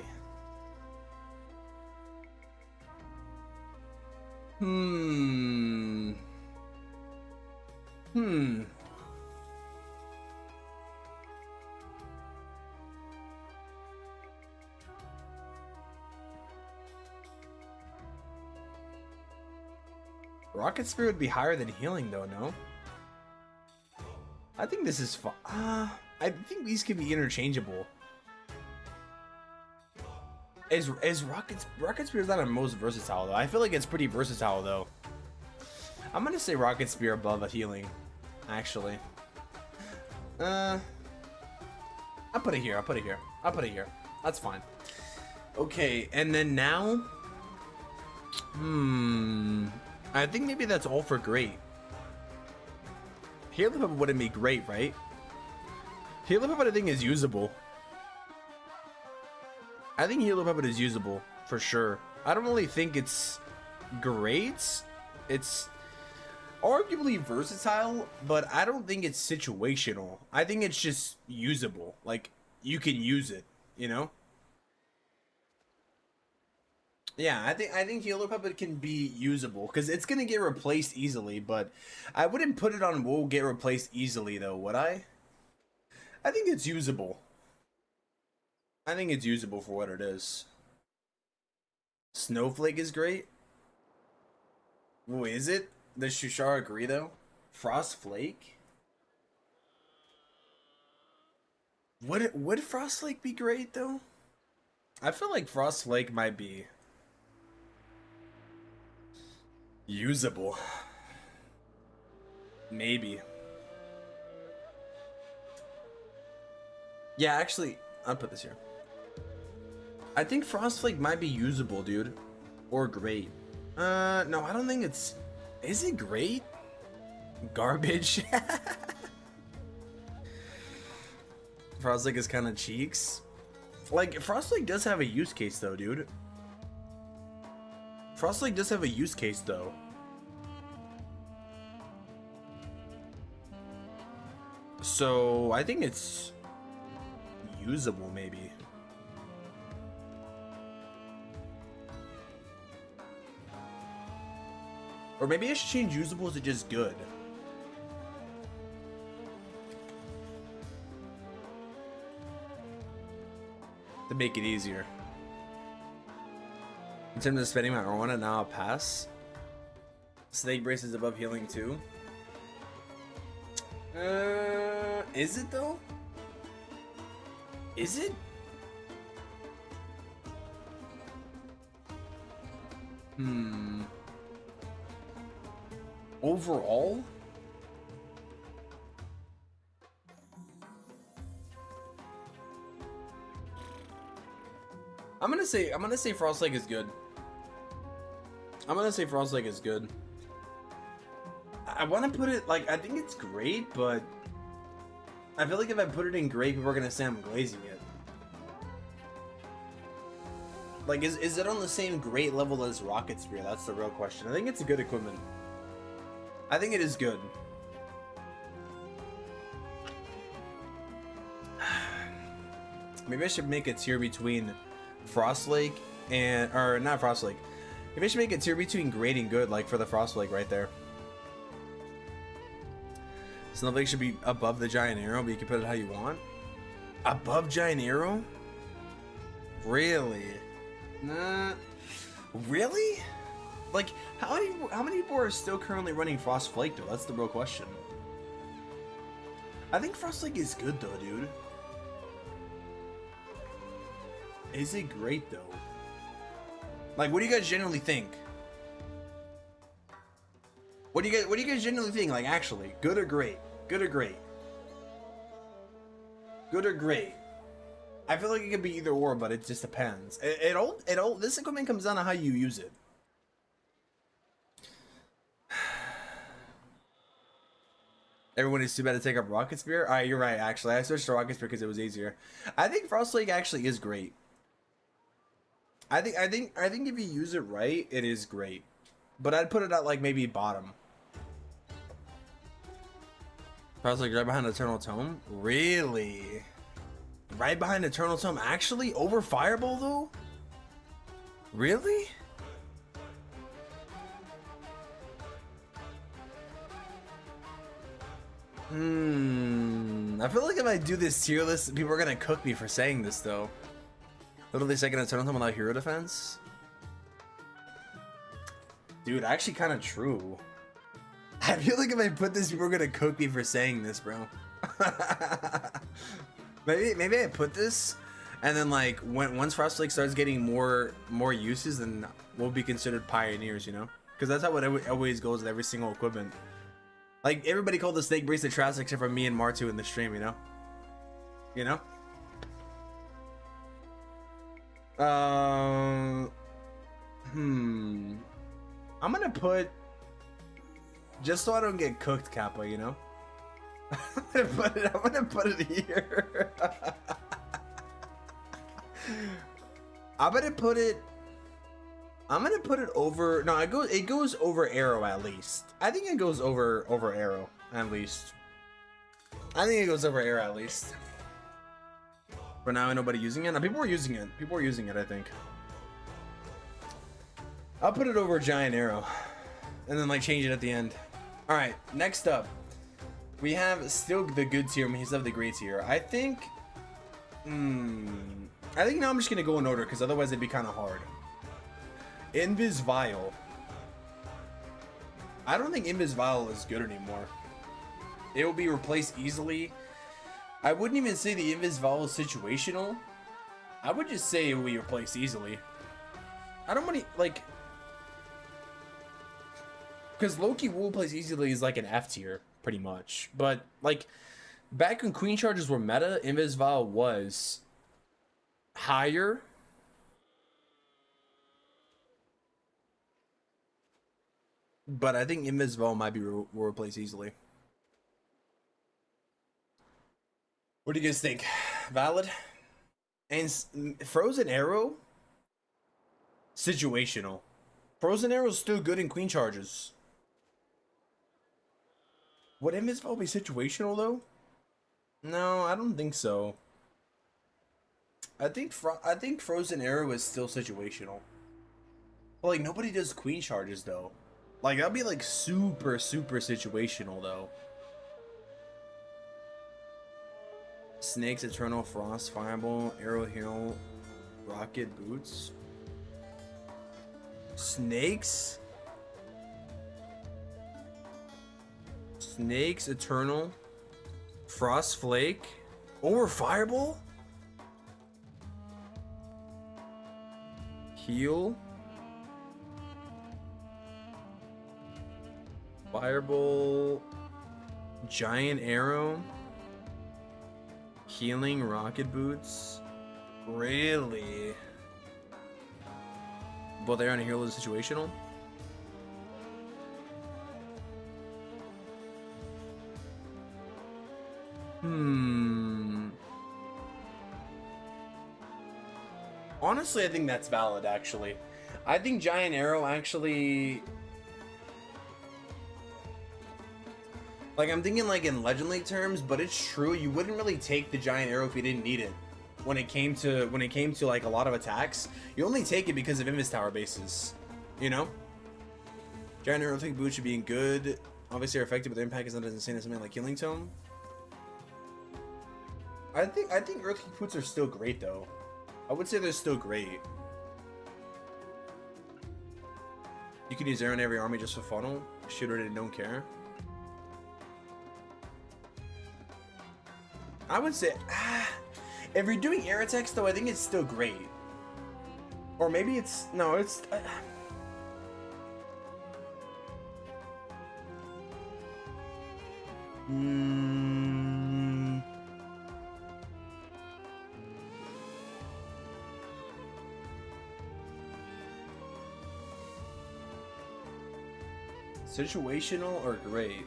Rocket Spear would be higher than healing though, no? I think this is fun. I think these could be interchangeable. Is Rocket Spear is not the most versatile though. I feel like it's pretty versatile though. I'm gonna say Rocket Spear above a healing, actually. I'll put it here. I'll put it here. I'll put it here. That's fine. Okay, and then now, I think maybe that's all for great. Healing Puppet wouldn't be great, right? Healing Puppet I think is usable. I think Healing Puppet is usable for sure. I don't really think it's great. It's arguably versatile, but I don't think it's situational. I think it's just usable. Like, you can use it, you know? Yeah, I think Healer Puppet can be usable because it's gonna get replaced easily, but I wouldn't put it on will get replaced easily though, would I? I think it's usable. I think it's usable for what it is. Snowflake is great. Oh, is it? Does Shushar agree though? Frostflake? Would Frostflake be great though? I feel like Frostflake might be usable. Maybe. Yeah, actually, I'll put this here. I think Frostflake might be usable, dude. Or great. No, I don't think it's... Is it great? Garbage. Frostlake is kind of cheeks. Like, Frostlake does have a use case though, dude. Frostlake does have a use case though. So, I think it's usable maybe. Or maybe I should change usable to just good. To make it easier. In terms of spending my Arwana, now I'll pass. Snake Brace is above healing too. Is it though? Is it? Overall? I'm gonna say Frostlake is good. I'm gonna say Frostlake is good. I want to put it like, I think it's great, but I feel like if I put it in great, people are gonna say I'm glazing it. Like, is it on the same great level as Rocket Spear? That's the real question. I think it's a good equipment. I think it is good. Maybe I should make a tier between Frostlake and, or not Frostlake. Maybe I should make a tier between great and good, like for the Frostlake right there. Snowflake should be above the Giant Arrow, but you can put it how you want. Above Giant Arrow? Really? Nah. Really? Like, how many people are still currently running Frostflake though? That's the real question. I think Frostlake is good though, dude. Is it great though? Like, what do you guys generally think? What do you guys generally think? Like, actually, good or great? Good or great? Good or great? I feel like it could be either or, but it just depends. This equipment comes down to how you use it. Everyone is too bad to take up Rocket Spear. Alright, you're right, actually. I switched to Rocket Spear because it was easier. I think Frostlake actually is great. I think if you use it right, it is great. But I'd put it at like maybe bottom. Frostlake right behind Eternal Tome? Really? Right behind Eternal Tome? Actually? Over Fireball though? Really? I feel like if I do this tier list, people are gonna cook me for saying this though. Literally second Eternal Tome without hero defense. Dude, actually kind of true. I feel like if I put this, people are gonna cook me for saying this, bro. maybe I put this, and then like once Frostflake starts getting more uses, then we'll be considered pioneers, you know? Because that's how it always goes with every single equipment. Like everybody called the snake bracelet trash except for me and Martu in the stream, you know? You know? I'm gonna put, just so I don't get cooked, Kappa, you know? I'm gonna put it here. I'm gonna put it over, no, it goes over arrow at least. I think it goes over arrow at least. I think it goes over arrow at least. For now, nobody using it. Now, people are using it. People are using it, I think. I'll put it over giant arrow, and then like change it at the end. All right, next up, we have still the good tier. We still have the great tier. I think now I'm just gonna go in order because otherwise it'd be kind of hard. Invis Vial. I don't think Invis Vial is good anymore. It will be replaced easily. I wouldn't even say the Invis Vial is situational. I would just say it will be replaced easily. I don't want to like. Because Loki will place easily is like an F tier, pretty much. But, like, back when Queen Charges were meta, Invis Vial was higher. But I think Invis Vial might be replaced easily. What do you guys think? Valid? And Frozen Arrow? Situational. Frozen Arrow is still good in Queen Charges. Would Invis Vial be situational though? No, I don't think so. I think Frozen Arrow is still situational. But like nobody does Queen Charges though. Like that'd be like super situational though. Snakes, Eternal Frost, Fireball, Arrow Hill, Rocket Boots. Snakes, Eternal, Frost Flake, over Fireball, Heal, Fireball, Giant Arrow, Healing, Rocket Boots. Really? Both Arrow and Hero is situational. Honestly, I think that's valid, actually. I think Giant Arrow actually... Like, I'm thinking like in Legend League terms, but it's true. You wouldn't really take the Giant Arrow if you didn't need it. When it came to like a lot of attacks, you only take it because of Invis Tower bases, you know. Giant Arrow Take Boots should be good. Obviously, are effective, but their impact is not as insane as something like Healing Tome. I think Earthquake Boots are still great though. I would say they're still great. You can use Arrow in every army just for funnel. Shooter and don't care. I would say, if you're doing air attacks though, I think it's still great. Or maybe it's, no, it's... Situational or great?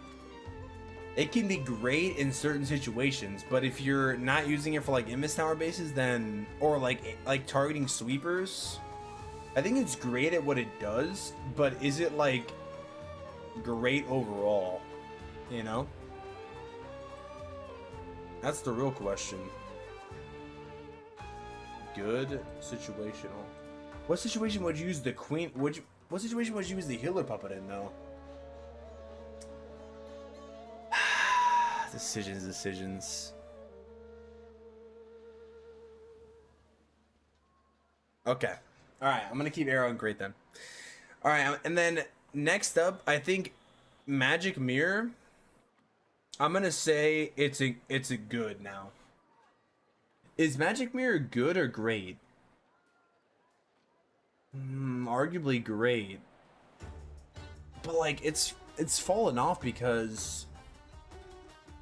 It can be great in certain situations, but if you're not using it for like Invis Tower bases, then, or like targeting sweepers, I think it's great at what it does, but is it like great overall, you know? That's the real question. Good, situational. What situation would you use the queen, what situation would you use the healer puppet in though? Decisions. Okay. All right. I'm gonna keep Arrow and Great then. All right, and then next up, I think Magic Mirror. I'm gonna say it's a good now. Is Magic Mirror good or great? Arguably great. But like it's fallen off because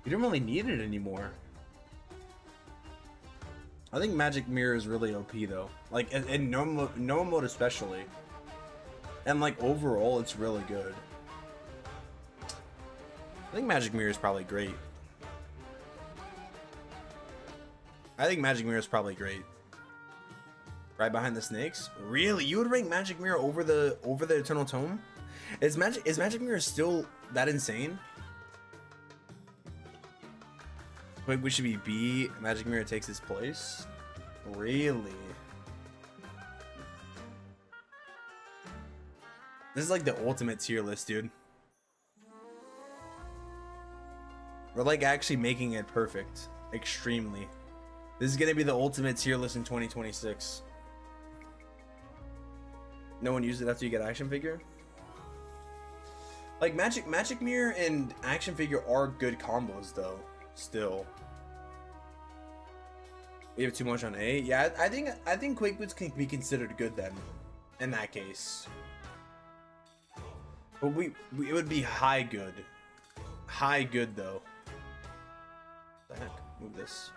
you don't really need it anymore. I think Magic Mirror is really OP though. Like in no mode especially. And like overall it's really good. I think Magic Mirror is probably great. I think Magic Mirror is probably great. Right behind the snakes? Really? You would rank Magic Mirror over the Eternal Tome? Is Magic Mirror still that insane? Wait, we should be B. Magic Mirror takes its place? Really? This is like the ultimate tier list, dude. We're like actually making it perfect. Extremely. This is gonna be the ultimate tier list in 2026. No one used it after you get action figure? Like Magic Mirror and action figure are good combos though. Still. We have too much on A. Yeah, I think Quake Boots can be considered good then. In that case. But it would be high good. High good though. What the heck? Move this.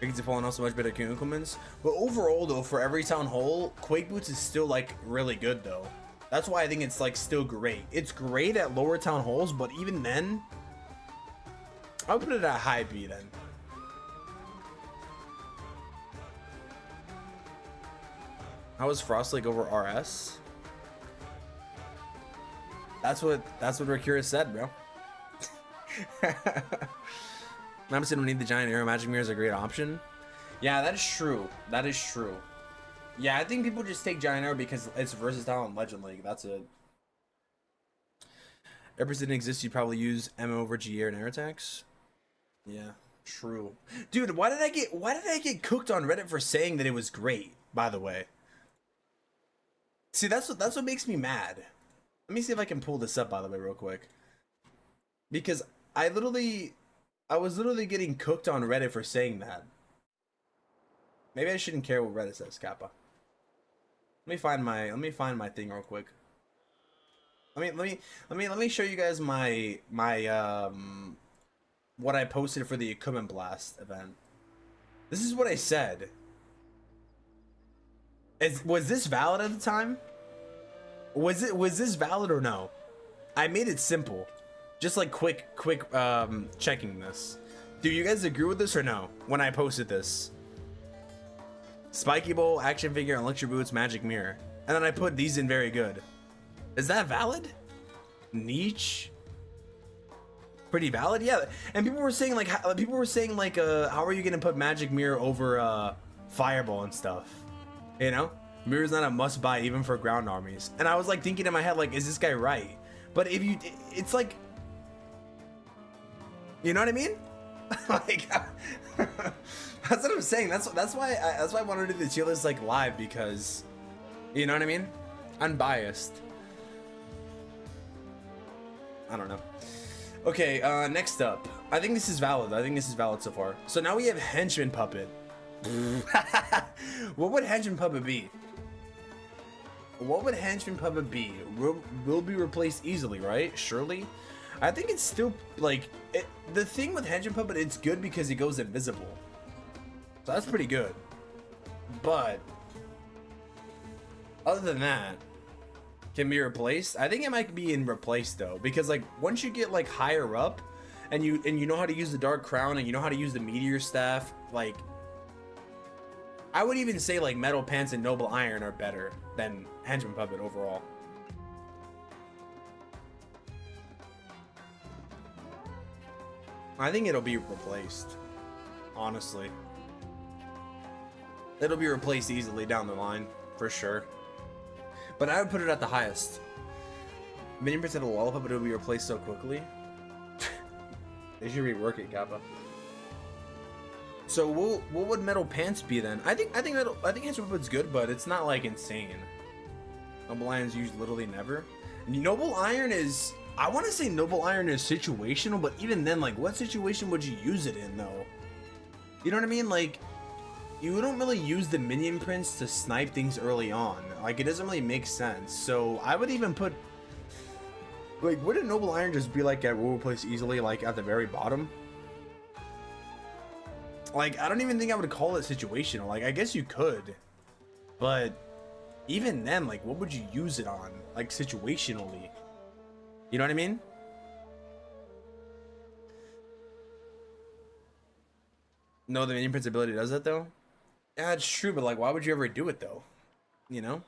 It gets to fall on also much better Kunkelmans. But overall though, for every town hall, Quake Boots is still like really good though. That's why I think it's like still great. It's great at lower town halls, but even then, I would put it at high B then. How is Frost Lake over RS? That's what Ricura said, bro. Mamson don't need the giant arrow. Magic Mirror is a great option. Yeah, that is true. That is true. Yeah, I think people just take giant arrow because it's versatile in Legend League. That's it. If it didn't exist, you'd probably use MO over GA and air attacks. Yeah, true. Dude, why did I get cooked on Reddit for saying that it was great? By the way. See, that's what makes me mad. Let me see if I can pull this up, by the way, real quick. Because I was literally getting cooked on Reddit for saying that. Maybe I shouldn't care what Reddit says, Kappa. Let me find my thing real quick. Let me show you guys my what I posted for the Equipment Blast event. This is what I said. Was this valid at the time? Was this valid or no? I made it simple. Just like quick checking this. Do you guys agree with this or no? When I posted this. Spiky Bowl, action figure, Electro Boots, Magic Mirror. And then I put these in very good. Is that valid? Niche? Pretty valid? Yeah. And people were saying like how are you gonna put Magic Mirror over Fireball and stuff? You know? Mirror's not a must buy even for ground armies. And I was like thinking in my head, like, is this guy right? But if you, it's like, you know what I mean? Like, that's what I'm saying. That's why I wanted to do the tier list like live, because, you know what I mean? Unbiased. I don't know. Okay, next up. I think this is valid. I think this is valid so far. So now we have Henchman Puppet. What would Henchman Puppet be? What would Henchman Puppet be? Will be replaced easily, right? Surely? I think it's still, like, the thing with Henchman Puppet, it's good because it goes invisible. So that's pretty good. But, other than that, can be replaced? I think it might be in replaced, though. Because, like, once you get, like, higher up, and you know how to use the Dark Crown, and you know how to use the Meteor Staff, like, I would even say, like, Metal Pants and Noble Iron are better than Henchman Puppet overall. I think it'll be replaced. Honestly. It'll be replaced easily down the line, for sure. But I would put it at the highest. Minion Prince had a Lollipop, but it'll be replaced so quickly. They should rework it, Kappa. So what would Metal Pants be then? I think Henchman Puppet's good, but it's not like insane. Noble Iron is used literally never. Noble Iron is, I want to say Noble Iron is situational, but even then, like, what situation would you use it in, though? You know what I mean? Like, you don't really use the minion prince to snipe things early on. Like, it doesn't really make sense. So I would even put, like, wouldn't Noble Iron just be like at Will Place easily, like at the very bottom? Like, I don't even think I would call it situational. Like, I guess you could, but even then, like, what would you use it on? Like, situationally, you know what I mean? No, the minion prince ability does that though. Yeah, it's true, but like, why would you ever do it though? You know?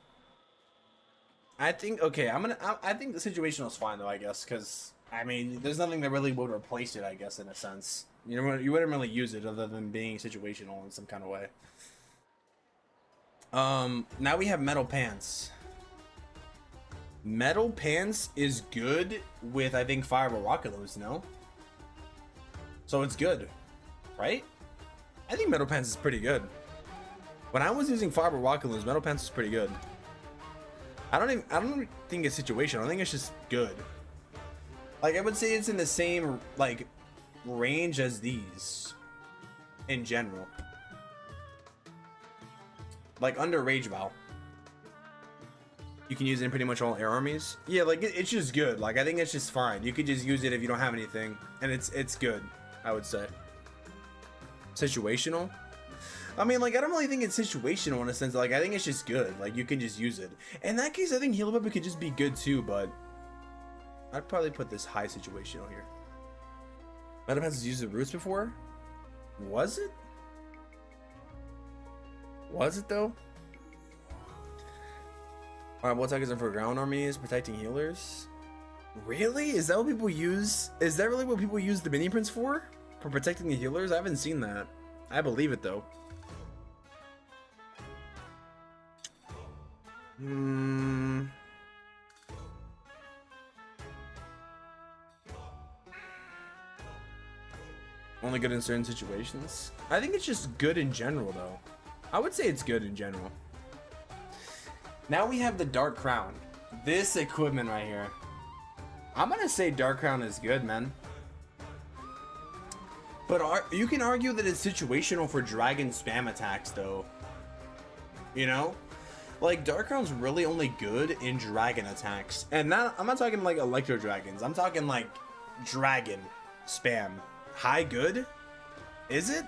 I think, okay, I think the situational is fine though, I guess, because I mean, there's nothing that really would replace it, I guess, in a sense. You know, you wouldn't really use it other than being situational in some kind of way. Now we have metal pants. Metal pants is good with, I think, fireball rocket loads, no? So it's good, right? I think metal pants is pretty good. When I was using fireball rocket loads, metal pants was pretty good. I don't think it's situational. I think it's just good. Like, I would say it's in the same, like, range as these in general. Like, under Rage Vow. You can use it in pretty much all air armies. Yeah, like, it's just good. Like, I think it's just fine. You could just use it if you don't have anything. And it's good, I would say. Situational? I mean, like, I don't really think it's situational in a sense. Like, I think it's just good. Like, you can just use it. In that case, I think Heal Weapon could just be good too, but I'd probably put this high situational here. Madam has used the roots before? Was it? Was it though? Alright, what attackers are for ground armies, protecting healers? Really? Is that what people use? Is that really what people use the mini prints for? For protecting the healers? I haven't seen that. I believe it though. Only good in certain situations. I think it's just good in general though. I would say it's good in general. Now we have the Dark Crown. This equipment right here. I'm gonna say Dark Crown is good, man. But you can argue that it's situational for dragon spam attacks though. You know? Like, Dark Crown's really only good in dragon attacks. And I'm not talking like Electro Dragons. I'm talking like dragon spam. High good? Is it?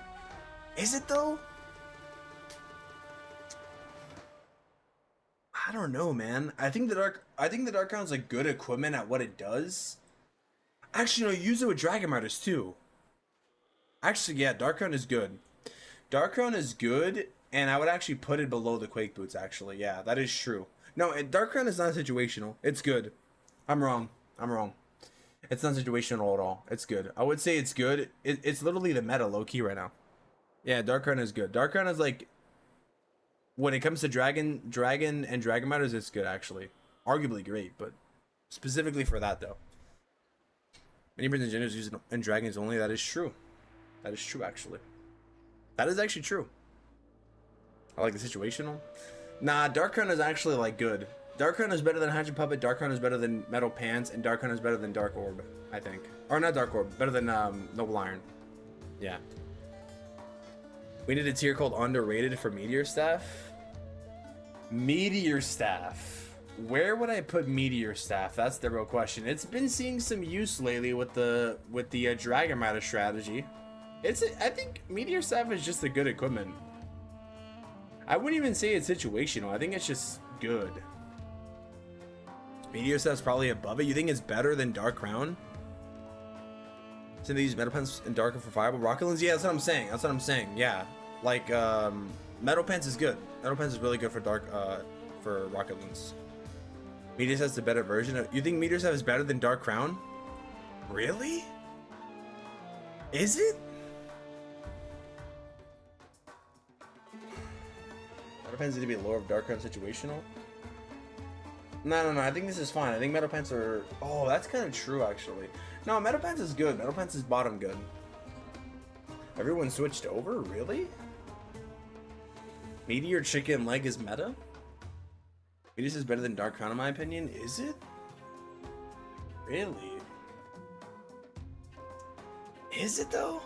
Is it though? I don't know, man. I think the Dark Crown's like good equipment at what it does. Actually, no, use it with Dragon Riders too. Actually, yeah, Dark Crown is good. Dark Crown is good, and I would actually put it below the Quake Boots, actually. Yeah, that is true. No, Dark Crown is not situational. It's good. I'm wrong. I'm wrong. It's not situational at all. It's good. I would say it's good. It's literally the meta low-key right now. Yeah, Dark Crown is good. Dark Crown is like, when it comes to Dragon and Dragon Matters, it's good actually. Arguably great, but specifically for that though. Many Prince and Genders use it in Dragons only. That is true. That is true actually. That is actually true. I like the situational. Nah, Dark Crown is actually like good. Dark Crown is better than Hatchet Puppet, Dark Crown is better than Metal Pants, and Dark Crown is better than Dark Orb, I think. Or not Dark Orb, better than Noble Iron. Yeah. We need a tier called underrated for Meteor Staff. Meteor Staff. Where would I put Meteor Staff? That's the real question. It's been seeing some use lately with the Dragon Matter strategy. I think Meteor Staff is just a good equipment. I wouldn't even say it's situational. I think it's just good. Meteor Staff's probably above it. You think it's better than Dark Crown? Some of these Metal Pants and Darker for Fireball Rocket Lens? Yeah, that's what I'm saying. That's what I'm saying. Yeah. Like, Metal Pants is good. Metal Pants is really good for for Rocket Lens. Meteor Staff's the better version of. You think Meteor Staff is better than Dark Crown? Really? Is it? Metal Pants need to be lower of Dark Crown situational. No. I think this is fine. I think Metal Pants are. Oh, that's kind of true actually. No, Metal Pants is good. Metal Pants is bottom good. Everyone switched over? Really? Meteor Chicken Leg is meta? Meteos is better than Dark Crown in my opinion. Is it? Really? Is it though?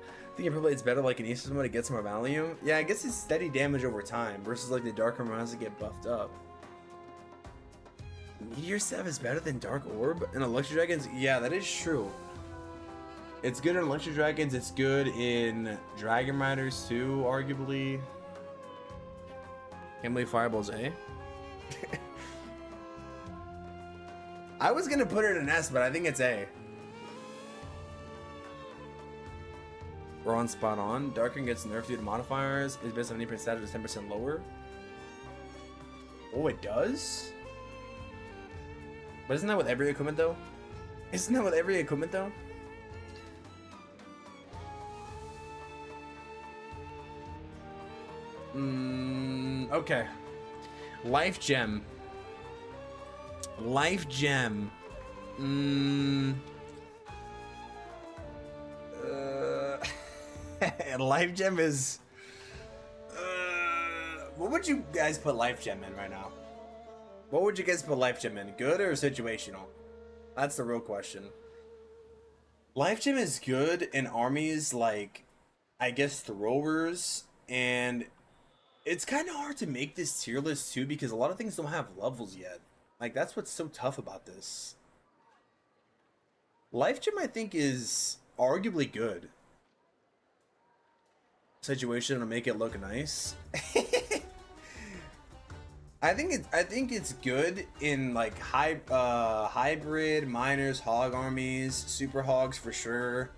I think probably it's better like an Aces mode to get some more value. Yeah, I guess it's steady damage over time versus like the Dark Armor has to get buffed up. Meteor Staff is better than Dark Orb and Electro Dragons? Yeah, that is true. It's good in Electro Dragons, it's good in Dragon Riders too, arguably. Can't believe Fireball's A. I was gonna put it in S, but I think it's A. We're on spot on. Darken gets nerfed due to modifiers. Is based on 80% status is 10% lower. Oh, it does? But isn't that with every equipment though? Isn't that with every equipment though? Okay. Life Gem. Life Gem. Life Gem is... what would you guys put Life Gem in right now? What would you guys put Life Gem in? Good or situational? That's the real question. Life Gem is good in armies like, I guess, throwers, and it's kind of hard to make this tier list too because a lot of things don't have levels yet. Like, that's what's so tough about this. Life Gem, I think, is arguably good. Situation to make it look nice. I think it's good in like hybrid miners, hog armies, super hogs for sure.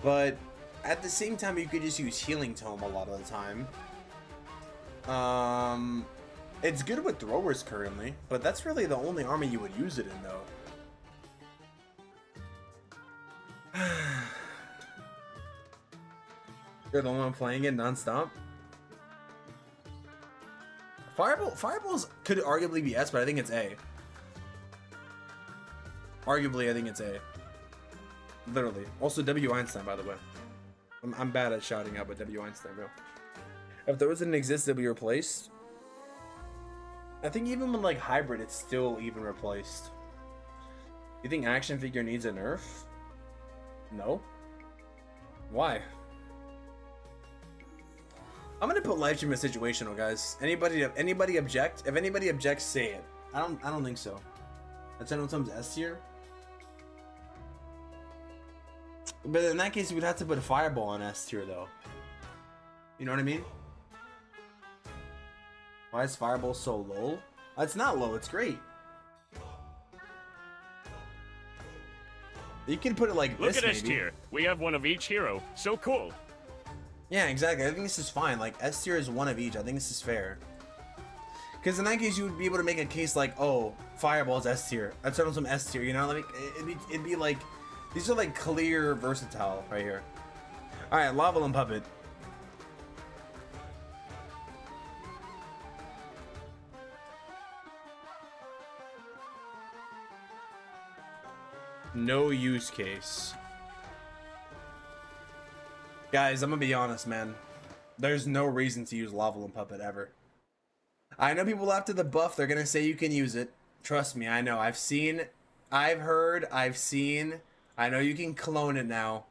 But at the same time, you could just use healing tome a lot of the time. It's good with throwers currently, but that's really the only army you would use it in though. You're the one playing it non-stop. Fireballs could arguably be S, but I think it's A. Arguably, I think it's A. Literally. Also, W. Einstein, by the way. I'm bad at shouting out, but W. Einstein, bro. If those didn't exist, they'll be replaced. I think even with like hybrid, it's still even replaced. You think action figure needs a nerf? No. Why? I'm gonna put Life Gem in situational, guys. Anybody object? If anybody objects, say it. I don't think so. That's sometimes S tier. But in that case, we'd have to put a Fireball on S tier, though. You know what I mean? Why is Fireball so low? It's not low. It's great. You can put it like this. Look at S tier. We have one of each hero. So cool. Yeah, exactly. I think this is fine. Like, S tier is one of each. I think this is fair. Because in that case, you would be able to make a case like, oh, Fireball's S tier. Let's start on some S tier, you know? Like, it'd be like, these are like clear, versatile right here. Alright, Lava Limb Puppet. No use case. Guys, I'm gonna be honest, man. There's no reason to use Lava Limb Puppet ever. I know people after the buff, they're gonna say you can use it. Trust me, I know. I've seen, I've heard, I've seen. I know you can clone it now.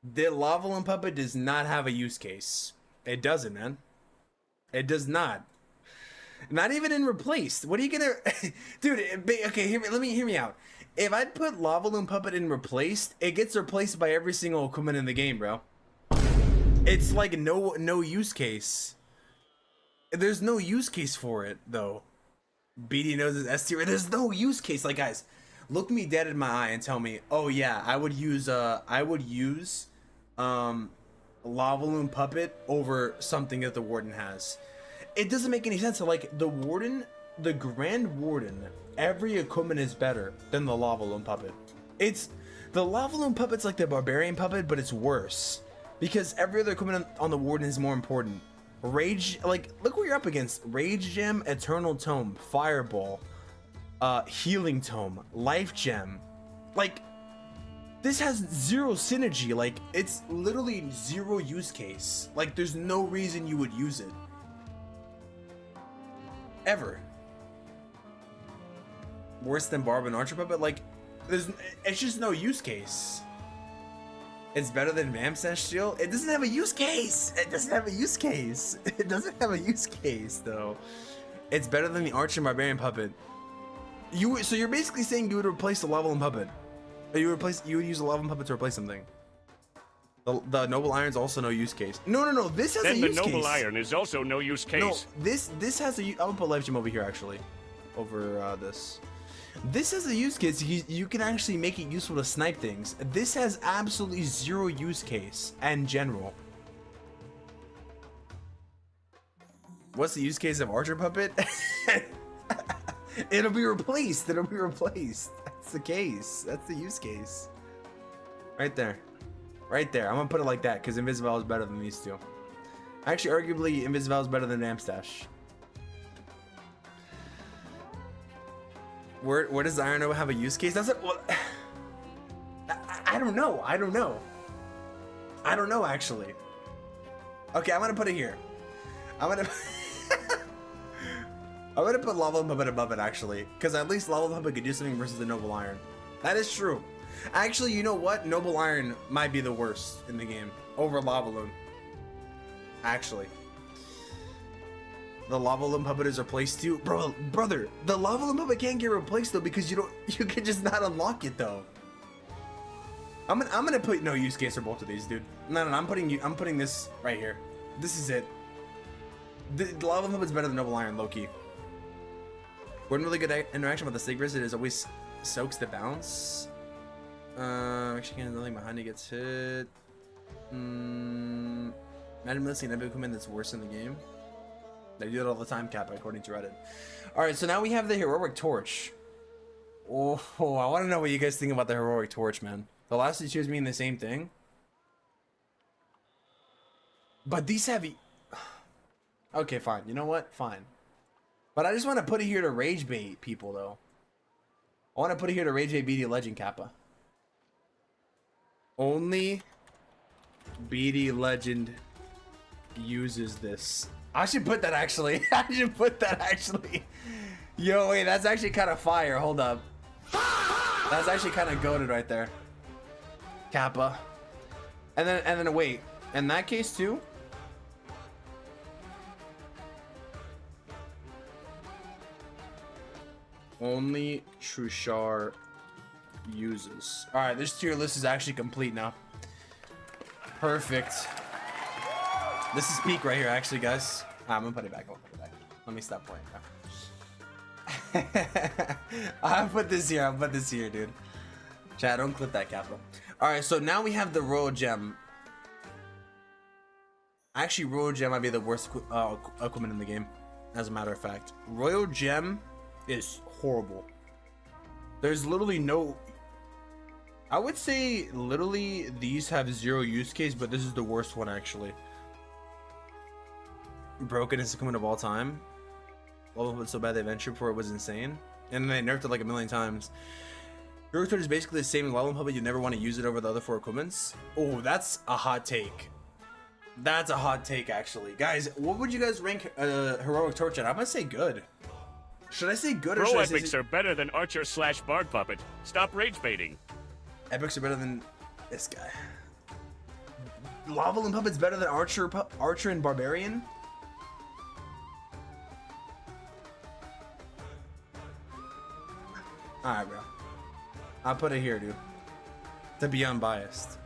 The Lava Limb Puppet does not have a use case. It doesn't, man. It does not. Not even in replaced. What are you gonna... Dude, okay, hear me out. If I'd put Lava Limb Puppet in replaced, it gets replaced by every single equipment in the game, bro. It's like no use case. There's no use case for it, though. BD knows it's S tier. There's no use case. Like, guys, look me dead in my eye and tell me, oh yeah, I would use Lava Limb Puppet over something that the Warden has. It doesn't make any sense. So, like, the Warden, the Grand Warden, every equipment is better than the Lava Limb Puppet. It's the Lava Limb Puppet's like the Barbarian Puppet, but it's worse because every other equipment on the Warden is more important. Rage, like, look what you're up against: Rage Gem, Eternal Tome, Fireball, Healing Tome, Life Gem. Like, this has zero synergy. Like, it's literally zero use case. Like, there's no reason you would use it. ever. Worse than Barb and Archer Puppet? Like, it's just no use case. It's better than Vamstash Steel? It doesn't have a use case! It doesn't have a use case! It doesn't have a use case, though. It's better than the Archer and Barbarian Puppet. So you're basically saying you would replace the Level and Puppet. Or you would use a Level and Puppet to replace something. The Noble Iron's also no use case. No, this has a use case. Then the Noble Iron is also no use case. No, this has a, I'm gonna put Life Gem over here, actually. Over this. This has a use case. You can actually make it useful to snipe things. This has absolutely zero use case and general. What's the use case of Archer Puppet? It'll be replaced. It'll be replaced. That's the case. That's the use case. Right there. Right there. I'm gonna put it like that because Invisible is better than these two. Actually, arguably, Invisible is better than Vamstash. Where does Iron Nova have a use case? That's it. Well, I don't know. I don't know. I don't know, actually. Okay, I'm gonna put it here. I'm gonna put Lava and Puppet above it, actually, because at least Lava and Puppet could do something versus the Noble Iron. That is true. Actually, you know what? Noble Iron might be the worst in the game over Lava Loon. Actually. The Lava Loon Puppet is replaced too. Brother, the Lava Loon Puppet can't get replaced though because you can just not unlock it though. I'm gonna put no use case for both of these, dude. No, I'm putting this right here. This is it. The Lava Loon Puppet's better than Noble Iron, low-key. One really good interaction with the Sigrid is always soaks the bounce. Actually can't nothing behind it gets hit. Imagine missing an equipment that's worse in the game. They do it all the time, Kappa, according to Reddit. Alright, so now we have the Heroic Torch. Oh, I want to know what you guys think about the Heroic Torch, man. The last two choose mean the same thing. But these have... Okay, fine. You know what? Fine. But I just want to put it here to rage bait people, though. I want to put it here to rage bait BD Legend, Kappa. Only BD Legend uses this. I should put that actually. I should put that actually. Yo, wait, that's actually kind of fire. Hold up. That's actually kind of goated right there. Kappa. And then wait. In that case too. Only Trushar uses. All right, this tier list is actually complete now. Perfect. This is peak right here, actually, guys. I'm gonna put it back. I'll put it back. Let me stop playing now. I'll put this here. I'll put this here, dude. Chat, don't clip that, Kappa. All right, so now we have the Royal Gem. Actually, Royal Gem might be the worst equipment in the game, as a matter of fact. Royal Gem is horrible. There's literally no... I would say literally these have zero use case, but this is the worst one actually. Brokenest equipment of all time. Level up so bad the adventure before it was insane. And then they nerfed it like a million times. Heroic Torch is basically the same level up, but you never want to use it over the other 4 equipments. Oh, that's a hot take. That's a hot take actually. Guys, what would you guys rank Heroic Torch at? I'm gonna say good. Should I say good or should I say... Epics are better than Archer/Bard Puppet. Stop rage baiting. Epics are better than this guy. Lava and Puppet's better than Archer and Barbarian? Alright, bro. I'll put it here, dude. To be unbiased.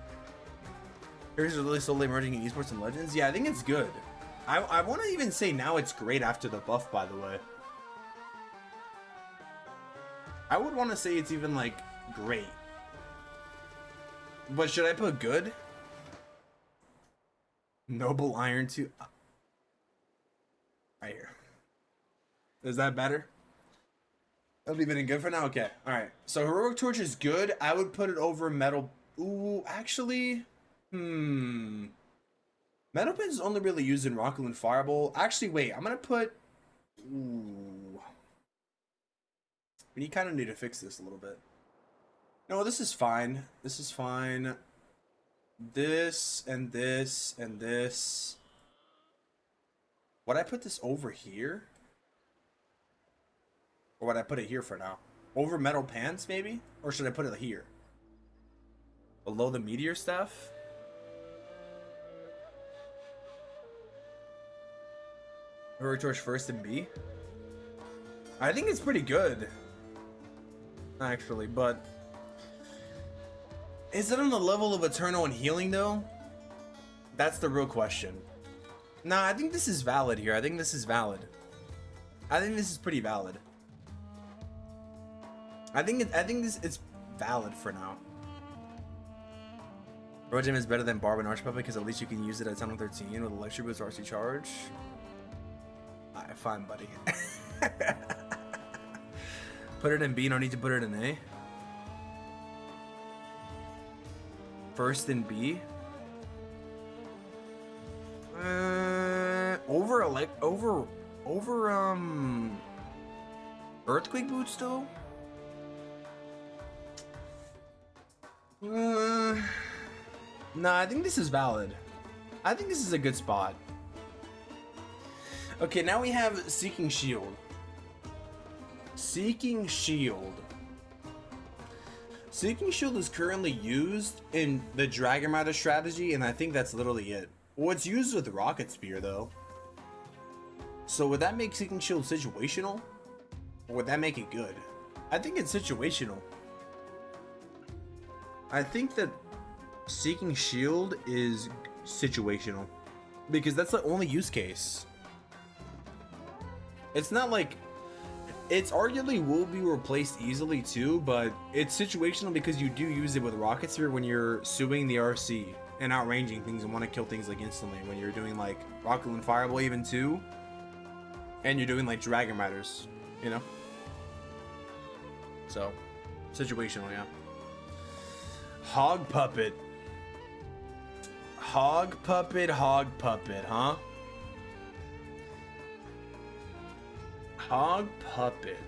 Here's really slowly emerging in esports and legends. Yeah, I think it's good. I want to even say now it's great after the buff, by the way. I would want to say it's even, like, great. But should I put good? Noble Iron 2. Right here. Is that better? I'll leave it in good for now? Okay. Alright. So Heroic Torch is good. I would put it over Metal... Ooh, actually... Metal Pins is only really used in Rocket Loon Fireball. Actually, wait. I'm gonna put... Ooh... We kind of need to fix this a little bit. No, this is fine. This is fine. This and this and this. Would I put this over here? Or would I put it here for now? Over metal pants, maybe? Or should I put it here? Below the meteor stuff? Heroic Torch first in B? I think it's pretty good. Actually, but... Is it on the level of Eternal and Healing, though? That's the real question. Nah, I think this is valid here. I think this is valid. I think this is pretty valid. I think it's valid for now. Rogem is better than Barb and Archpuppet because at least you can use it at Tunnel 13 with Electric Boost RC Charge. Alright, fine, buddy. Put it in B, no need to put it in A. First in B. Over Earthquake Boots though? Nah, I think this is valid. I think this is a good spot. Okay, now we have Seeking Shield. Seeking Shield. Seeking Shield is currently used in the Dragon Rider strategy, and I think that's literally it. Well, it's used with Rocket Spear, though. So would that make Seeking Shield situational? Or would that make it good? I think it's situational. I think that Seeking Shield is situational. Because that's the only use case. It's not like... It's arguably will be replaced easily too, but it's situational because you do use it with Rocket Spear when you're suing the RC and outranging things and want to kill things like instantly. When you're doing like Rocket and Fireball even too, and you're doing like Dragon Riders, you know? So, situational, yeah. Hog Puppet. Hog Puppet, huh? Hog Puppet.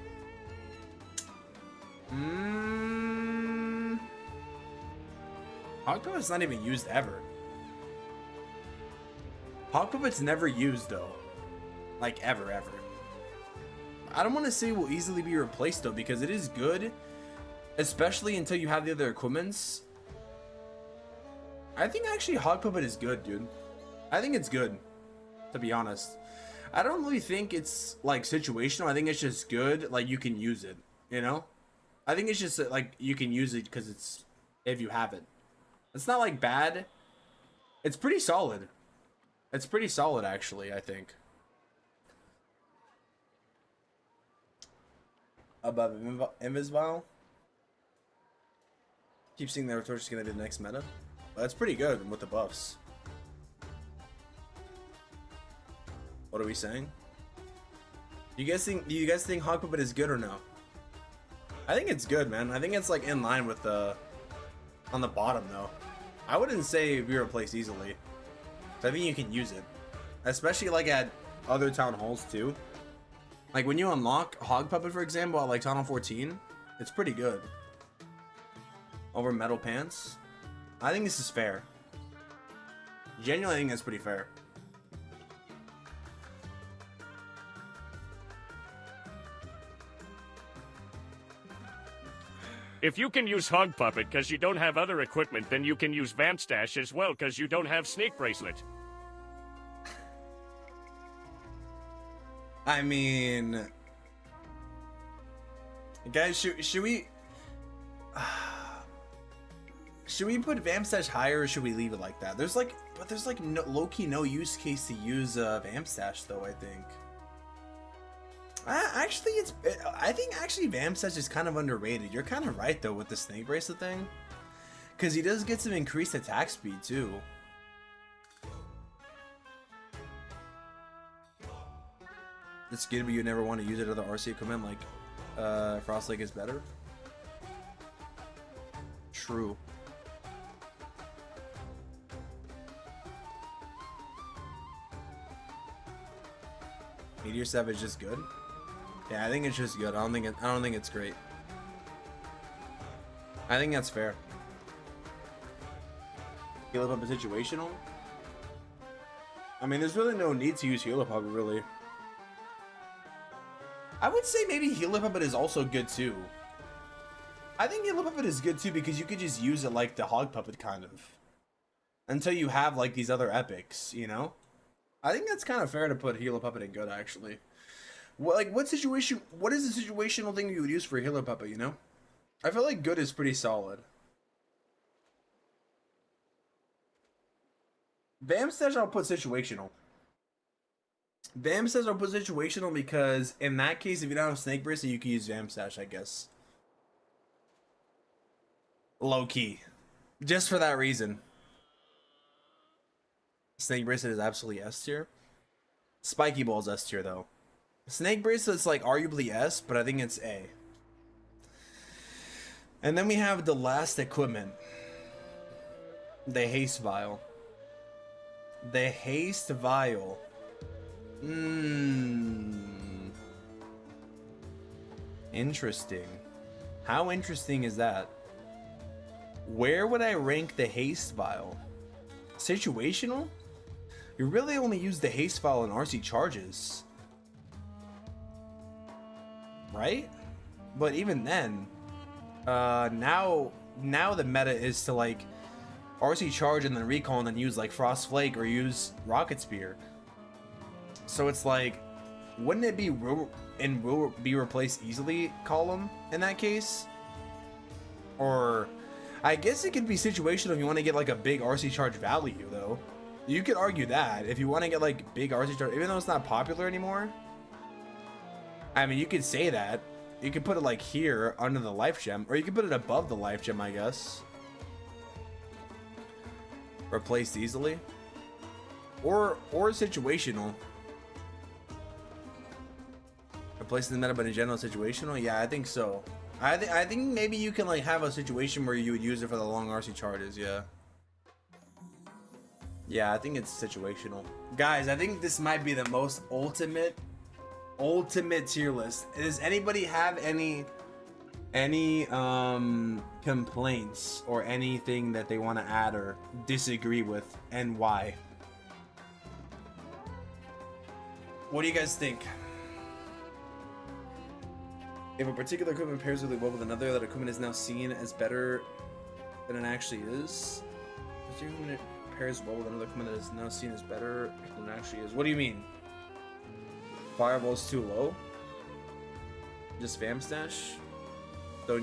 Hog Puppet's not even used ever. Hog Puppet's never used though. Like ever. I don't want to say it will easily be replaced though, because it is good. Especially until you have the other equipments. I think actually Hog Puppet is good, dude. I think it's good, to be honest. I don't really think it's like situational. I think it's just good. Like you can use it, you know? I think it's just like you can use it because it's if you have it. It's not like bad. It's pretty solid. It's pretty solid actually, I think. Above Invisvile. Keep seeing that Torch is gonna be the next meta. But that's pretty good with the buffs. What are we saying? Do you guys think Hog Puppet is good or no? I think it's good, man. I think it's like in line with the on the bottom though. I wouldn't say be replaced easily. So I think you can use it. Especially like at other town halls too. Like when you unlock Hog Puppet, for example, at like Town Hall 14, it's pretty good. Over Metal Pants. I think this is fair. Genuinely, I think that's pretty fair. If you can use Hog Puppet because you don't have other equipment, then you can use Vamp Stash as well because you don't have Snake Bracelet. I mean... Guys, should we... Should we put Vamp Stash higher or should we leave it like that? There's like... But there's like no, low-key no use case to use Vamp Stash though, I think. Actually, I think actually Vamp Stash is kind of underrated. You're kind of right though with the Snake Bracelet thing. Because he does get some increased attack speed too. It's good, but you never want to use it other RC equipment like Frost Lake is better. True. Meteor Savage is good. Yeah, I think it's just good. I don't think it's great. I think that's fair. Heal Up is situational. I mean, there's really no need to use Heal Up, really. I would say maybe Healer Puppet is also good too. I think Healer Puppet is good too because you could just use it like the Hog Puppet kind of. Until you have like these other epics, you know? I think that's kind of fair to put Healer Puppet in good actually. Well, like what is the situational thing you would use for a Healer Puppet, you know? I feel like good is pretty solid. Bam says I'll put situational. Bam says I'll put situational because in that case, if you don't have Snake Bracelet, you can use Vam Stash, I guess. Low key. Just for that reason. Snake Bracelet is absolutely S tier. Spiky Ball's S tier though. Snake Bracelet's like arguably S, but I think it's A. And then we have the last equipment. The Haste Vial. The Haste Vial. Interesting. How interesting is that? Where would I rank the Haste Vial? Situational? You really only use the Haste Vial in RC charges. Right? But even then, now the meta is to like RC charge and then recall and then use like Frost Flake or use Rocket Spear. So it's like, wouldn't it be will be replaced easily column in that case? Or I guess it could be situational if you want to get like a big RC charge value though. You could argue that if you want to get like big RC charge, even though it's not popular anymore. I mean, you could say that. You could put it like here under the life gem, or you could put it above the life gem, I guess. Replaced easily. Or situational. Replacing the meta, but in general situational? Yeah, I think so. I think maybe you can like have a situation where you would use it for the long RC charges, yeah. Yeah, I think it's situational. Guys, I think this might be the most ultimate tier list. Does anybody have any complaints or anything that they want to add or disagree with, and why? What do you guys think? If a particular equipment pairs really well with another, that equipment is now seen as better than it actually is. Particularly when it pairs well with another equipment that is now seen as better than it actually is. What do you mean? Fireball's too low? Just Vam Stash? Don't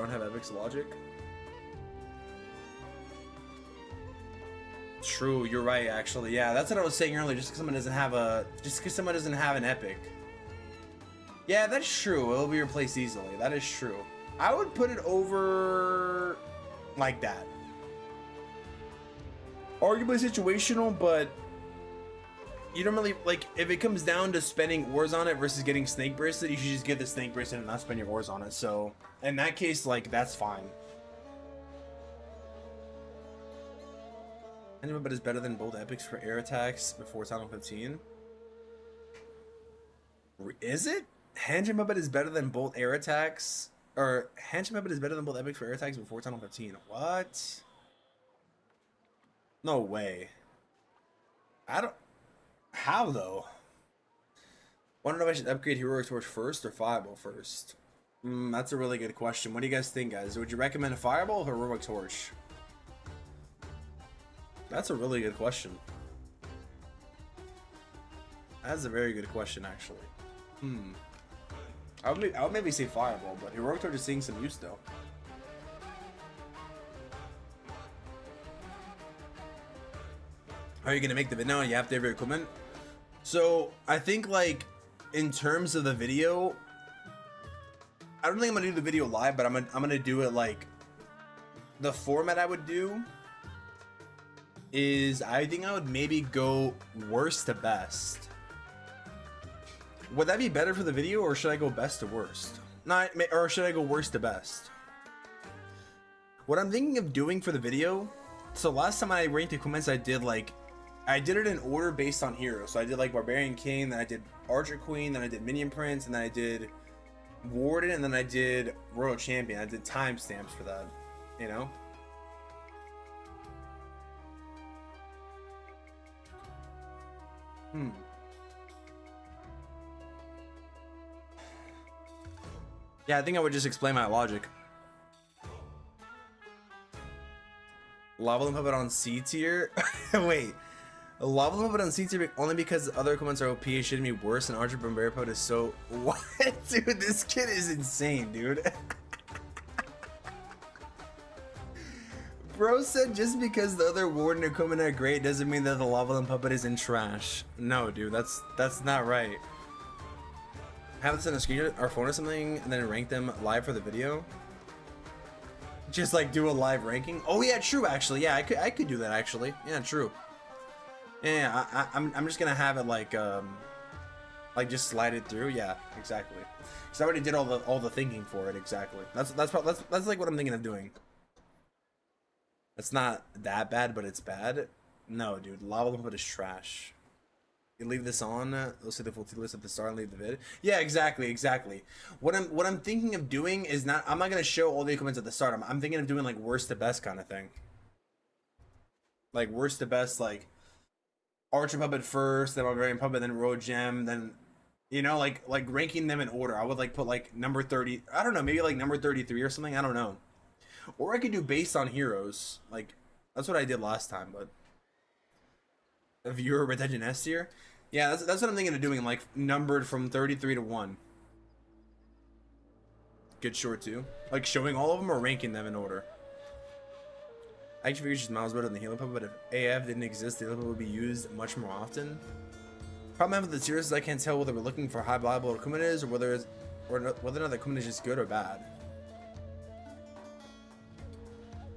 have Epic's logic? True, you're right actually. Yeah, that's what I was saying earlier, just because someone doesn't have an Epic. Yeah, that's true. It'll be replaced easily. That is true. I would put it over like that. Arguably situational, but you don't really like if it comes down to spending ores on it versus getting Snake Bracelet, you should just get the Snake Bracelet and not spend your ores on it. So in that case, like that's fine. But is better than both epics for air attacks before Tunnel 15. Is it? Hand Muppet is better than both air attacks, or Hand Muppet is better than both epics for air attacks before Tunnel 15. What? No way. I don't. How though? Want to know if I should upgrade Heroic Torch first or Fireball first? That's a really good question. What do you guys think, guys? Would you recommend a Fireball or Heroic Torch? That's a really good question. That's a very good question, actually. I would maybe say Fireball, but Heroic Torch is seeing some use though. How are you gonna make the video? You have to have your equipment. So I think like in terms of the video, I don't think I'm gonna do the video live, but I'm gonna do it like the format I would do is I think I would maybe go worst to best. Would that be better for the video, or should I go best to worst? Not, or should I go worst to best? What I'm thinking of doing for the video, so last time I ranked equipments, I did it in order based on heroes. So I did like Barbarian King, then I did Archer Queen, then I did Minion Prince, and then I did Warden, and then I did Royal Champion. I did timestamps for that, you know? Yeah, I think I would just explain my logic. Lava Limb Puppet on C tier? Wait. A Lava Limb Puppet on C tier only because the other equipments are OP. It shouldn't be worse. And Archer Barbarian Puppet is so... What? Dude, this kid is insane, dude. Bro said just because the other Warden equipment are great doesn't mean that the Lava Limb Puppet is in trash. No, dude, that's not right. Have it send a screenshot or phone or something and then rank them live for the video. Just like do a live ranking. Oh yeah, true actually. Yeah, I could do that actually. Yeah, true. Yeah, I'm just gonna have it like just slide it through. Yeah, exactly. Cause I already did all the thinking for it. Exactly. That's like what I'm thinking of doing. It's not that bad, but it's bad. No, dude, Lava Limb Puppet is trash. You leave this on. Let's see the full tier list at the start and leave the vid. Yeah, exactly. What I'm thinking of doing is not. I'm not gonna show all the equipment at the start. I'm thinking of doing like worst to best kind of thing. Like worst to best, like Archer Puppet first, then Barbarian Puppet, then Road Gem, then you know, like ranking them in order. I would like put like number 30. I don't know, maybe like number 33 or something. I don't know. Or I could do based on heroes. Like that's what I did last time, but. A viewer retention S tier? Yeah, that's what I'm thinking of doing, like numbered from 33 to 1. Good short too. Like showing all of them or ranking them in order. Action figures just miles better than the healing puppet, but if AF didn't exist, the healing puppet would be used much more often. Problem with the tiers is I can't tell whether we're looking for high viable equipment is or whether or not the equipment is just good or bad.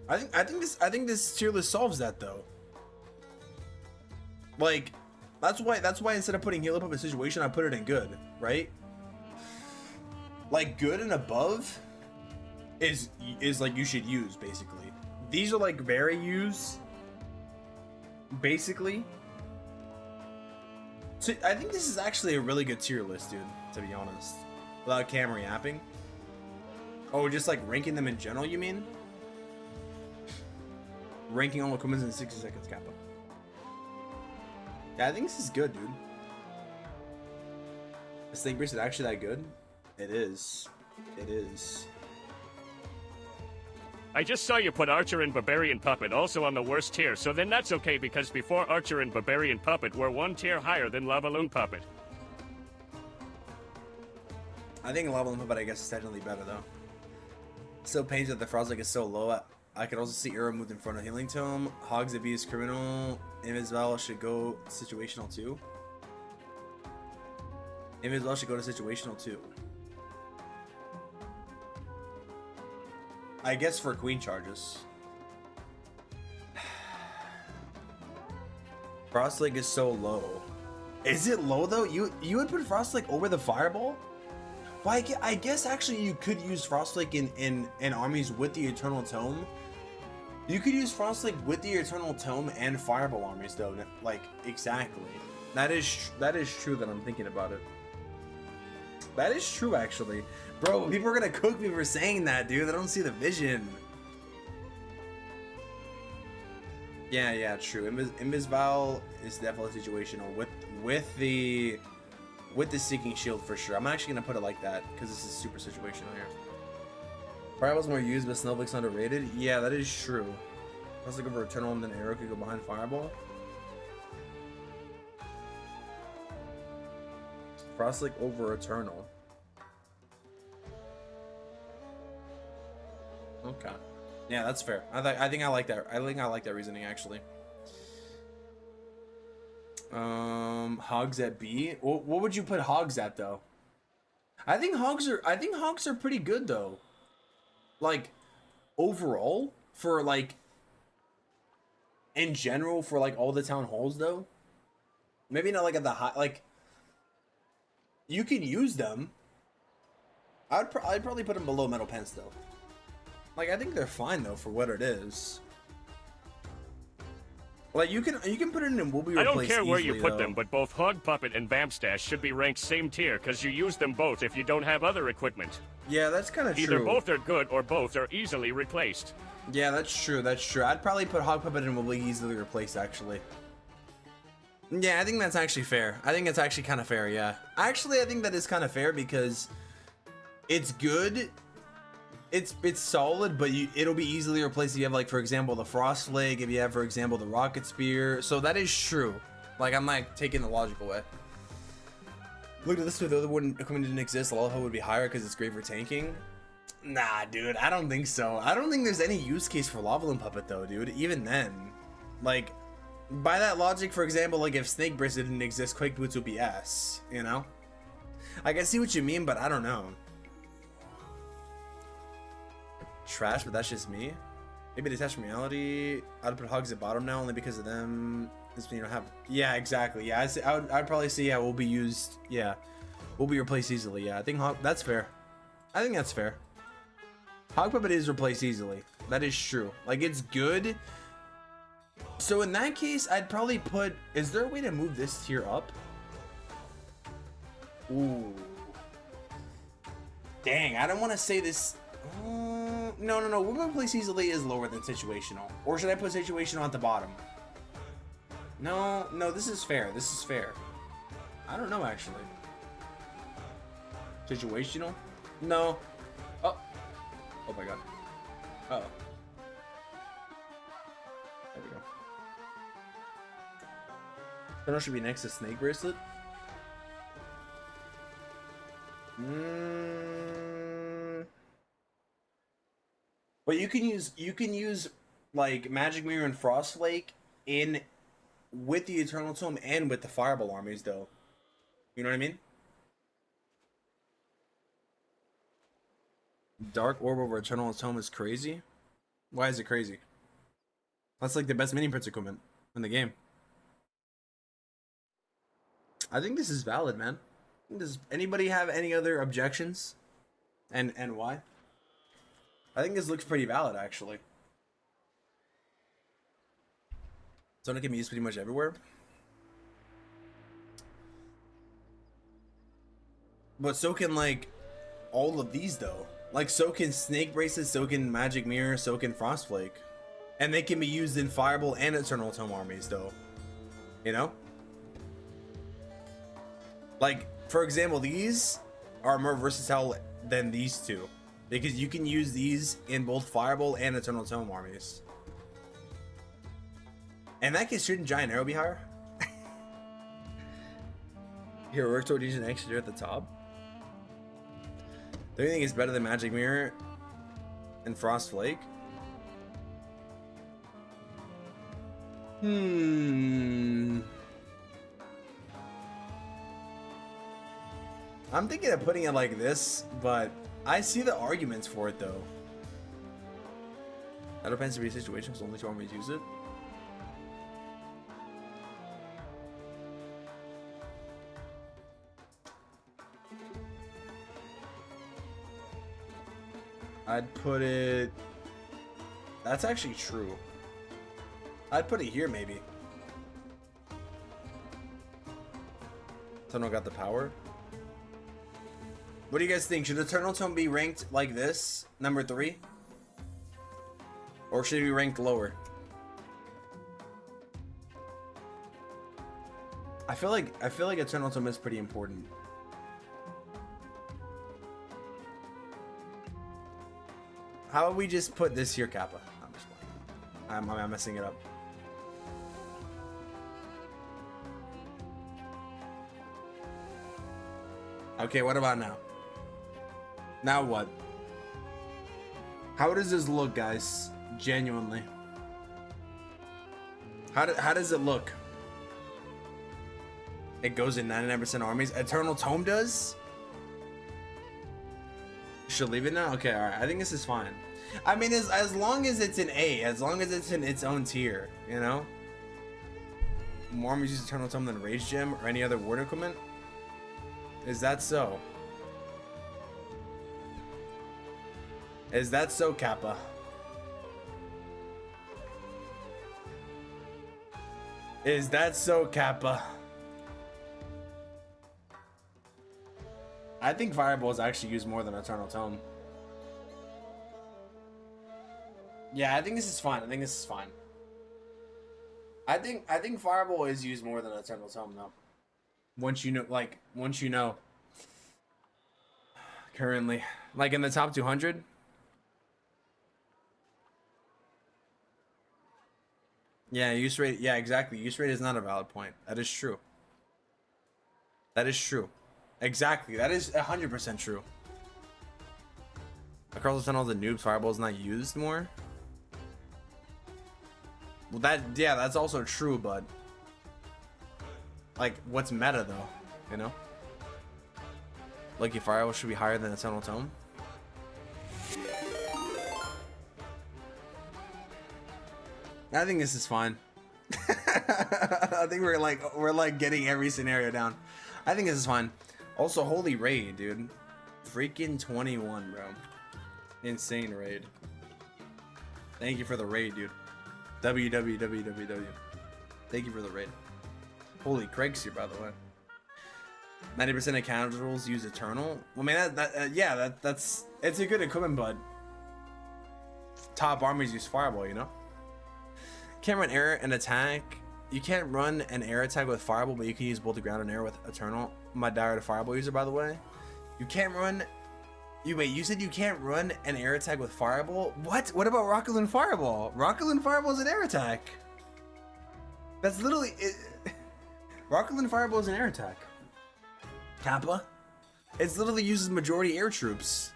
I think this tier list solves that though. Like, that's why instead of putting heal up a situation, I put it in good, right? Like good and above is like you should use basically. These are like very use basically. So I think this is actually a really good tier list, dude, to be honest. Without Cam reapping. Oh, just like ranking them in general, you mean? Ranking all equipment in 60 seconds, Kappa. Yeah, I think this is good, dude. This thing is actually that good? It is. It is. I just saw you put Archer and Barbarian Puppet also on the worst tier, so then that's okay because before Archer and Barbarian Puppet were one tier higher than Lava Loon Puppet. I think Lava Loon Puppet, I guess, is technically better though. Still pains that the Frost is so low. I could also see Arrow moved in front of Healing Tome. Hogs abuse criminal. Invisval should go situational too. Invisval should go to situational too. I guess for queen charges. Frostlake is so low. Is it low though? You would put Frostlake over the Fireball? Well, I guess actually you could use Frostlake in armies with the Eternal Tome. You could use Frostlake with the Eternal Tome and Fireball armies though. Like exactly. That is true that I'm thinking about it. That is true actually. Bro, people are gonna cook me for saying that, dude. They don't see the vision. Yeah, true. Invisval is definitely situational with the Seeking Shield for sure. I'm actually gonna put it like that because this is super situational here. Fireball's more used, but Snowflake's underrated. Yeah, that is true. Let's look over Eternal and then Arrow could go behind Fireball. Frostlake over Eternal. Okay. Yeah, that's fair. I think I like that. I think I like that reasoning actually. Hogs at B. What would you put Hogs at though? I think Hogs are pretty good though. Like overall for like in general for like all the town halls though. Maybe not like at the high like you can use them. I'd probably put them below Metal Pence though. Like I think they're fine though for what it is. Like you can put it in will be replaced. I don't care where you put though. them, but both Hog Puppet and Bamstash should be ranked same tier because you use them both if you don't have other equipment. Yeah, that's kind of true. Either both are good or both are easily replaced. Yeah, that's true. That's true. I'd probably put Hog Puppet and will be easily replaced actually. Yeah, I think that's actually fair. I think it's actually kind of fair. Yeah, actually, I think that is kind of fair because It's good. It's solid, but it'll be easily replaced if you have, like, for example, the Frost Flake, if you have, for example, the Rocket Spear. So that is true. Like, I'm not taking the logical way. Look at this way, the other one equipment didn't exist, a lot of it would be higher because it's great for tanking. Nah, dude, I don't think so. I don't think there's any use case for Lava Loon Puppet though, dude. Even then, like, by that logic, for example, like if Snake Bracelet didn't exist, Quake Boots would be S, you know? I can see what you mean, but I don't know. Trash, but that's just me. Maybe detached from reality. I'd put Hogs at bottom now only because of them. This you don't have. Yeah, exactly. Yeah, I'd probably say yeah, will be used. Yeah, will be replaced easily. Yeah, I think that's fair. I think that's fair. Hog Puppet is replaced easily. That is true. Like, it's good. So in that case, I'd probably put. Is there a way to move this tier up? Ooh. Dang, I don't want to say this. No. Will be replaced easily is lower than situational. Or should I put situational at the bottom? No, this is fair. This is fair. I don't know, actually. Situational? No. Oh my god. Uh oh. There we go. Tunnel should be next to Snake Bracelet. But you can use like Magic Mirror and Frost Flake in with the Eternal Tome and with the Fireball armies, though. You know what I mean? Dark Orb over Eternal Tome is crazy. Why is it crazy? That's like the best mini prince equipment in the game. I think this is valid, man. Does anybody have any other objections? And why? I think this looks pretty valid, actually. So it can be used pretty much everywhere. But so can, like, all of these, though. Like, so can Snake Bracelet, so can Magic Mirror, so can Frostflake. And they can be used in Fireball and Eternal Tome armies, though. You know? Like, for example, these are more versatile than these two. Because you can use these in both Fireball and Eternal Tome armies. And that case, shouldn't Giant Arrow be higher? Heroic Torch extra at the top. Do you think it's better than Magic Mirror and Frost Flake? I'm thinking of putting it like this, but I see the arguments for it though. That depends on the situation, because only two armies use it. I'd put it. That's actually true. I'd put it here maybe. Someone got the power. What do you guys think? Should Eternal Tome be ranked like this, number 3? Or should it be ranked lower? I feel like Eternal Tome is pretty important. How about we just put this here, Kappa? I'm just playing. I'm messing it up. Okay, what about now? Now what? How does this look, guys? Genuinely. How does it look? It goes in 99% armies. Eternal Tome does? Should leave it now? Okay, alright. I think this is fine. I mean, as long as it's an A, as long as it's in its own tier, you know? More armies use Eternal Tome than Rage Gem or any other ward equipment? Is that so? Is that so, Kappa? Is that so, Kappa? I think Fireball is actually used more than Eternal Tome. Yeah, I think this is fine. I think this is fine. I think Fireball is used more than Eternal Tome though. Once you know, currently? Like in the top 200? Yeah, use rate. Yeah, exactly. Use rate is not a valid point. That is true. That is true. Exactly. That is 100% true. Across the tunnel, the noob fireball is not used more. Well, that's also true, but like, what's meta though? You know, Lucky Fireball should be higher than Eternal Tome. I think this is fine. I think we're like getting every scenario down. I think this is fine. Also, holy raid, dude. Freaking 21, bro. Insane raid. Thank you for the raid, dude. www. Thank you for the raid. Holy Craig's here, by the way. 90% of casuals use Eternal. Well, I mean, that's it's a good equipment, but top armies use Fireball, you know? Can't run air and attack. You can't run an air attack with Fireball, but you can use both the ground and air with Eternal. My direct Fireball user, by the way. You can't run. You said you can't run an air attack with Fireball? What? What about Rocketland Fireball? Rocketland Fireball is an air attack. That's literally it. Rocketland Fireball is an air attack. Kappa. It's literally uses majority air troops.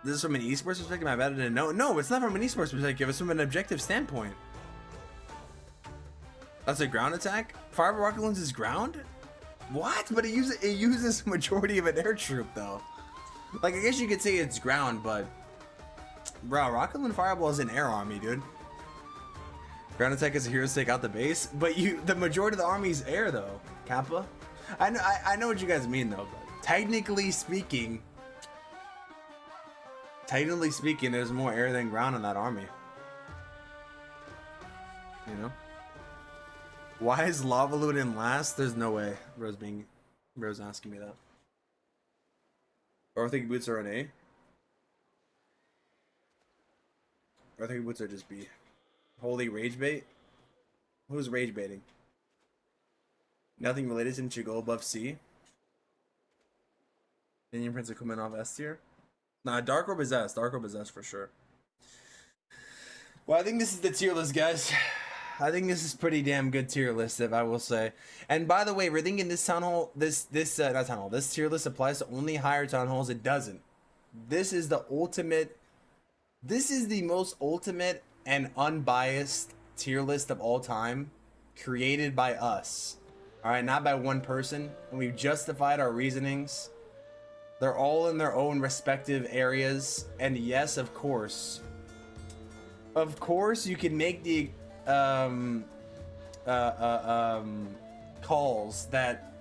This is from an esports perspective. I bet I didn't know. No, it's not from an esports perspective. It's from an objective standpoint. That's a ground attack. Fireball Rocketlands is ground. What? But it uses majority of an air troop though. Like, I guess you could say it's ground, but bro, Rocketland Fireball is an air army, dude. Ground attack is a hero to take out the base, but the majority of the army is air though. Kappa. I know what you guys mean though, but technically speaking, there's more air than ground in that army. You know? Why is Lava Loot in last? There's no way. Bro's asking me that. Or I think boots are an A. Or I think boots are just B. Holy rage bait? Who's rage baiting? Nothing related since you go above C. Indian Prince are coming off S tier. Nah, Dark Orb is S. Dark Orb is S for sure. Well, I think this is the tier list, guys. I think this is pretty damn good tier list, if I will say. And by the way, we're thinking this town hall, this tier list applies to only higher town halls. It doesn't. This is the ultimate. This is the most ultimate and unbiased tier list of all time, created by us. All right, not by one person. And we've justified our reasonings. They're all in their own respective areas. And yes, of course, you can make the calls that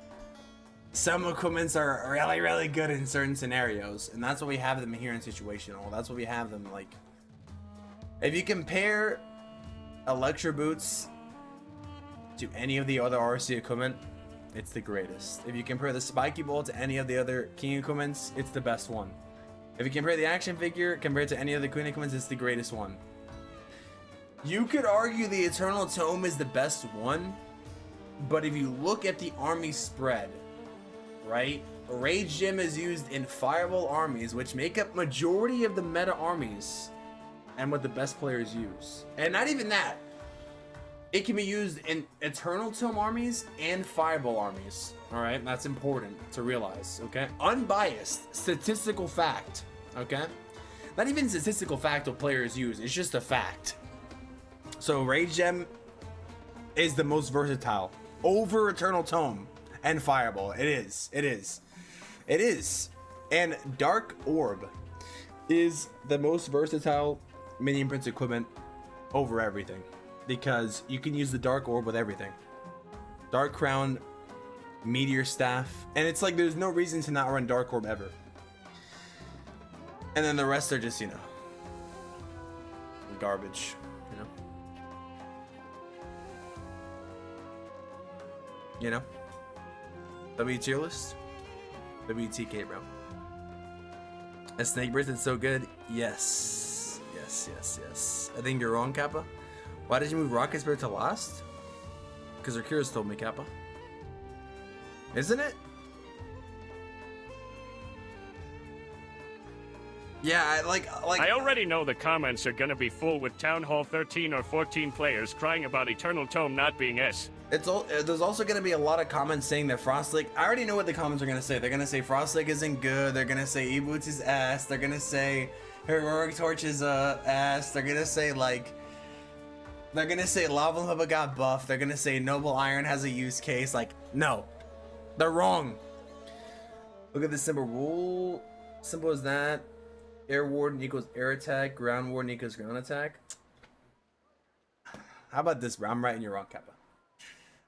some equipments are really, really good in certain scenarios, and that's what we have them here in situational. That's what we have them like. If you compare Electro Boots to any of the other RC equipment, it's the greatest. If you compare the Spiky Ball to any of the other King equipments, it's the best one. If you compare the action figure compared to any of the Queen equipments, it's the greatest one. You could argue the Eternal Tome is the best one, but if you look at the army spread, right? Rage Gem is used in Fireball armies, which make up majority of the meta armies, and what the best players use. And not even that. It can be used in Eternal Tome armies and Fireball armies. Alright, that's important to realize, okay? Unbiased, statistical fact, okay? Not even statistical fact what players use, it's just a fact. So Rage Gem is the most versatile over Eternal Tome and Fireball. It is. And Dark Orb is the most versatile Minion Prince equipment over everything, because you can use the Dark Orb with everything. Dark Crown, Meteor Staff, and it's like there's no reason to not run Dark Orb ever. And then the rest are just, you know, garbage, you know. You know? W tier list? WTK, bro. A Snake Burst is so good? Yes. I think you're wrong, Kappa. Why did you move Rocket Spirit to last? Because Arcurus told me, Kappa. Isn't it? Yeah, I already know the comments are gonna be full with Town Hall 13 or 14 players crying about Eternal Tome not being S. There's also going to be a lot of comments saying that Frost Lake. I already know what the comments are going to say. They're going to say Frost Lake isn't good. They're going to say E-Boots is ass. They're going to say Heroic Torch is ass. They're going to say like. They're going to say Lava Hubba got buffed. They're going to say Noble Iron has a use case. Like, no. They're wrong. Look at this simple rule. Simple as that. Air Warden equals air attack. Ground Warden equals ground attack. How about this, bro? I'm right and you're wrong, Kappa.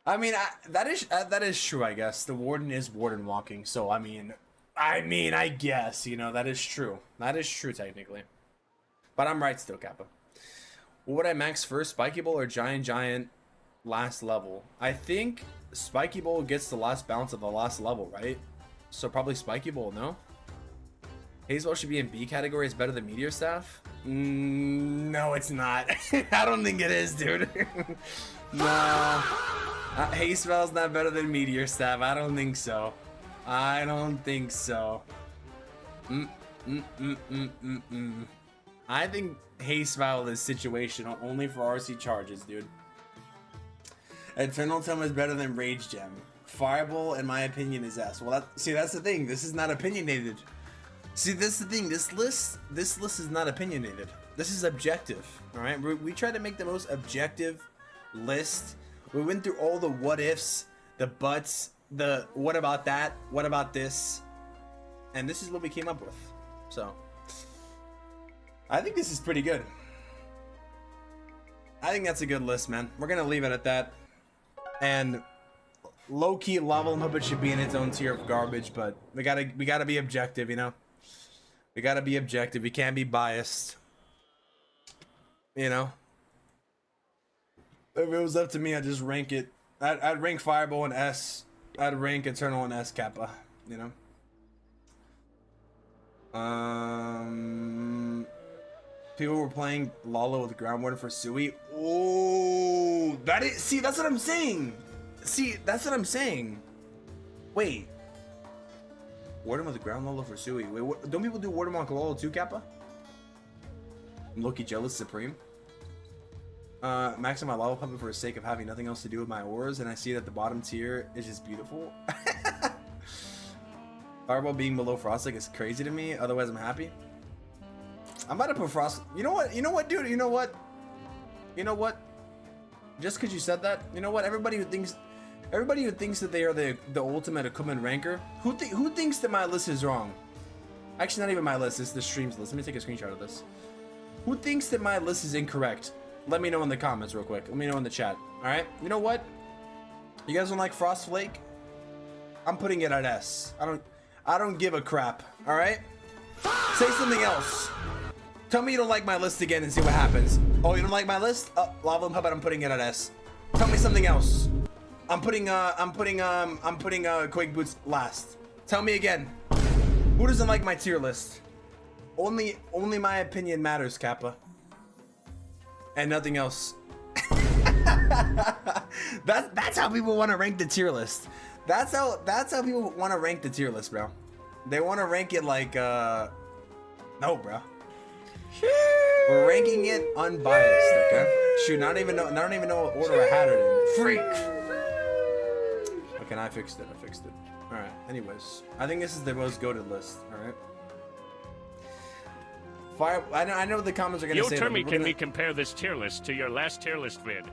I mean, that is true, I guess. The Warden is Warden walking, so I mean, I guess, you know, that is true. That is true, technically. But I'm right still, Kappa. What would I max first, Spiky Bowl or Giant last level? I think Spiky Bowl gets the last bounce of the last level, right? So probably Spiky Bowl, no? Hazel should be in B category. It's better than Meteor Staff? No, it's not. I don't think it is, dude. No. Haste Spell's not better than Meteor Staff. I don't think so. I don't think so. I think Haste Spell is situational only for RC charges, dude. Eternal Tome is better than Rage Gem. Fireball, in my opinion, is S. Well, that's the thing. This is not opinionated. See, this is the thing. This list is not opinionated. This is objective. All right. We tried to make the most objective list. We went through all the what ifs, the buts, the what about that, what about this, and this is what we came up with. So, I think this is pretty good. I think that's a good list, man. We're gonna leave it at that. And low-key, Lava Muppet should be in its own tier of garbage, but we gotta be objective, you know. We gotta be objective. We can't be biased. You know. If it was up to me, I'd just rank it. I'd rank Fireball in S. I'd rank Eternal in S Kappa. You know. People were playing Lalo with Ground Warden for Sui. Oh, that is. See, that's what I'm saying. See, that's what I'm saying. Wait. Warden with Ground Lalo for Sui. Wait, what, don't people do Warden on Lalo too, Kappa? I'm Loki jealous Supreme. Maxing my lava puppet for the sake of having nothing else to do with my ores, and I see that the bottom tier is just beautiful. Fireball being below Frostic is crazy to me, otherwise I'm happy. I'm about to put Frost. You know what, dude? You know what? Just because you said that, you know what? Everybody who thinks that they are the ultimate equipment ranker, who thinks that my list is wrong? Actually, not even my list. It's the stream's list. Let me take a screenshot of this. Who thinks that my list is incorrect? Let me know in the comments real quick. Let me know in the chat. All right. You know what? You guys don't like Frost Flake? I'm putting it at S. I don't give a crap. All right. Say something else. Tell me you don't like my list again and see what happens. Oh, you don't like my list? Lava Puppet, I'm putting it at S. Tell me something else. I'm putting Quake Boots last. Tell me again. Who doesn't like my tier list? Only my opinion matters, Kappa. And nothing else. That's how people want to rank the tier list. That's how people want to rank the tier list, bro. They want to rank it like no, bro. We're ranking it unbiased, okay? Shoot, I don't even know what order I had it in. Freak. Okay, I fixed it. All right. Anyways, I think this is the most goated list. All right. Fire. I know the comments are gonna say. Termy, can we compare this tier list to your last tier list vid?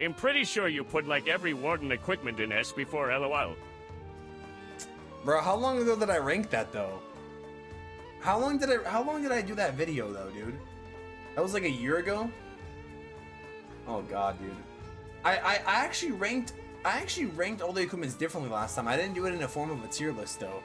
I'm pretty sure you put like every Warden equipment in S before LOL. Bro, how long ago did I rank that though? How long did I do that video though, dude? That was like a year ago. Oh god, dude. I actually ranked all the equipments differently last time. I didn't do it in the form of a tier list though.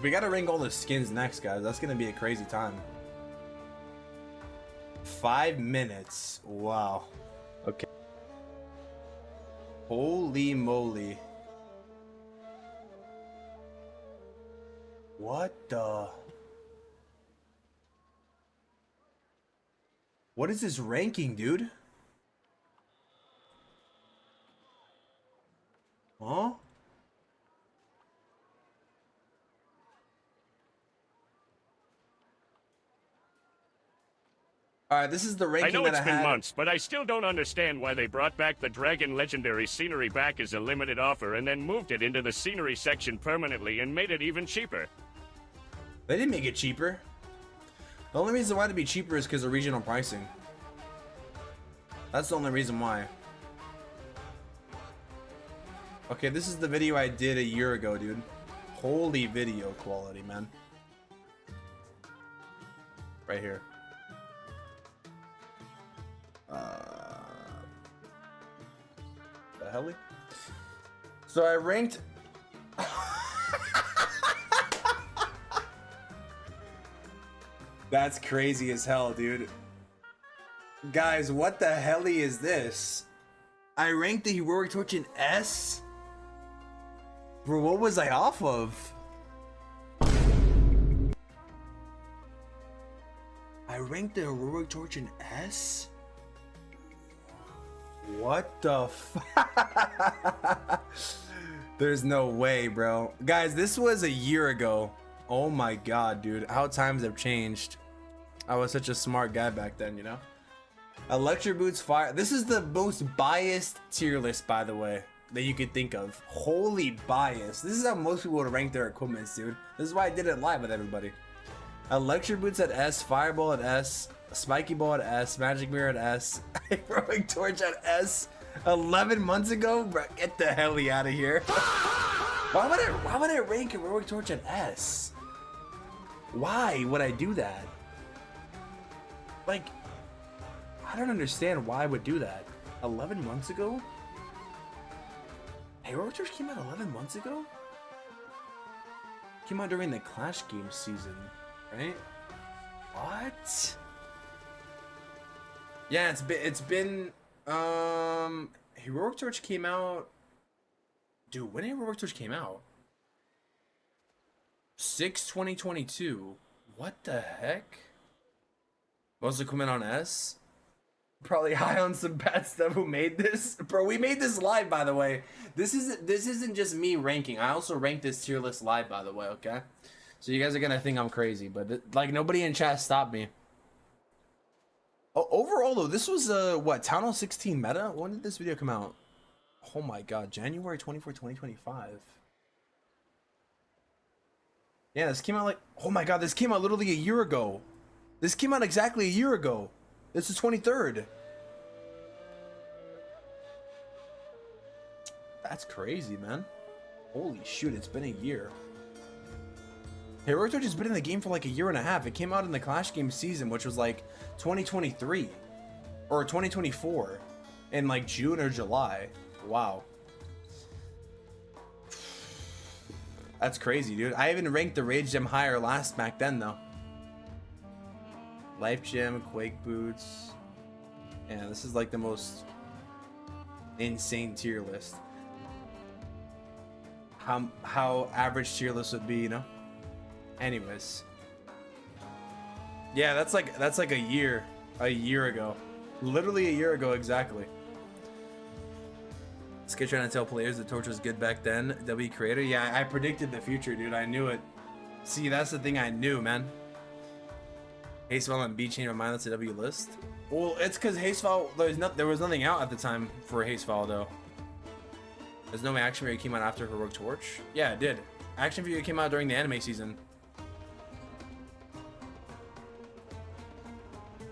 We gotta rank all the skins next, guys. That's gonna be a crazy time. 5 minutes. Wow. Okay. Holy moly. What the? What is this ranking, dude? All right, this is the I ranking know that it's I been had. months, but I still don't understand why they brought back the Dragon Legendary scenery back as a limited offer and then moved it into the scenery section permanently and made it even cheaper. They didn't make it cheaper. The only reason why it'd be cheaper is because of regional pricing. That's the only reason why. Okay, this is the video I did a year ago, dude. Holy video quality, man. Right here. The hell? So I ranked. That's crazy as hell, dude. Guys, what the hell is this? I ranked the Heroic Torch in S? Bro, what was I off of? I ranked the Heroic Torch in S? What the There's no way, bro. Guys, this was a year ago. Oh my god, dude. How times have changed. I was such a smart guy back then, you know? Electro Boots Fire. This is the most biased tier list, by the way, that you could think of. Holy bias. This is how most people would rank their equipments, dude. This is why I did it live with everybody. Electro Boots at S, Fireball at S, Spiky Ball at S, Magic Mirror at S, Heroic Torch at S. 11 months ago? Bro, get the hell out of here. Why would I rank Heroic Torch at S? Why would I do that? Like, I don't understand why I would do that. 11 months ago? Heroic Torch came out 11 months ago? Came out during the Clash game season, right? What? Yeah, it's been Heroic Torch came out. Dude, when did Heroic Torch came out? 6/2022. What the heck? Most equipment on S? Probably high on some bad stuff. Who made this? Bro, we made this live, by the way. This isn't just me ranking. I also ranked this tier list live, by the way, okay? So you guys are gonna think I'm crazy, but like nobody in chat stopped me. Overall though, this was what, Town Hall 16 meta? When did this video come out? Oh my god, January 24, 2025. Yeah, this came out like, oh my god, this came out literally a year ago. This came out exactly a year ago. It's the 23rd. That's crazy, man. Holy shoot, it's been a year. Heroic Torch has been in the game for like a year and a half. It came out in the Clash game season, which was like 2023 or 2024 in like June or July. Wow. That's crazy, dude. I even ranked the Rage Gem higher last back then, though. Life Gem, Quake Boots. Yeah, this is like the most insane tier list. How average tier list would be, you know? Anyways. Yeah, that's like a year ago. Literally a year ago exactly. Skid trying to tell players the Torch was good back then. W creator, yeah, I predicted the future, dude. I knew it. See, that's the thing I knew, man. Hastefall and B chain remind us of W list. Well, it's because Hastefall, there was nothing out at the time for Hastefall though. There's no action video came out after Heroic Torch. Yeah, it did. Action video came out during the anime season.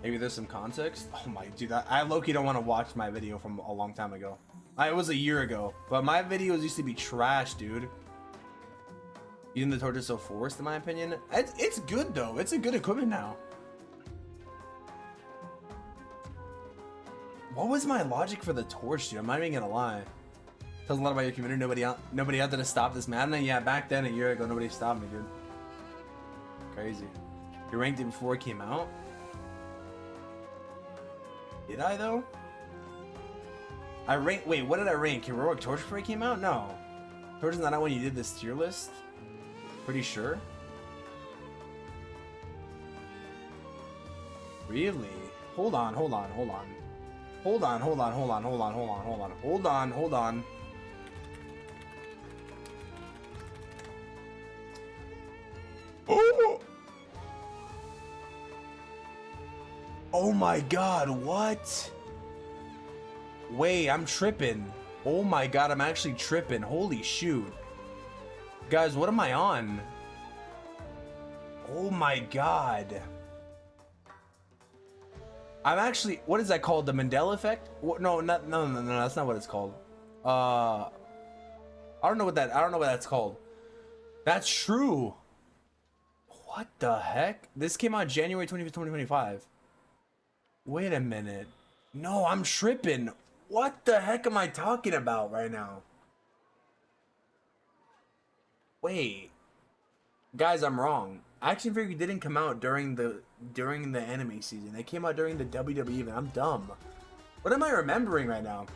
Maybe there's some context. Oh my dude, I low-key don't want to watch my video from a long time ago. It was a year ago, but my videos used to be trash, dude. Even the Torch is so forced, in my opinion. It's good though. It's a good equipment now. What was my logic for the Torch, dude? I'm not even gonna lie. Tells a lot about your community. Nobody out there to stop this madness. Yeah, back then, a year ago, nobody stopped me, dude. Crazy. You ranked it before it came out? Did I though? Wait, what did I rank? Heroic Torch before it came out? No. Torch is not out when you did this tier list? Pretty sure. Really? Hold on. Oh! Oh my god, what? Wait, I'm tripping. Oh my god, I'm actually tripping. Holy shoot. Guys, what am I on? Oh my god. I'm actually, what is that called? The Mandela effect? No, no, that's not what it's called. I don't know what that's called. That's true. What the heck? This came out January 25th, 2025. Wait a minute. No, I'm tripping. What the heck am I talking about right now? Wait. Guys, I'm wrong. Action Figure didn't come out during the anime season. They came out during the WWE event. I'm dumb. What am I remembering right now?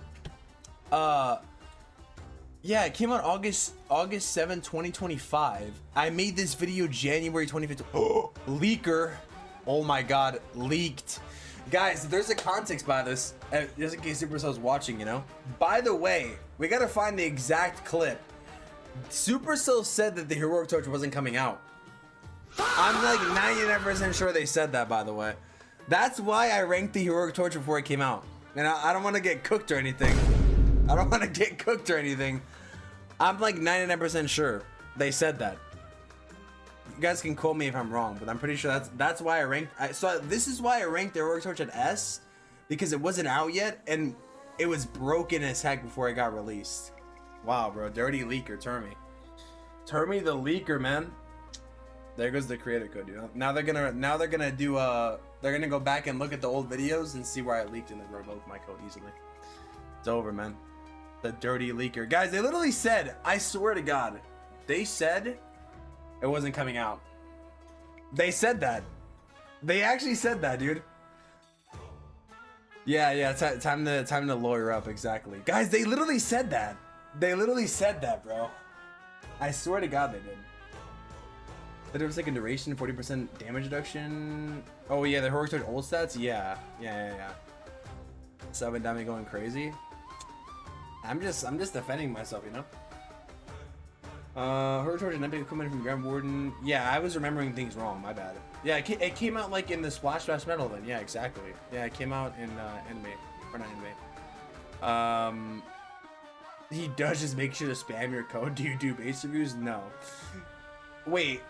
Yeah, it came out August 7, 2025. I made this video January 25th. Oh, leaker. Oh my god, leaked. Guys, there's a context by this, just in case Supercell's watching, you know? By the way, we gotta find the exact clip. Supercell said that the Heroic Torch wasn't coming out. I'm like 99% sure they said that, by the way. That's why I ranked the Heroic Torch before it came out. And I don't want to get cooked or anything. I'm like 99% sure they said that. You guys can quote me if I'm wrong, but I'm pretty sure that's why I ranked. So this is why I ranked the Heroic Torch at S, because it wasn't out yet and it was broken as heck before it got released. Wow, bro, dirty leaker, Termy the leaker, man. There goes the creator code, you know. Now they're gonna go back and look at the old videos and see where I leaked and then revoke my code easily. It's over, man. The dirty leaker. Guys, they literally said, I swear to God, they said it wasn't coming out. They said that. They actually said that, dude. Yeah, time to lawyer up, exactly. Guys, they literally said that. They literally said that, bro. I swear to God they did. That it was like a duration, 40% damage reduction. Oh yeah, the Heroic Torch old stats? Yeah. 7 damage going crazy. I'm just defending myself, you know? Heroic Torch and epic equipment from Grand Warden. Yeah, I was remembering things wrong, my bad. Yeah, it came out like in the Splash Bash Metal event. Yeah, exactly. Yeah, it came out in anime. Or not anime. He does just make sure to spam your code. Do you do base reviews? No. Wait.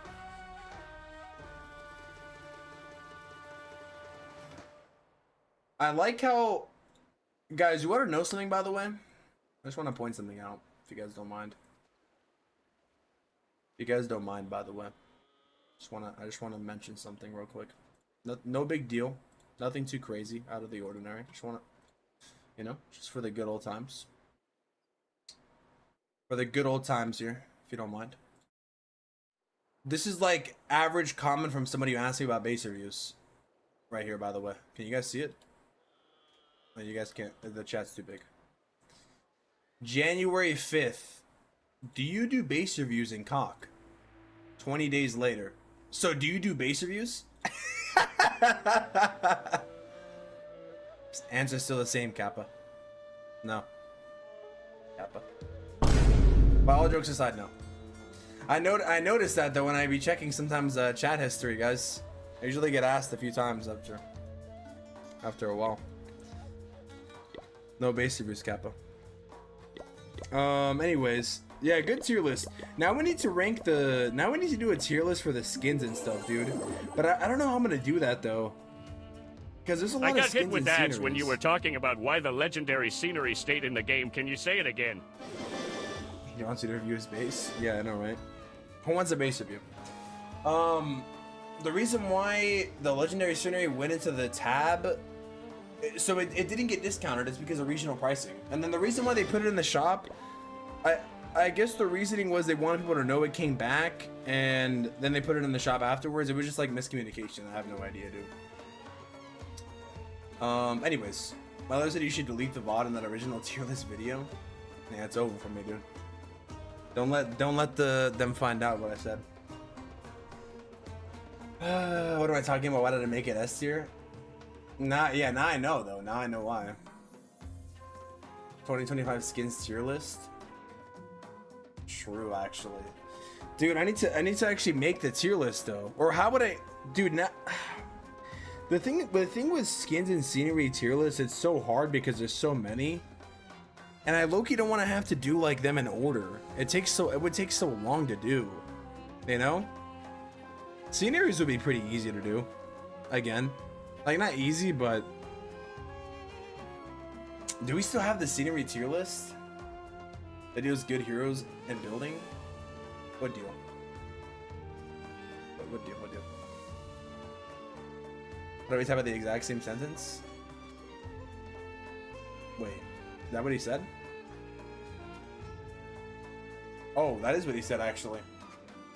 I like how, guys, you want to know something, by the way? I just want to point something out, if you guys don't mind. If you guys don't mind, by the way. I just want to mention something real quick. No big deal. Nothing too crazy, out of the ordinary. Just want to, you know, just for the good old times. For the good old times here, if you don't mind. This is like average comment from somebody who asked me about base reviews. Right here, by the way. Can you guys see it? No, you guys can't. The chat's too big. January 5th. Do you do base reviews in cock? 20 days later. So do you do base reviews? Answer's still the same, Kappa. No. Kappa. But all jokes aside, no. I noticed that though when I be checking sometimes chat history, guys. I usually get asked a few times after a while. No base reviews, Kappa. Anyways, yeah, good tier list. Now we need to do a tier list for the skins and stuff, dude. But I don't know how I'm gonna do that though. Because there's a lot of skins. I got hit with ads sceneries. when you were talking about why the legendary scenery stayed in the game. Can you say it again? You want to review his base? Yeah, I know, right? Who wants a base review? The reason why the legendary scenery went into the tab, so it didn't get discounted, is because of regional pricing. And then the reason why they put it in the shop, I guess the reasoning was they wanted people to know it came back, and then they put it in the shop afterwards. It was just like miscommunication. I have no idea, dude. Anyways, my other said you should delete the VOD in that original tier list video. Yeah, it's over for me, dude. Don't let them find out what I said. What am I talking about? Why did I make it S tier? Now I know though. Now I know why. 2025 skins tier list. True, actually. Dude, I need to actually make the tier list though. Or how would I, dude? Now The thing with skins and scenery tier lists, it's so hard because there's so many. And I low-key don't want to have to do like them in order. It would take so long to do. You know? Sceneries would be pretty easy to do. Again. Like, not easy, but... Do we still have the scenery tier list? That deals good heroes and building? What deal? What deal? What deal? What are we talking about, the exact same sentence? Wait, is that what he said? Oh, that is what he said, actually.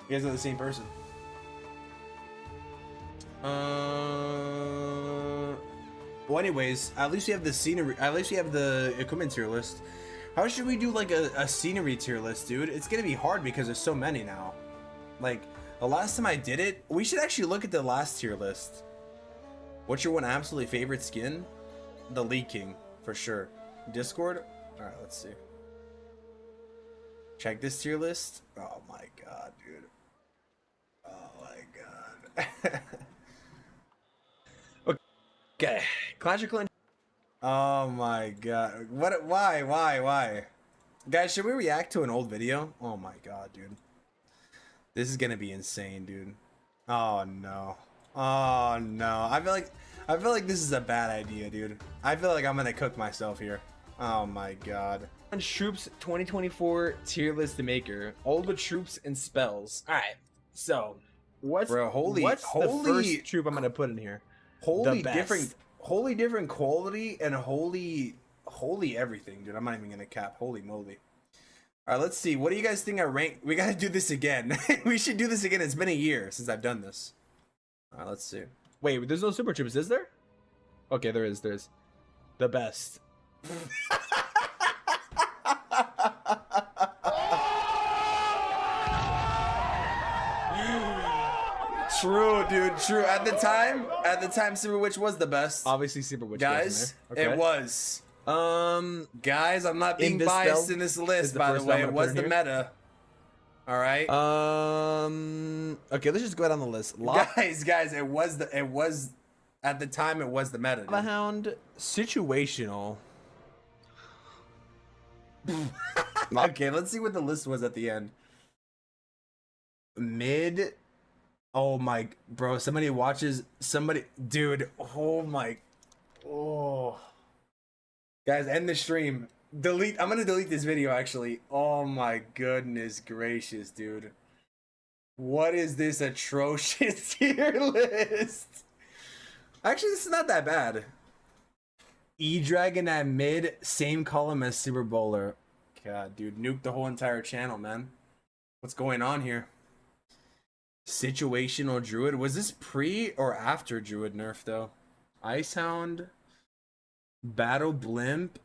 You guys are the same person. Well, anyways, at least we have the scenery. At least we have the equipment tier list. How should we do like a scenery tier list, dude? It's gonna be hard because there's so many now. Like the last time I did it, we should actually look at the last tier list. What's your one absolutely favorite skin? The Lee King, for sure. Discord? All right, let's see. Check this tier list. Oh my god, dude. Oh my god. Okay, Clash of Clans. Oh my god. What? Why? Guys, should we react to an old video? Oh my god, dude. This is gonna be insane, dude. Oh no. Oh no. I feel like this is a bad idea, dude. I feel like I'm gonna cook myself here. Oh my god. Troops 2024 tier list maker. All the troops and spells. Alright. So what's the first troop I'm gonna put in here? Wholly different quality and holy everything, dude. I'm not even gonna cap. Holy moly. All right, let's see. What do you guys think I rank? We gotta do this again. We should do this again. It's been a year since I've done this. All right, let's see. Wait, there's no super troops, is there? Okay, there is. There's the best. True, dude. True. At the time, Super Witch was the best. Obviously, Super Witch. Guys, it was. Guys, I'm not being biased in this list, by the way. It was the meta. All right. Okay, let's just go down the list. Guys, it was at the time. It was the meta. The Hound situational. Okay, let's see what the list was at the end. Mid. Oh my, bro, somebody watches, dude, guys, end the stream. I'm gonna delete this video, actually. Oh my goodness gracious, dude. What is this atrocious tier list? Actually, this is not that bad. E-Dragon at mid, same column as Super Bowler. God, dude, nuke the whole entire channel, man. What's going on here? Situational Druid. Was this pre or after Druid nerf though? Icehound. Battle Blimp.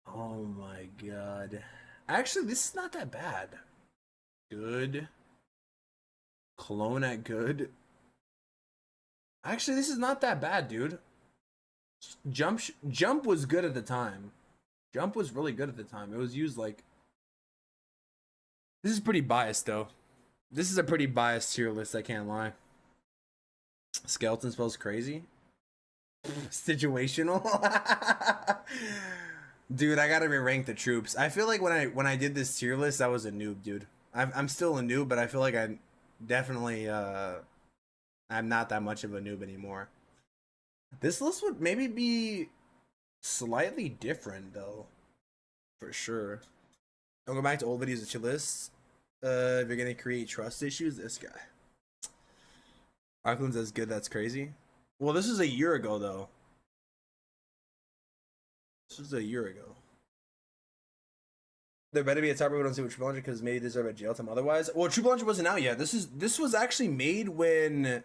Oh my god. Actually, this is not that bad. Good. Clone at good. Actually, this is not that bad, dude. Jump was good at the time. Jump was really good at the time. It was used like... This is pretty biased though. This is a pretty biased tier list, I can't lie. Skeleton spells crazy. Situational. Dude, I gotta re-rank the troops. I feel like when I did this tier list, I was a noob, dude. I'm still a noob, but I feel like I definitely I'm not that much of a noob anymore. This list would maybe be slightly different though, for sure. Don't go back to old videos of your lists. If you're gonna create trust issues, this guy. Arkland's as good, that's crazy. Well, this is a year ago though. This was a year ago. There better be a topic we don't see with True Launcher because maybe they deserve a jail time otherwise. Well, True Launcher wasn't out yet. This was actually made when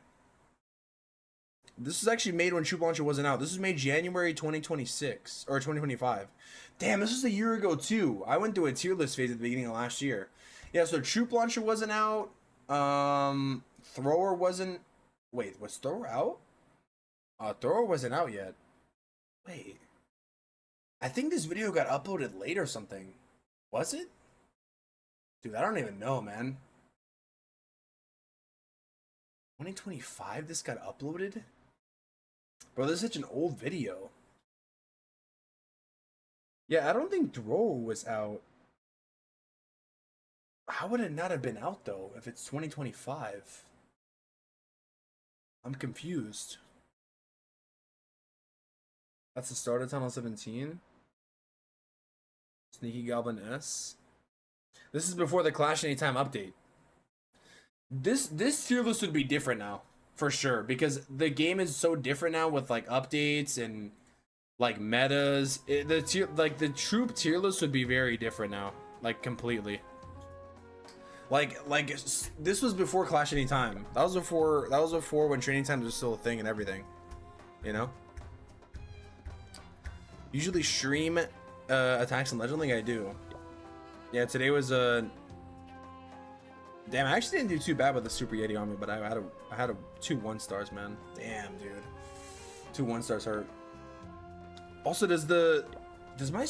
True Launcher wasn't out. This was made January 2026 or 2025. Damn, this was a year ago too. I went through a tier list phase at the beginning of last year. Yeah, so Troop Launcher wasn't out. Thrower wasn't. Wait, was Thrower out? Thrower wasn't out yet. Wait. I think this video got uploaded late or something. Was it? Dude, I don't even know, man. 2025 this got uploaded? Bro, this is such an old video. Yeah, I don't think Droll was out. How would it not have been out though if it's 2025? I'm confused. That's the start of Tunnel 17. Sneaky Goblin S. This is before the Clash Anytime update. This tier list would be different now, for sure, because the game is so different now with like updates and like metas. The troop tier list would be very different now, like completely. Like this was before Clash Anytime. That was before when Training Time was still a thing and everything. You know. Usually stream attacks in Legend League. I do. Yeah, today was damn, I actually didn't do too bad with the Super Yeti army, but I had 2 1-stars, man. Damn, dude. 2 1-stars hurt. Also, does my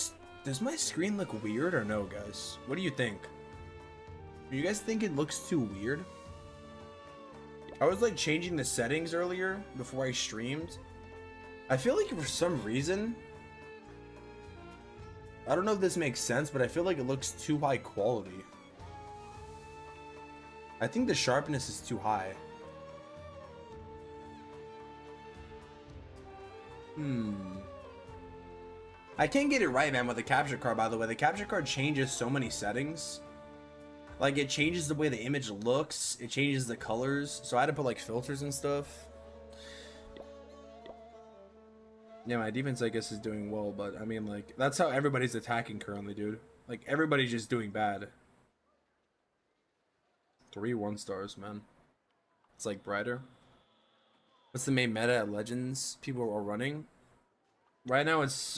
screen look weird or no, guys? What do you think? Do you guys think it looks too weird? I was like changing the settings earlier before I streamed. I feel like for some reason, I don't know if this makes sense, but I feel like it looks too high quality. I think the sharpness is too high. I can't get it right, man, with the capture card, by the way. The capture card changes so many settings. Like, it changes the way the image looks. It changes the colors. So I had to put, like, filters and stuff. Yeah, my defense, I guess, is doing well. But, I mean, like, that's how everybody's attacking currently, dude. Like, everybody's just doing bad. 3 1-stars, man. It's, like, brighter. What's the main meta at Legends people are running? Right now, it's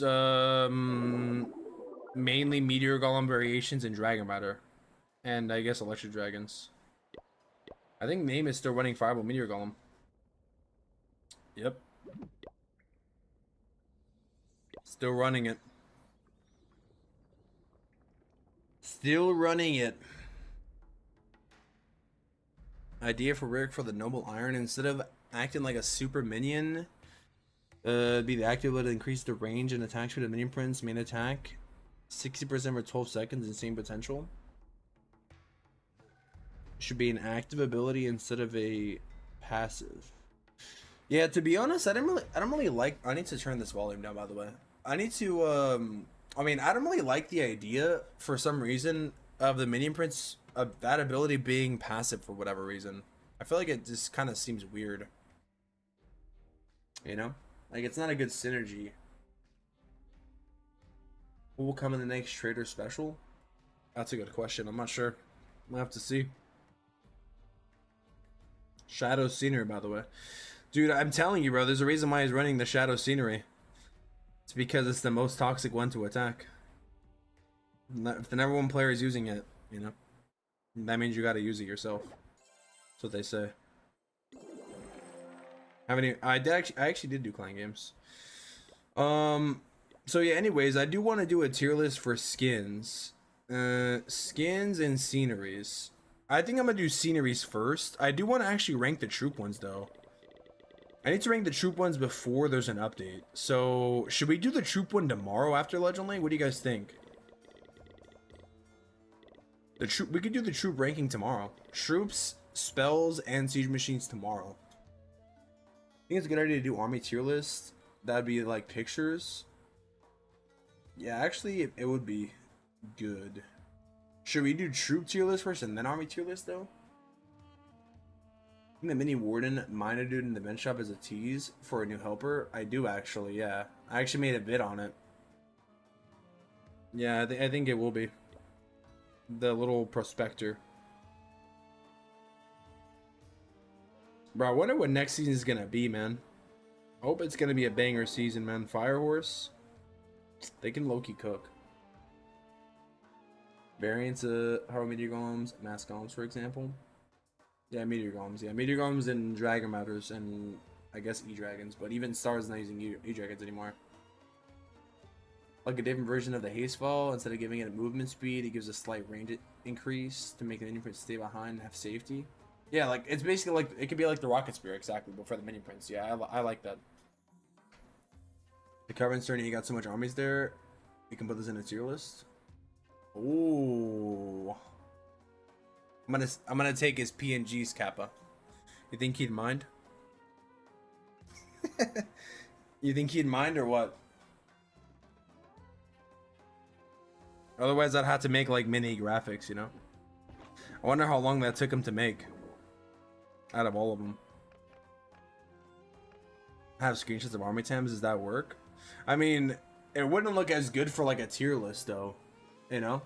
mainly Meteor Golem variations and Dragon Rider. And I guess Electric Dragons. I think Name is still running Fireball Meteor Golem. Yep. Still running it. Still running it. Idea for Rick for the Noble Iron. Instead of acting like a super minion, be the active ability to increase the range and attack speed of minion prince, main attack. 60% for 12 seconds, insane potential. Should be an active ability instead of a passive. Yeah, to be honest, I don't really like. I need to turn this volume down, by the way. I need to I mean, I don't really like the idea for some reason of the minion prince of that ability being passive for whatever reason. I feel like it just kind of seems weird. You know? Like, it's not a good synergy. Who will come in the next Trader Special? That's a good question. I'm not sure. We'll have to see. Shadow Scenery, by the way. Dude, I'm telling you, bro, there's a reason why he's running the Shadow Scenery. It's because it's the most toxic one to attack. If the number 1 player is using it, you know, that means you gotta use it yourself. That's what they say. I actually did do clan games. So yeah, anyways, I do want to do a tier list for skins. Skins and sceneries. I think I'm gonna do sceneries first. I do want to actually rank the troop ones though. I need to rank the troop ones before there's an update. So should we do the troop one tomorrow after Legend League? What do you guys think? We could do the troop ranking tomorrow. Troops, spells, and siege machines tomorrow. I think it's a good idea to do army tier list. That'd be like pictures. Yeah, actually, it would be good. Should we do troop tier list first and then army tier list though? I think the mini warden minor dude in the bench shop is a tease for a new helper. I do actually, yeah. I actually made a bid on it. Yeah, I think it will be. The little prospector. Bro, I wonder what next season is gonna be, man. I hope it's gonna be a banger season, man. Firehorse, they can low-key cook. Variants of Haro Meteor Golems, Mass Golems, for example. Yeah, Meteor Golems. Yeah, Meteor Golems and Dragon Matters, and I guess E-Dragons, but even Star's not using E-Dragons anymore. Like a different version of the haste fall. Instead of giving it a movement speed, it gives a slight range increase to make the minion prince stay behind and have safety. Yeah, like it's basically like it could be like the rocket spear exactly, but for the minion prince. Yeah, I like that. The carbon starting, you got so much armies there. You can put this in a tier list. Ooh. I'm gonna take his PNGs, Kappa. You think he'd mind? You think he'd mind or what? Otherwise, I'd have to make like mini graphics, you know? I wonder how long that took him to make. Out of all of them. I have screenshots of army tabs. Does that work? I mean, it wouldn't look as good for like a tier list though. You know?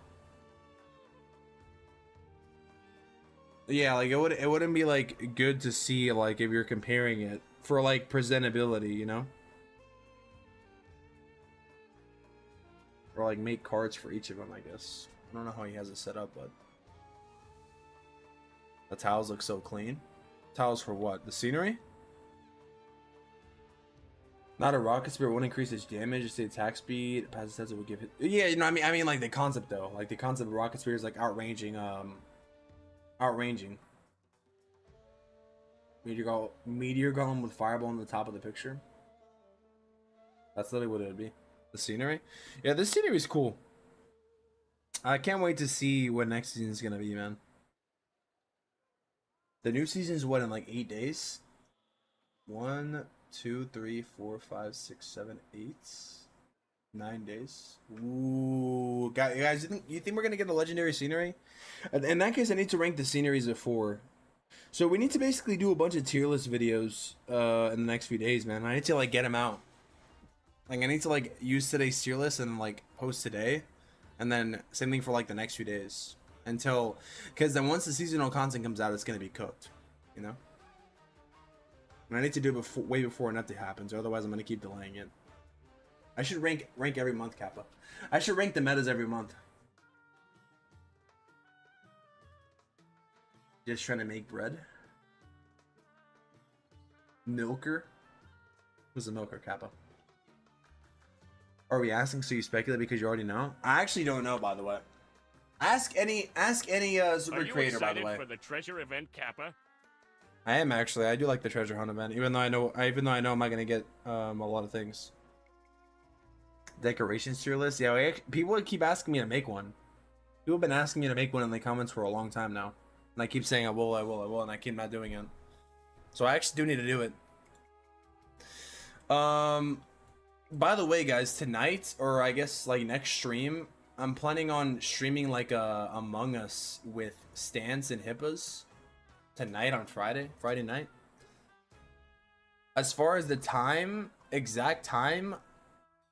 Yeah, like it wouldn't be like good to see like if you're comparing it for like presentability, you know? Or like make cards for each of them, I guess. I don't know how he has it set up, but the tiles look so clean. Tiles for what? The scenery? Not a rocket spear won't increase its damage, just the attack speed. Passive stats it would give it. Yeah, you know, I mean like the concept though. Like the concept of rocket spear is like outranging Meteor Golem with fireball on the top of the picture. That's literally what it would be. The scenery? Yeah, this scenery is cool. I can't wait to see what next season is gonna be, man. The new season is what, in like 8 days? 1, 2, 3, 4, 5, 6, 7, 8, 9 days. Ooh, guys, you think we're gonna get a legendary scenery? In that case, I need to rank the sceneries at 4. So we need to basically do a bunch of tier list videos in the next few days, man. I need to like get them out. Like I need to like use today's tier list and like post today, and then same thing for like the next few days until, because then once the seasonal content comes out, it's gonna be cooked, you know. And I need to do it way before an update happens, or otherwise I'm gonna keep delaying it. I should rank every month, Kappa. I should rank the metas every month. Just trying to make bread. Milker? Who's the milker, Kappa? Are we asking so you speculate because you already know? I actually don't know, by the way. Ask any super creator, by the way. For the treasure event, Kappa? I am actually. I do like the treasure hunt event, even though I know I'm not gonna get a lot of things. Decorations tier list. Yeah, people keep asking me to make one. People have been asking me to make one in the comments for a long time now, and I keep saying I will, and I keep not doing it. So I actually do need to do it. By the way, guys, tonight, or I guess like next stream, I'm planning on streaming like a Among Us with Stance and Hippas tonight on Friday night. As far as the time, exact time,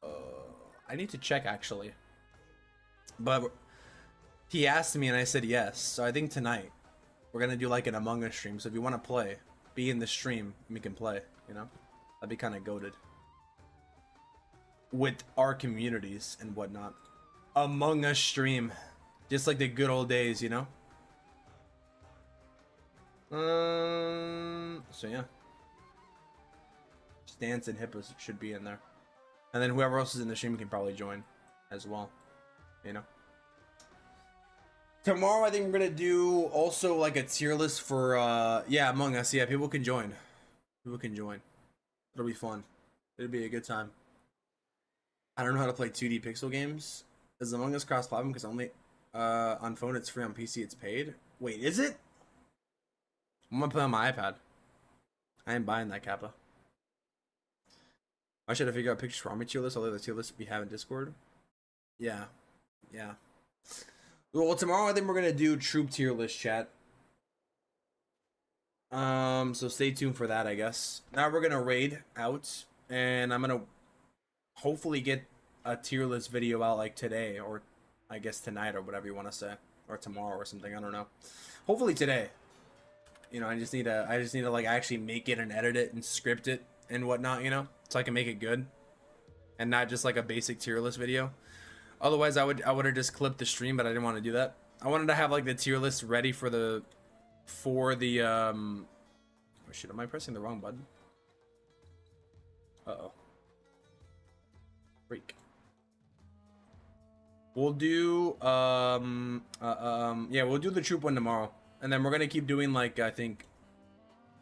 I need to check actually. But he asked me and I said yes. So I think tonight we're gonna do like an Among Us stream. So if you want to play, be in the stream and we can play. You know, that'd be kind of goated. With our communities and whatnot. Among Us stream. Just like the good old days, you know? So yeah. Stance and Hippos should be in there. And then whoever else is in the stream can probably join as well. You know? Tomorrow I think we're gonna do also like a tier list for yeah, Among Us. Yeah, people can join. People can join. It'll be fun. It'll be a good time. I don't know how to play 2D pixel games. Is Among Us cross-platform? Because only on phone it's free, on PC it's paid. Wait, is it? I'm gonna play on my iPad. I ain't buying that, Kappa. Why should I figure out pictures for army tier list? I'll leave the tier list we have in Discord. Yeah. Yeah. Well, tomorrow I think we're gonna do troop tier list, chat. So stay tuned for that, I guess. Now we're gonna raid out, and I'm gonna hopefully get a tier list video out like today, or I guess tonight, or whatever you want to say, or tomorrow or something. I don't know. Hopefully today. You know, I just need to like actually make it and edit it and script it and whatnot, you know, so I can make it good and not just like a basic tier list video. Otherwise, I would have just clipped the stream, but I didn't want to do that. I wanted to have like the tier list ready for the oh shit, am I pressing the wrong button? Uh-oh. Freak. We'll do yeah, we'll do the troop one tomorrow, and then we're gonna keep doing like I think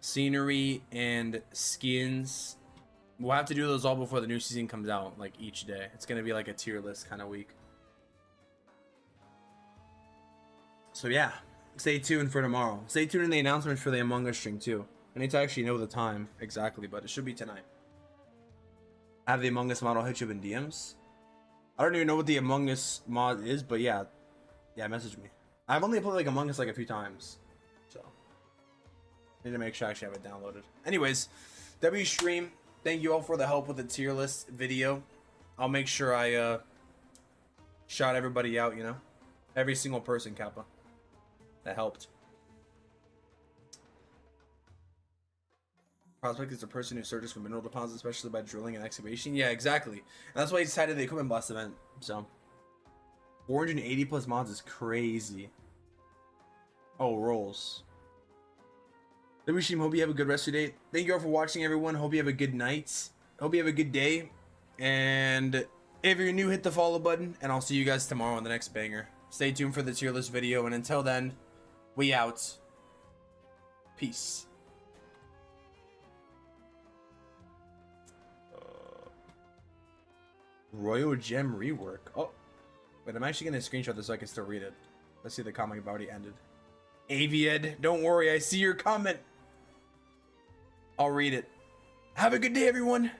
scenery and skins we'll have to do those all before the new season comes out, like each day. It's gonna be like a tier list kind of week. So yeah, stay tuned for tomorrow. Stay tuned in the announcements for the Among Us stream too. I need to actually know the time exactly, but it should be tonight. Have the Among Us model hit you up in DMs? I don't even know what the Among Us mod is, but yeah, message me. I've only played like Among Us like a few times, so need to make sure I actually have it downloaded. Anyways, W stream. Thank you all for the help with the tier list video. I'll make sure I shout everybody out. You know, every single person, Kappa, that helped. Prospect is a person who searches for mineral deposits, especially by drilling and excavation. Yeah, exactly. And that's why he decided the equipment blast event. So 480 plus mods is crazy. Oh, rolls. Wishim, hope you have a good rest of your day. Thank you all for watching, everyone. Hope you have a good night. Hope you have a good day. And if you're new, hit the follow button. And I'll see you guys tomorrow on the next banger. Stay tuned for the tier list video. And until then, we out. Peace. Royal Gem rework. Oh, wait, I'm actually going to screenshot this so I can still read it. Let's see the comment already ended. Aviad, don't worry, I see your comment. I'll read it. Have a good day, everyone.